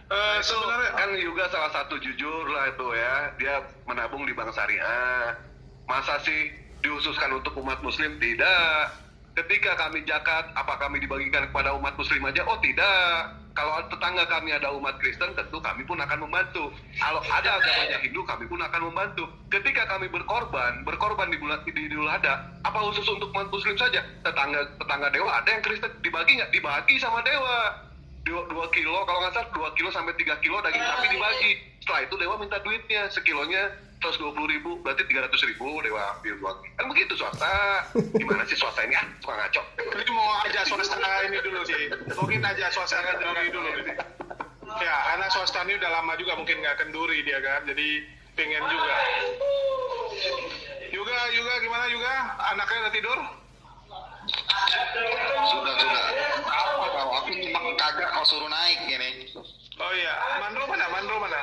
Itu Sebenarnya kan juga salah satu jujur lah itu ya, dia menabung di bank syariah. Masa sih dihususkan untuk umat muslim? Tidak. Ketika kami zakat, apa kami dibagikan kepada umat muslim aja? Oh tidak. Kalau tetangga kami ada umat Kristen, tentu kami pun akan membantu. Kalau ada agamanya Hindu, kami pun akan membantu. Ketika kami berkorban di bulan di Idul Adha, apa khusus untuk umat muslim saja? Tetangga dewa ada yang Kristen, dibagi nggak? Dibagi sama dewa. 2 kilo, kalau nggak salah 2 kilo sampai 3 kilo daging sapi dibagi. Setelah itu dewa minta duitnya, sekilonya 120.000, berarti 300.000 dewa ambil uang. Kan begitu swasta. Gimana sih swasta ini? Suka ngaco. ini mau aja swasta ini dulu sih. Mungkin aja swasta kenduri dulu ini. Ya, karena swasta ini udah lama juga mungkin nggak kenduri dia kan, jadi pengen juga. Juga gimana juga? Anaknya udah tidur? Sudah. Apa kau? Aku cuma kagak kau suruh naik gini. Oh iya, Mandro mana?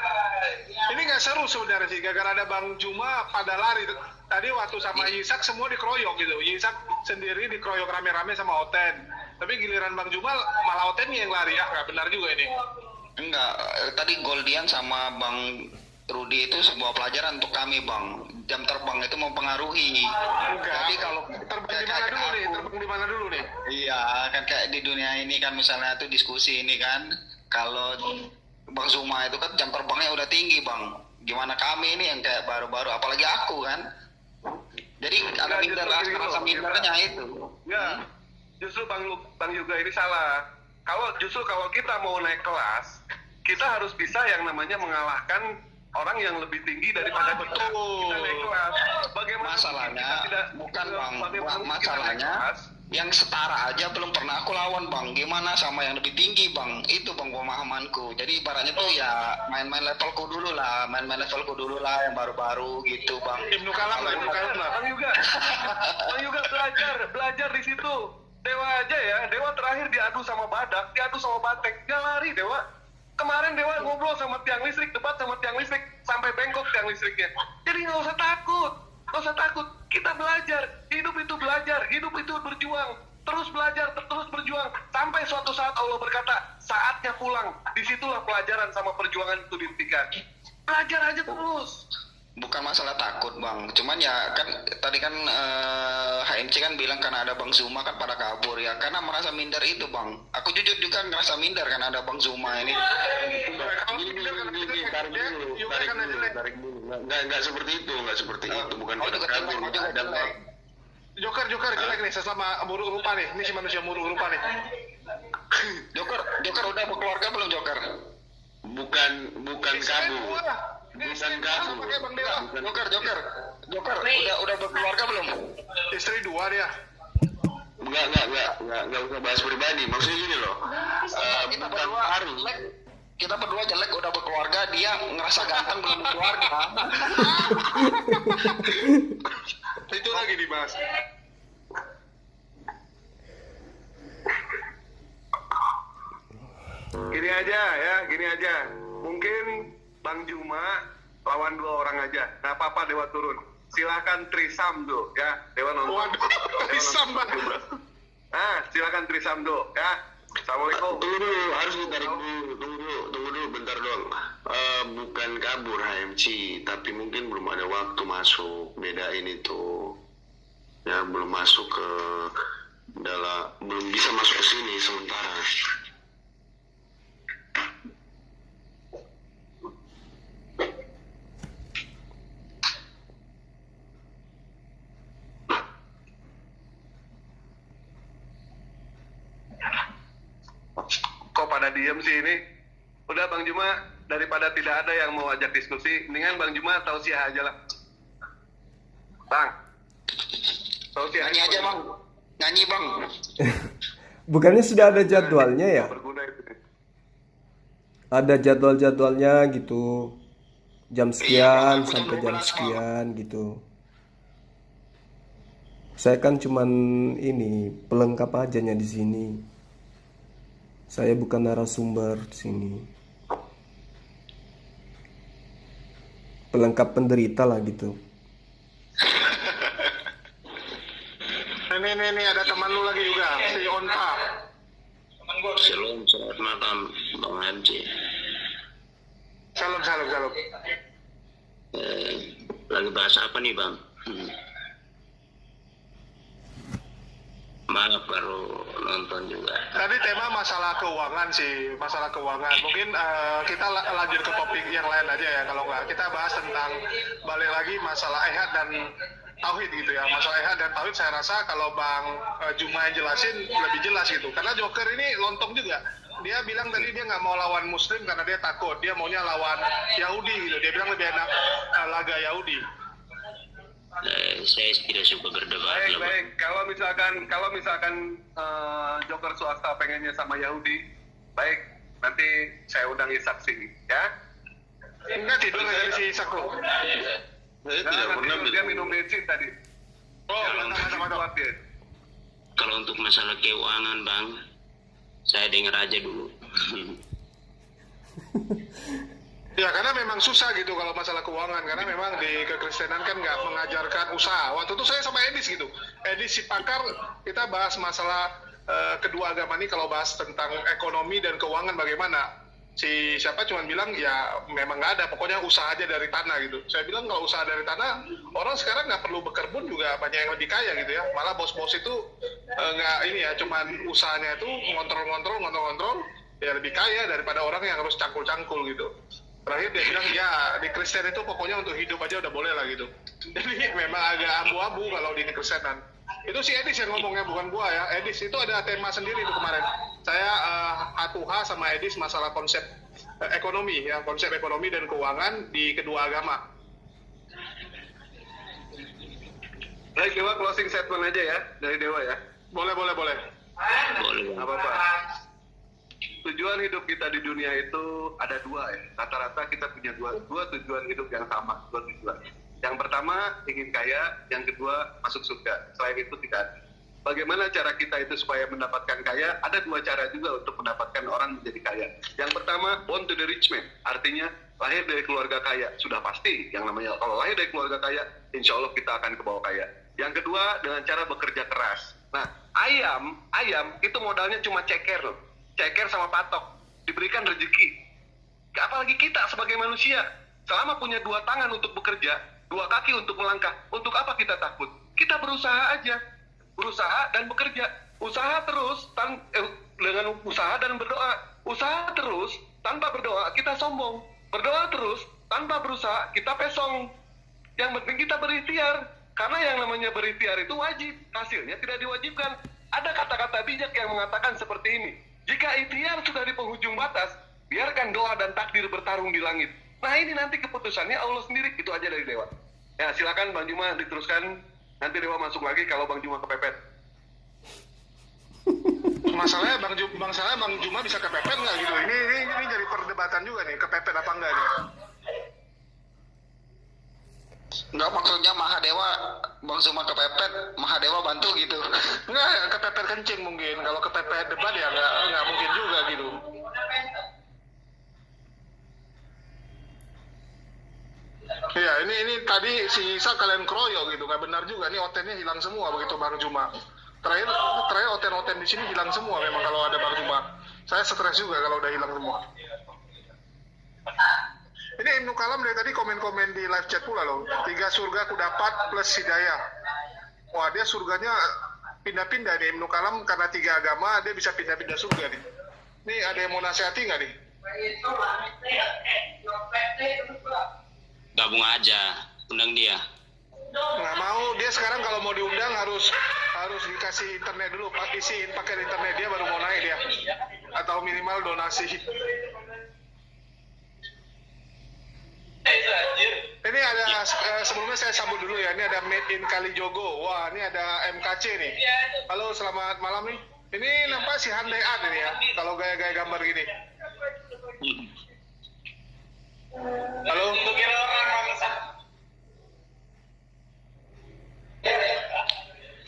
Ini nggak seru sebenarnya sih, gara-gara ada Bang Juma pada lari. Tadi waktu sama Yisak semua dikeroyok gitu. Yisak sendiri dikeroyok rame-rame sama Oten. Tapi giliran Bang Juma malah Otennya yang lari. Ah, nggak benar juga ini. Enggak, tadi Goldian sama Bang Rudi itu sebuah pelajaran untuk kami, Bang. Jam terbang itu mempengaruhi. Enggak. Jadi kalau Terbang di mana dulu nih? Iya, kan kayak di dunia ini kan misalnya tuh diskusi ini kan, kalau Bang Zuma itu kan jam terbangnya udah tinggi, Bang. Gimana kami ini yang kayak baru-baru, apalagi aku kan. Jadi ada minder, rasa mindernya itu. Ya, justru Bang Yuga ini salah. Kalau kita mau naik kelas, kita harus bisa yang namanya mengalahkan orang yang lebih tinggi daripada kita naik kelas. Bagaimana Masalahnya bukan Bang, masalahnya kelas? yang setara aja belum pernah aku lawan, Bang. Gimana sama yang lebih tinggi, Bang? Itu Bang pemahamanku. Jadi ibaratnya tuh ya main-main levelku dulu lah, yang baru-baru gitu, Bang. Ibnu Kalam lah. Bang Yuga belajar di situ. Dewa aja ya, Dewa terakhir diadu sama badak, diadu sama batek, dia lari Dewa. Kemarin Dewa ngobrol sama tiang listrik, debat sama tiang listrik, sampai bengkok tiang listriknya. Jadi nggak usah takut. Kita belajar, hidup itu belajar, hidup itu berjuang. Terus belajar, terus berjuang. Sampai suatu saat Allah berkata, saatnya pulang. Disitulah pelajaran sama perjuangan itu dihentikan. Belajar aja terus. Bukan masalah takut, Bang. Cuman ya kan tadi kan HMC kan bilang karena ada Bang Zuma kan pada kabur ya. Karena merasa minder itu, Bang. Aku jujur juga ngerasa minder karena ada Bang Zuma ini. Tarik dulu. Nggak seperti itu, bukan Oh, deketin kabur. Bang juga jelek. Joker jelek nih, sesama muruk rupa nih. Ini si manusia muruk rupa nih. Joker udah berkeluarga belum, Joker? Bukan kabur. Istri dua, pakai Bang Dewa. Joker, udah berkeluarga belum? Istri dua dia. Nggak usah bahas pribadi. Maksudnya gini loh. Kita Bukan berdua baru. jelek. Kita berdua jelek udah berkeluarga, dia ngerasa ganteng belum berkeluarga. Itu lagi dibahas. Gini aja. Mungkin Bang Juma lawan 2 orang aja. Nggak apa-apa Dewa turun. Silakan trisam tuh ya. Dewa nonton. Waduh, trisam, Bang. Silakan trisam tuh ya. Assalamualaikum. Tunggu dulu, harus ditarik dulu. Tunggu dulu bentar dong. Bukan kabur HMC, tapi mungkin belum ada waktu masuk. Bedain itu. Ya, belum masuk ke belum bisa masuk ke sini sementara. pada diem sih ini. Udah Bang Juma, daripada tidak ada yang mau ajak diskusi, mendingan Bang Juma tausiah aja lah. Bang, tausiah Nyanyi aja bang, nyanyi bang. Bukannya sudah ada jadwalnya ya? Berguna itu. Ada jadwal-jadwalnya gitu. Jam sekian Bang, aku sampai jangan jam lupa sama, sekian gitu. Saya kan cuman ini pelengkap ajanya di sini. Saya bukan narasumber di sini. Pelengkap penderita lah gitu. Ini ada teman lu lagi juga, si Onta. Shalom, selamat malam Bang Haji. Salam. Lagi bahas apa nih Bang? Maaf baru nonton juga. Tadi tema masalah keuangan sih, masalah keuangan. Mungkin kita lanjut ke topik yang lain aja ya. Kalau nggak, kita bahas tentang balik lagi masalah ehad dan tauhid gitu ya. Masalah ehad dan tauhid saya rasa kalau Bang Juma yang jelasin lebih jelas gitu. Karena Joker ini lontong juga. Dia bilang tadi dia nggak mau lawan Muslim karena dia takut. Dia maunya lawan Yahudi gitu. Dia bilang lebih enak laga Yahudi. Saya tidak suka berdebat. Baik. Kalau misalkan Joker swasta pengennya sama Yahudi, baik. Nanti saya undang Ishak sini, ya. Enggak tidur dari si Ishak loh. Saya tidak pernah dia minum bensin tadi. Oh, mantap. Kalau untuk masalah keuangan Bang, saya dengar aja dulu. Ya karena memang susah gitu kalau masalah keuangan, karena memang di kekristenan kan nggak mengajarkan usaha. Waktu itu saya sama Edis gitu, Edis si pakar, kita bahas masalah kedua agama ini kalau bahas tentang ekonomi dan keuangan bagaimana. Si siapa cuma bilang ya memang nggak ada, pokoknya usaha aja dari tanah gitu. Saya bilang kalau usaha dari tanah, orang sekarang nggak perlu berkebun juga banyak yang lebih kaya gitu ya. Malah bos-bos itu nggak ini ya, cuman usahanya itu ngontrol, ya lebih kaya daripada orang yang harus cangkul-cangkul gitu. Terakhir dia bilang ya di Kristen itu pokoknya untuk hidup aja udah boleh lah gitu. Jadi memang agak abu-abu kalau di Kristenan. Itu si Edis yang ngomongnya, bukan gua ya. Edis itu ada tema sendiri itu kemarin. Saya H2H sama Edis masalah konsep ekonomi ya, konsep ekonomi dan keuangan di kedua agama. Baik, Dewa closing statement aja ya dari Dewa ya. Boleh. Boleh. Apa-apa. Tujuan hidup kita di dunia itu ada dua ya. Rata-rata kita punya dua tujuan hidup yang sama, dua tujuan. Yang pertama ingin kaya, yang kedua masuk surga. Selain itu tidak ada. Bagaimana cara kita itu supaya mendapatkan kaya? Ada dua cara juga untuk mendapatkan orang menjadi kaya. Yang pertama, born to the rich man. Artinya lahir dari keluarga kaya. Sudah pasti yang namanya kalau lahir dari keluarga kaya, insya Allah kita akan ke bawah kaya. Yang kedua, dengan cara bekerja keras. Nah, ayam itu modalnya cuma ceker loh. Ceker sama patok, diberikan rezeki. Apalagi kita sebagai manusia, selama punya dua tangan untuk bekerja, dua kaki untuk melangkah, untuk apa kita takut? Kita berusaha aja, berusaha dan bekerja. Usaha terus, dengan usaha dan berdoa. Usaha terus, tanpa berdoa kita sombong. Berdoa terus, tanpa berusaha kita pesong. Yang penting kita berikhtiar, karena yang namanya berikhtiar itu wajib, hasilnya tidak diwajibkan. Ada kata-kata bijak yang mengatakan seperti ini. Jika ikhtiar sudah di penghujung batas, biarkan doa dan takdir bertarung di langit. Nah ini nanti keputusannya Allah sendiri. Itu aja dari Dewa. Ya silakan Bang Juma diteruskan. Nanti Dewa masuk lagi kalau Bang Juma kepepet. Masalahnya Bang Juma bisa kepepet nggak gitu? Ini jadi perdebatan juga nih, kepepet apa enggak nih? Enggak, maksudnya Mahadewa, Bang Zuma kepepet, Mahadewa bantu gitu. Enggak, kepepet kencing mungkin. Kalau kepepet debat ya nggak mungkin juga gitu. Iya, ini tadi si Isa kalian kroyo gitu, nggak benar juga. Ini otennya hilang semua begitu Bang Juma. Terakhir oten-oten di sini hilang semua memang kalau ada Bang Juma. Saya stres juga kalau udah hilang semua. Ini Ibnu Kalam dari tadi komen-komen di live chat pula loh. 3 surga ku dapat plus hidayah. Wah dia surganya pindah-pindah nih Ibnu Kalam, karena 3 agama dia bisa pindah-pindah surga nih. Nih ada yang mau nasihati nggak nih? Gabung aja, undang dia. Nggak mau, dia sekarang kalau mau diundang harus dikasih internet dulu, isiin paket internet dia baru mau naik dia, atau minimal donasi. Ini ada sebelumnya saya sambut dulu ya. Ini ada Made in Kalijogo. Wah, ini ada MKC nih. Halo, selamat malam nih. Ini nampak si Handai Art ini ya. Kalau gaya-gaya gambar gini. Halo.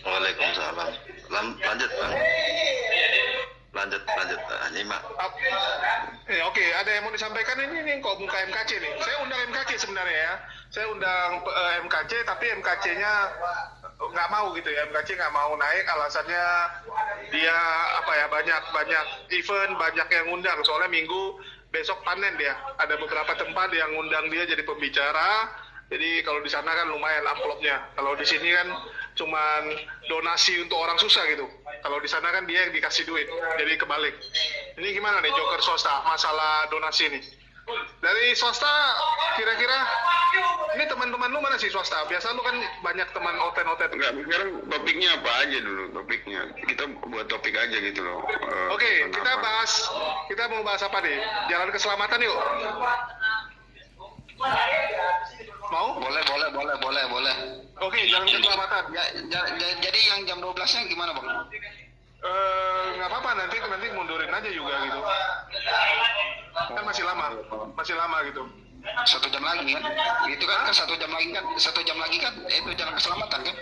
Waalaikumsalam. Lanjut, Bang. Lanjut. Nyimak. Oke, ada yang mau disampaikan ini kok muka MKC nih. Saya undang MKC sebenarnya ya. Saya undang MKC, tapi MKC-nya nggak mau gitu ya. MKC nggak mau naik, alasannya dia banyak event, banyak yang undang. Soalnya minggu besok panen dia. Ada beberapa tempat yang undang dia jadi pembicara. Jadi kalau di sana kan lumayan amplopnya. Kalau di sini kan cuman donasi untuk orang susah gitu. Kalau di sana kan dia yang dikasih duit, jadi kebalik. Ini gimana nih Joker swasta masalah donasi nih? Dari swasta kira-kira ini teman-teman lu mana sih swasta? Biasa lu kan banyak teman oten-oten. Enggak, sekarang topiknya apa aja dulu topiknya. Kita buat topik aja gitu loh. Oke, kita mau bahas apa nih? Jalan keselamatan yuk. Mau? Boleh. Oke, jalan keselamatan. Jadi yang jam 12-nya gimana, Bang? Nggak apa-apa, nanti mundurin aja juga gitu. Kan masih lama gitu. 1 jam lagi kan? Itu kan 1 jam lagi kan itu jalan keselamatan kan?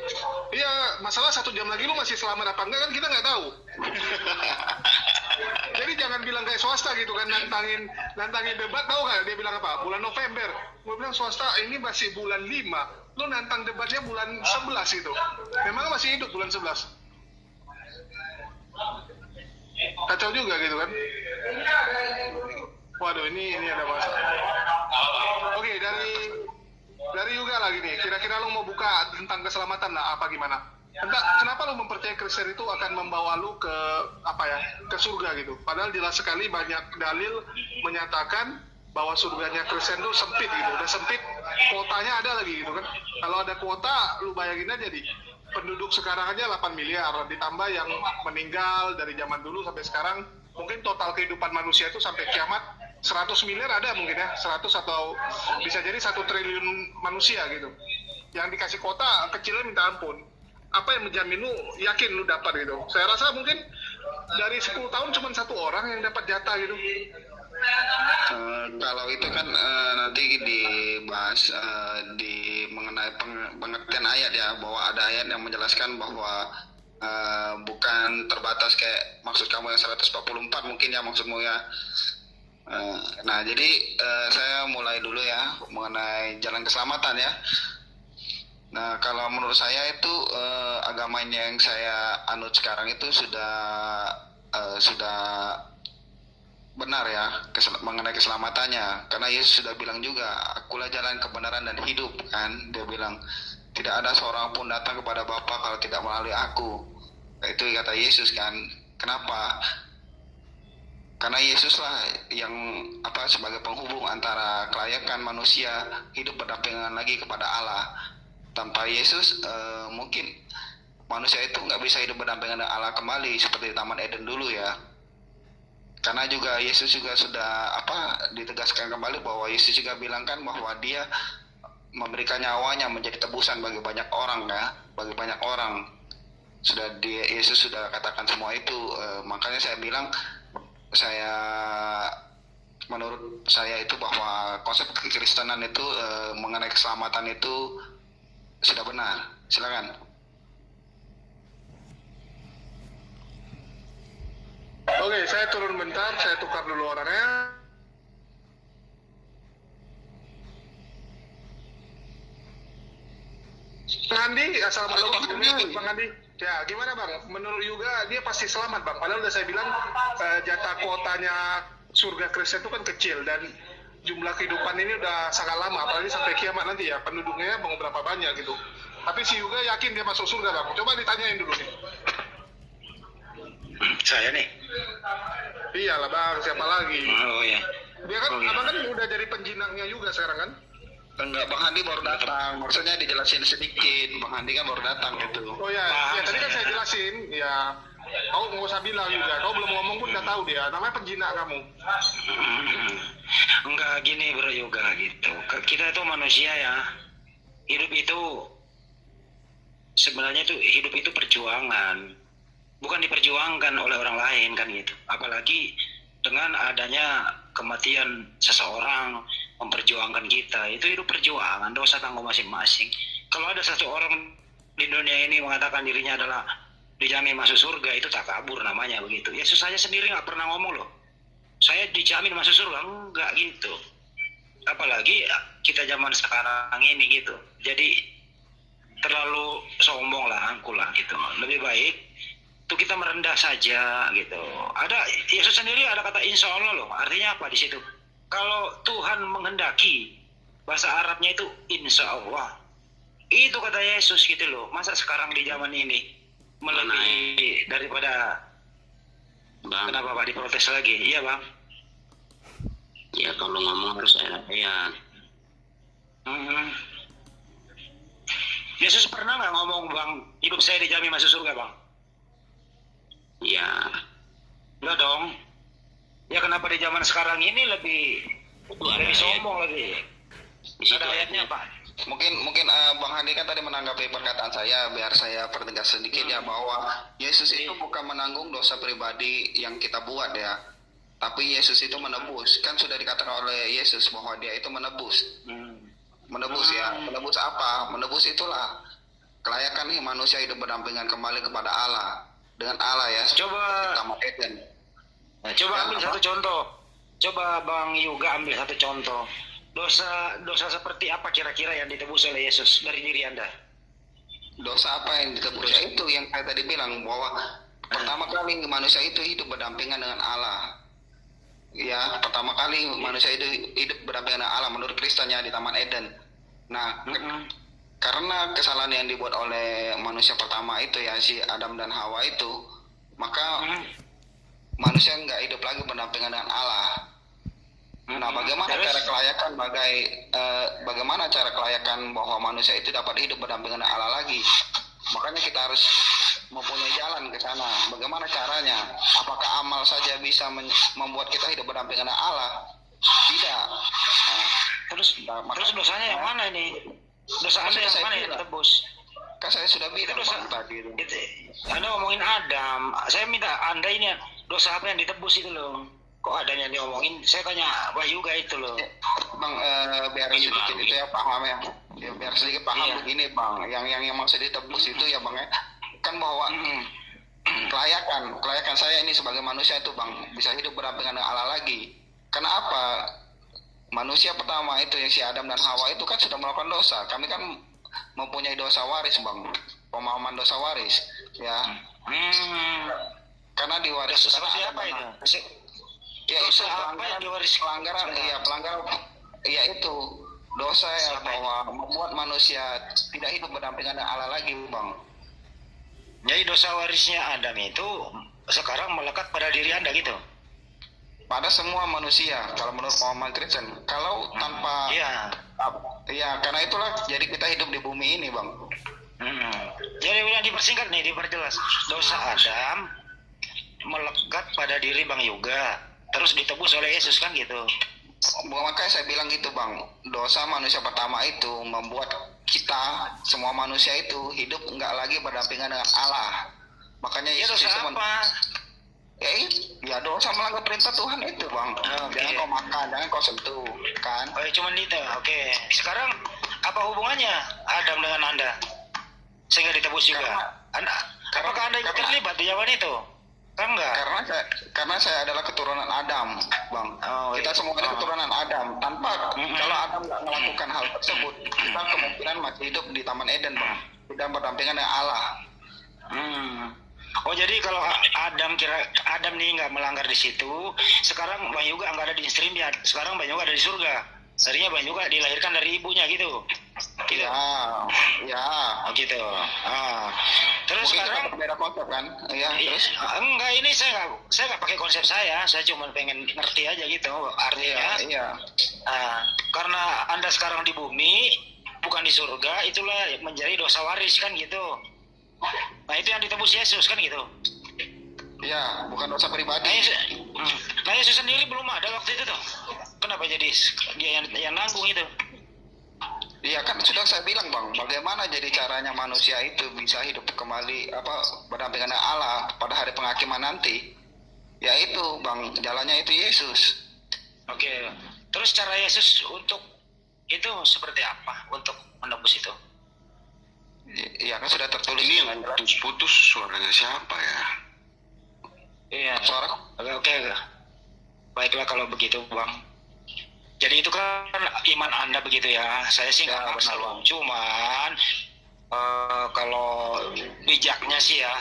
Iya, masalah 1 jam lagi lu masih selamat apa enggak kan kita nggak tahu. Jadi jangan bilang kayak swasta gitu kan, nantangin debat, tahu nggak dia bilang apa? Bulan November. Gue bilang swasta ini masih bulan 5. Lu nantang debatnya bulan 11 gitu. Memang masih hidup bulan 11. Kacau juga gitu kan. Waduh, ini ada masalah. Oke, dari Yuga lagi nih. Kira-kira lu mau buka tentang keselamatan lah apa gimana? Kenapa lu mempercayai Kristen itu akan membawa lu ke surga gitu? Padahal jelas sekali banyak dalil menyatakan bahwa surganya Kristen itu sempit gitu. Udah sempit, kuotanya ada lagi gitu kan. Kalau ada kuota, lu bayangin aja penduduk sekarang aja 8 miliar, ditambah yang meninggal dari zaman dulu sampai sekarang, mungkin total kehidupan manusia itu sampai kiamat 100 miliar ada mungkin ya, 100 atau bisa jadi 1 triliun manusia gitu. Yang dikasih kuota kecilnya minta ampun. Apa yang menjamin lu yakin lu dapat gitu? Saya rasa mungkin dari 10 tahun cuma 1 orang yang dapat jatah gitu. Kalau itu kan nanti dibahas di mengenai pengertian ayat ya, bahwa ada ayat yang menjelaskan bahwa bukan terbatas kayak maksud kamu yang 144 mungkin ya maksudmu ya. Nah jadi saya mulai dulu ya mengenai jalan keselamatan ya. Nah kalau menurut saya itu agama yang saya anut sekarang itu sudah benar ya mengenai keselamatannya, karena Yesus sudah bilang juga, akulah jalan kebenaran dan hidup kan. Dia bilang tidak ada seorang pun datang kepada Bapa kalau tidak melalui aku. Itu kata Yesus kan. Kenapa? Karena Yesuslah yang sebagai penghubung antara kelayakan manusia hidup berdampingan lagi kepada Allah. Tanpa Yesus mungkin manusia itu nggak bisa hidup berdampingan dengan Allah kembali seperti di Taman Eden dulu ya. Karena juga Yesus juga sudah ditegaskan kembali bahwa Yesus juga bilang kan bahwa dia memberikan nyawanya menjadi tebusan bagi banyak orang ya, bagi banyak orang. Yesus sudah katakan semua itu. Makanya saya bilang menurut saya itu bahwa konsep kekristenan itu mengenai keselamatan itu sudah benar. Silakan. Oke, saya turun bentar, saya tukar dulu orangnya. Bang Andi, assalamualaikum Bang Andi. Ya, gimana Bang? Menurut Yuga dia pasti selamat Bang. Padahal udah saya bilang jatah kuotanya surga Kristen itu kan kecil dan jumlah kehidupan ini udah sangat lama, apalagi sampai kiamat nanti ya penduduknya mau berapa banyak gitu. Tapi si Yuga yakin dia masuk surga Bang. Coba ditanyain dulu nih. Saya nih. Iyalah Bang, siapa lagi? Oh ya. Dia kan, abang kan udah jadi penjinaknya juga sekarang kan? Enggak, Bang Handi baru datang. Maksudnya dijelasin sedikit. Bang Handi kan baru datang gitu. Oh ya, tadi kan saya jelasin, ya. Kau nggak usah bilang juga, kau belum ngomong pun udah tahu dia. Namanya penjinak kamu. Enggak gini bro juga gitu. Kita itu manusia ya. Hidup itu sebenarnya itu hidup itu perjuangan. Bukan diperjuangkan oleh orang lain kan gitu. Apalagi dengan adanya kematian seseorang memperjuangkan kita, itu hidup perjuangan, dosa tanggung masing-masing. Kalau ada satu orang di dunia ini mengatakan dirinya adalah dijamin masuk surga, itu takabur namanya begitu. Yesus saja sendiri nggak pernah ngomong loh, saya dijamin masuk surga, enggak gitu. Apalagi kita zaman sekarang ini gitu. Jadi terlalu sombong lah, angkuh lah gitu. Lebih baik itu kita merendah saja gitu. Ada Yesus sendiri ada kata insya Allah loh. Artinya apa di situ? Kalau Tuhan menghendaki, bahasa Arabnya itu insya Allah. Itu kata Yesus gitu loh. Masa sekarang di zaman ini melebihi daripada Bang. Kenapa Pak diprotes lagi? Iya Bang. Ya kalau ngomong harus ya. Yesus pernah nggak ngomong Bang, hidup saya dijamin masuk surga Bang? Ya. Enggak dong. Ya kenapa di zaman sekarang ini lebih sombong lagi? Ada ayatnya Pak. Mungkin Bang Handi kan tadi menanggapi perkataan saya, biar saya pertegas sedikit ya, bahwa Yesus itu bukan menanggung dosa pribadi yang kita buat ya, tapi Yesus itu menebus. Kan sudah dikatakan oleh Yesus bahwa dia itu menebus. Menebus ya, menebus apa? Menebus itulah kelayakan nih manusia hidup berdampingan kembali kepada Allah, dengan Allah ya. Coba Taman Eden. Coba ambil satu contoh. Coba Bang Yuga ambil satu contoh. Dosa seperti apa kira-kira yang ditebus oleh Yesus dari diri Anda? Dosa apa yang ditebus? Ya itu yang saya tadi bilang, bahwa pertama kali manusia itu hidup berdampingan dengan Allah. Ya, pertama kali manusia itu hidup berdampingan dengan Allah menurut Kristennya di Taman Eden. Nah, karena kesalahan yang dibuat oleh manusia pertama itu ya, si Adam dan Hawa itu, maka manusia nggak hidup lagi berdampingan dengan Allah. Nah, bagaimana cara kelayakan bagaimana cara kelayakan bahwa manusia itu dapat hidup berdampingan dengan Allah lagi? Makanya kita harus mempunyai jalan ke sana. Bagaimana caranya? Apakah amal saja bisa membuat kita hidup berdampingan dengan Allah? Tidak. Nah, terus dosanya yang mana ini? Dosa Anda yang mana yang ditebus? Kan saya sudah bilang tadi. Anda ngomongin Adam. Saya minta Anda ini dosa apa yang ditebus itu loh. Kok adanya diomongin? Saya tanya Pak Yuga itu loh. Bang, biar sedikit itu ya paham ya. Biar sedikit paham begini Bang. Yang maksud ditebus itu ya Bang ya. Kan bahwa kelayakan saya ini sebagai manusia itu Bang bisa hidup berdampingan dengan Allah lagi. Karena apa? Manusia pertama itu yang si Adam dan Hawa itu kan sudah melakukan dosa. Kami kan mempunyai dosa waris Bang. Pemahaman dosa waris ya. Karena diwaris seperti apa itu? Ya itu pelanggaran ya itu dosa ya, bahwa membuat manusia tidak hidup berdampingan dengan Allah lagi Bang. Jadi dosa warisnya Adam itu sekarang melekat pada diri Anda gitu? Pada semua manusia kalau menurut pemahaman Kristen. Kalau tanpa ya karena itulah jadi kita hidup di bumi ini Bang. Jadi udah dipersingkat nih, diperjelas. Dosa Adam melekat pada diri Bang Yuga, terus ditebus oleh Yesus kan gitu. Makanya saya bilang gitu Bang, dosa manusia pertama itu membuat kita semua manusia itu hidup nggak lagi berdampingan dengan Allah. Makanya Yesus itu ya dosa melanggar perintah Tuhan itu Bang. Jangan kau makan, jangan kau sentuh kan. Oh cuman itu. Oke. Sekarang apa hubungannya Adam dengan Anda sehingga ditebus juga? Apakah Anda ikut terlibat di zaman itu? Kan enggak? Karena saya adalah keturunan Adam, Bang. Kita semua ini keturunan Adam. Tanpa kalau Adam nggak melakukan hal tersebut, kita kemungkinan masih hidup di Taman Eden, Bang. Tidak berdampingan dengan Allah. Oh jadi kalau Adam nih nggak melanggar di situ, sekarang Bang Yuga nggak ada di stream ya. Sekarang Bang Yuga ada di surga. Tadinya Bang Yuga dilahirkan dari ibunya gitu. Ya. Oh gitu. Terus mungkin sekarang kita beda konsep kan? Iya, terus enggak, ini saya nggak pakai konsep saya cuma pengen ngerti aja gitu artinya. Iya. Karena Anda sekarang di bumi bukan di surga, itulah menjadi dosa waris kan gitu. Nah itu yang ditebus Yesus kan gitu. Iya, bukan dosa pribadi. Nah Yesus sendiri belum ada waktu itu tuh. Kenapa jadi dia yang nanggung itu? Iya kan sudah saya bilang Bang, bagaimana jadi caranya manusia itu bisa hidup kembali berdampingan dengan Allah pada hari penghakiman nanti? Ya itu Bang, jalannya itu Yesus. Oke. Terus cara Yesus untuk itu seperti apa untuk menebus itu? Iya kan sudah tertulis. Ini yang putus suaranya siapa ya? Iya. Suara? Oke. Baiklah kalau begitu Bang. Jadi itu kan iman Anda begitu ya. Saya sih nggak maksa Bang. Cuman kalau bijaknya sih ya,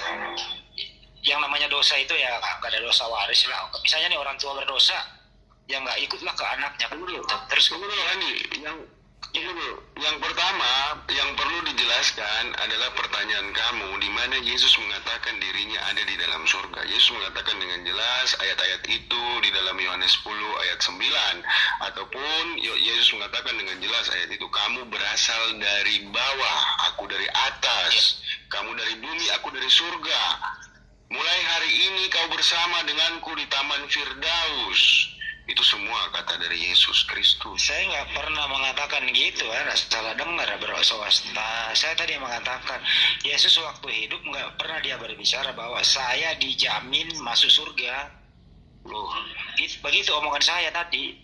yang namanya dosa itu ya nggak ada dosa waris lah. Misalnya nih orang tua berdosa, ya nggak ikutlah ke anaknya kan gitu. Terus yang pertama yang perlu dijelaskan adalah pertanyaan kamu, di mana Yesus mengatakan dirinya ada di dalam surga. Yesus mengatakan dengan jelas ayat-ayat itu di dalam Yohanes 10 ayat 9, ataupun Yesus mengatakan dengan jelas ayat itu, kamu berasal dari bawah, aku dari atas, kamu dari bumi, aku dari surga. Mulai hari ini kau bersama denganku di Taman Firdaus. Itu semua kata dari Yesus Kristus. Saya nggak pernah mengatakan gitu ya, salah dengar Bro Swasta. Saya tadi mengatakan Yesus waktu hidup nggak pernah dia berbicara bahwa saya dijamin masuk surga. Loh, begitu omongan saya tadi.